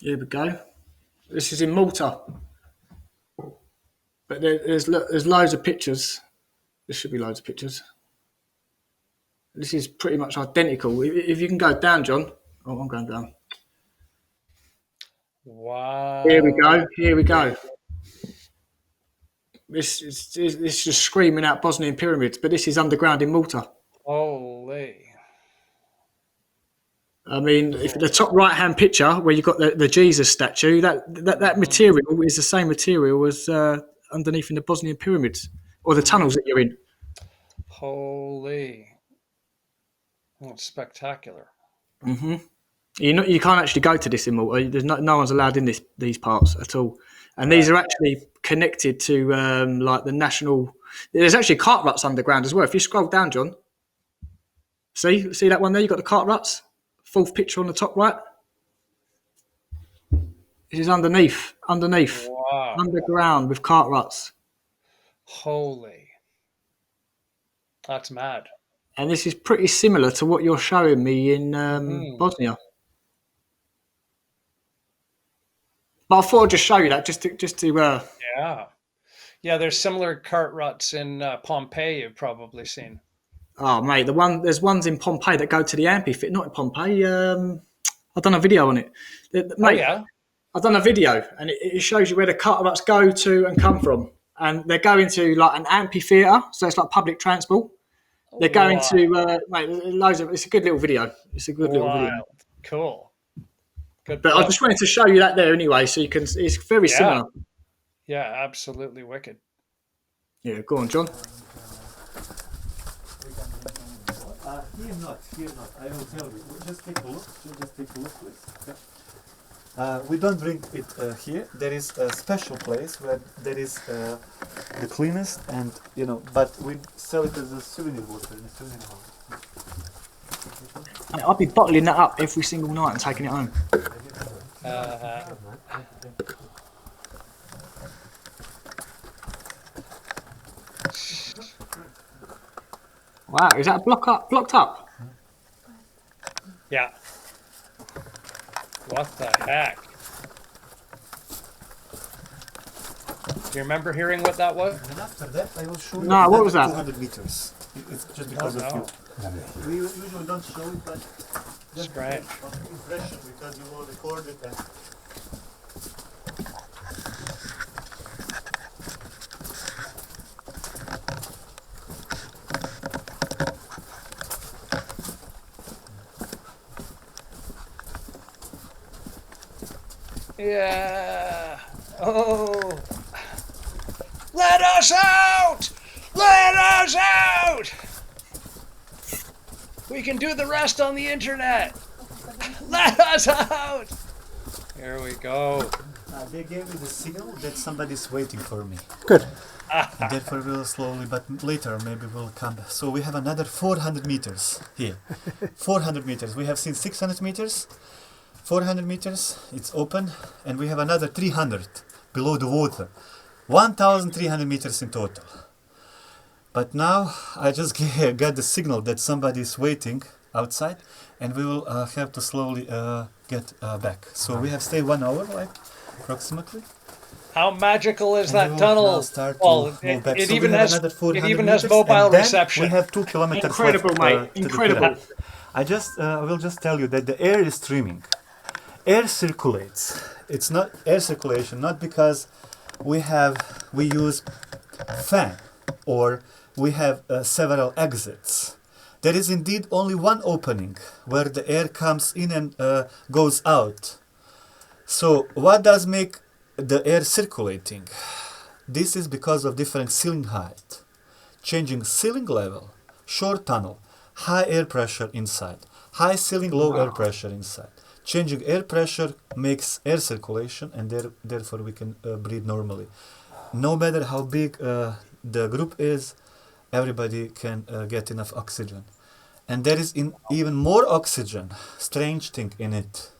Here we go. This is in Malta, but there's loads of pictures. There should be loads of pictures. This is pretty much identical. If you can go down, John. Oh, I'm going down. Wow. Here we go. Here we go. This is just screaming out Bosnian Pyramids, but this is underground in Malta. Holy. I mean, if the top right-hand picture where you've got the Jesus statue, that material is the same material as underneath in the Bosnian Pyramids or the tunnels that you're in. Holy. That's spectacular. Mm-hmm. You can't actually go to this in Malta. There's no one's allowed in these parts at all. And these are actually connected to like the national. There's actually cart ruts underground as well. If you scroll down, John, see that one there. You got the cart ruts. Fourth picture on the top right. This is underneath, Wow. underground with cart ruts. Holy. That's mad. And this is pretty similar to what you're showing me in Bosnia. But I thought I'd just show you that just to. Yeah. There's similar cart ruts in Pompeii. You've probably seen. Oh mate, there's ones in Pompeii that go to the amphitheatre. Not in Pompeii. I've done a video on it. Mate, I've done a video, and it shows you where the cart ruts go to and come from. And they're going to like an amphitheatre, so it's like public transport. They're going to mate, loads of. It's a good little video. It's a good little video. Cool. Good. But I just wanted to show you that there anyway, so you can. It's very similar. Yeah, absolutely wicked. Yeah, go on, John. Here not. I will tell you. Just take a look. Please. We don't bring it here. There is a special place where there is the cleanest, and but we sell it as a souvenir water in a souvenir house. I'll be bottling that up every single night and taking it home. Wow, is that blocked up? Yeah. What the heck? Do you remember hearing what that was? And after that, I will show you. No, what was that? 200 meters. It's just because of you. We usually don't show it, but just strange impression because you will record it. And yeah. Oh. Let us out! Let us out! We can do the rest on the internet. Let us out! Here we go. they gave me the signal that somebody's waiting for me. Good. And therefore we'll slowly, but later maybe we'll come. So we have another 400 meters here. 400 meters. We have seen 600 meters. 400 meters, it's open, and we have another 300 below the water. 1,300 meters in total. But now I just got the signal that somebody is waiting outside, and we will have to slowly get back. So we have stayed 1 hour, like approximately. How magical is that tunnel? Well, it even has mobile reception. We have 2 kilometers. Incredible, mate! Incredible. I will just tell you that the air is streaming. Air circulates. It's not air circulation, not because we use fan or we have several exits. There is indeed only one opening where the air comes in and goes out. So what does make the air circulating? This is because of different ceiling height. Changing ceiling level, short tunnel, high air pressure inside, high ceiling, low air pressure inside. Changing air pressure makes air circulation, and therefore we can breathe normally. No matter how big the group is, everybody can get enough oxygen. And there is even more oxygen. Strange thing in it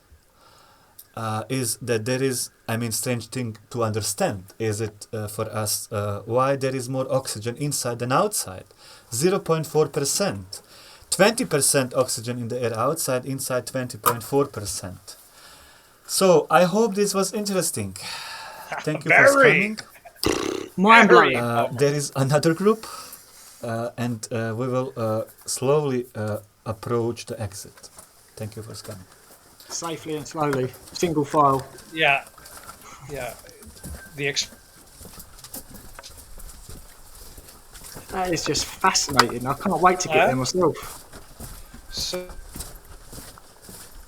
is that there is, strange thing to understand is it for us why there is more oxygen inside than outside. 0.4%. 20% oxygen in the air outside, inside 20.4%. So I hope this was interesting. Thank you for coming. Mind blowing. There is another group, and we will slowly approach the exit. Thank you for coming. Safely and slowly, single file. Yeah. That is just fascinating. I can't wait to get there myself. So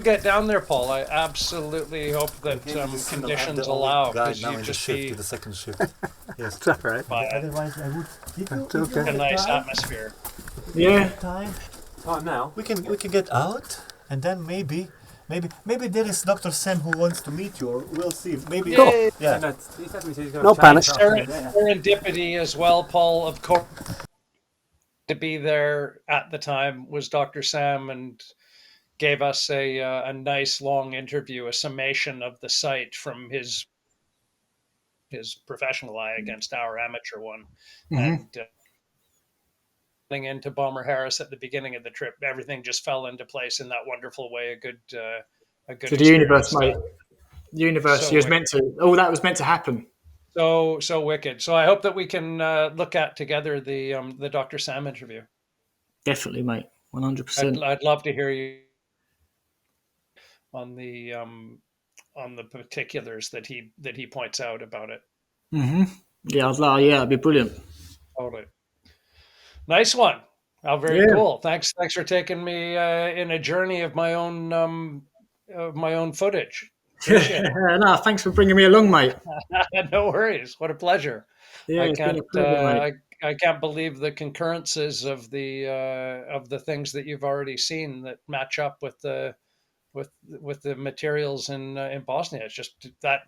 get down there, Paul. I absolutely hope that conditions allow. Because you just be the second shift. Yes, Is that right? otherwise I would. a nice atmosphere. Yeah. Time. Oh, now? We can get out, and then maybe there is Dr. Sam who wants to meet you, or we'll see. Maybe. Yay. Yeah. No panic. Serendipity as well, Paul. Of course, to be there at the time was Dr. Sam, and gave us a nice long interview, a summation of the site from his professional eye against our amateur one, and into Bomber Harris at the beginning of the trip. Everything just fell into place in that wonderful way. A good to the universe, mate. The universe. So You was meant to. All that was meant to happen. So wicked. So I hope that we can look at together the Dr. Sam interview. Definitely, mate. 100%. I'd love to hear you on the particulars that he points out about it. Mm-hmm. Yeah, that'd be brilliant. Totally. Nice one. Oh, very cool. Thanks for taking me in a journey of my own footage. No, thanks for bringing me along, mate. No worries. What a pleasure. Yeah, I can't believe the concurrences of the things that you've already seen that match up with the materials in Bosnia. It's just that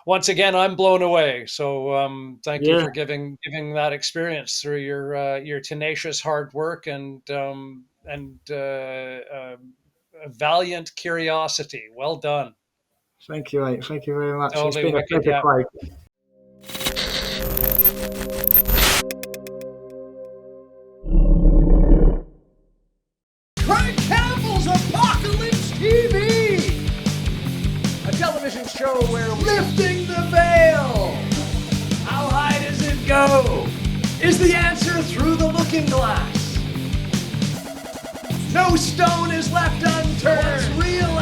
once again I'm blown away. So thank you for giving that experience through your tenacious hard work and a valiant curiosity. Well done. Thank you, mate. Thank you very much. Totally it's been wicked, a pleasure, Craig. Craig Campbell's Apocalypse TV! A television show where lifting the veil! How high does it go? Is the answer through the looking glass? No stone is left unturned. What's real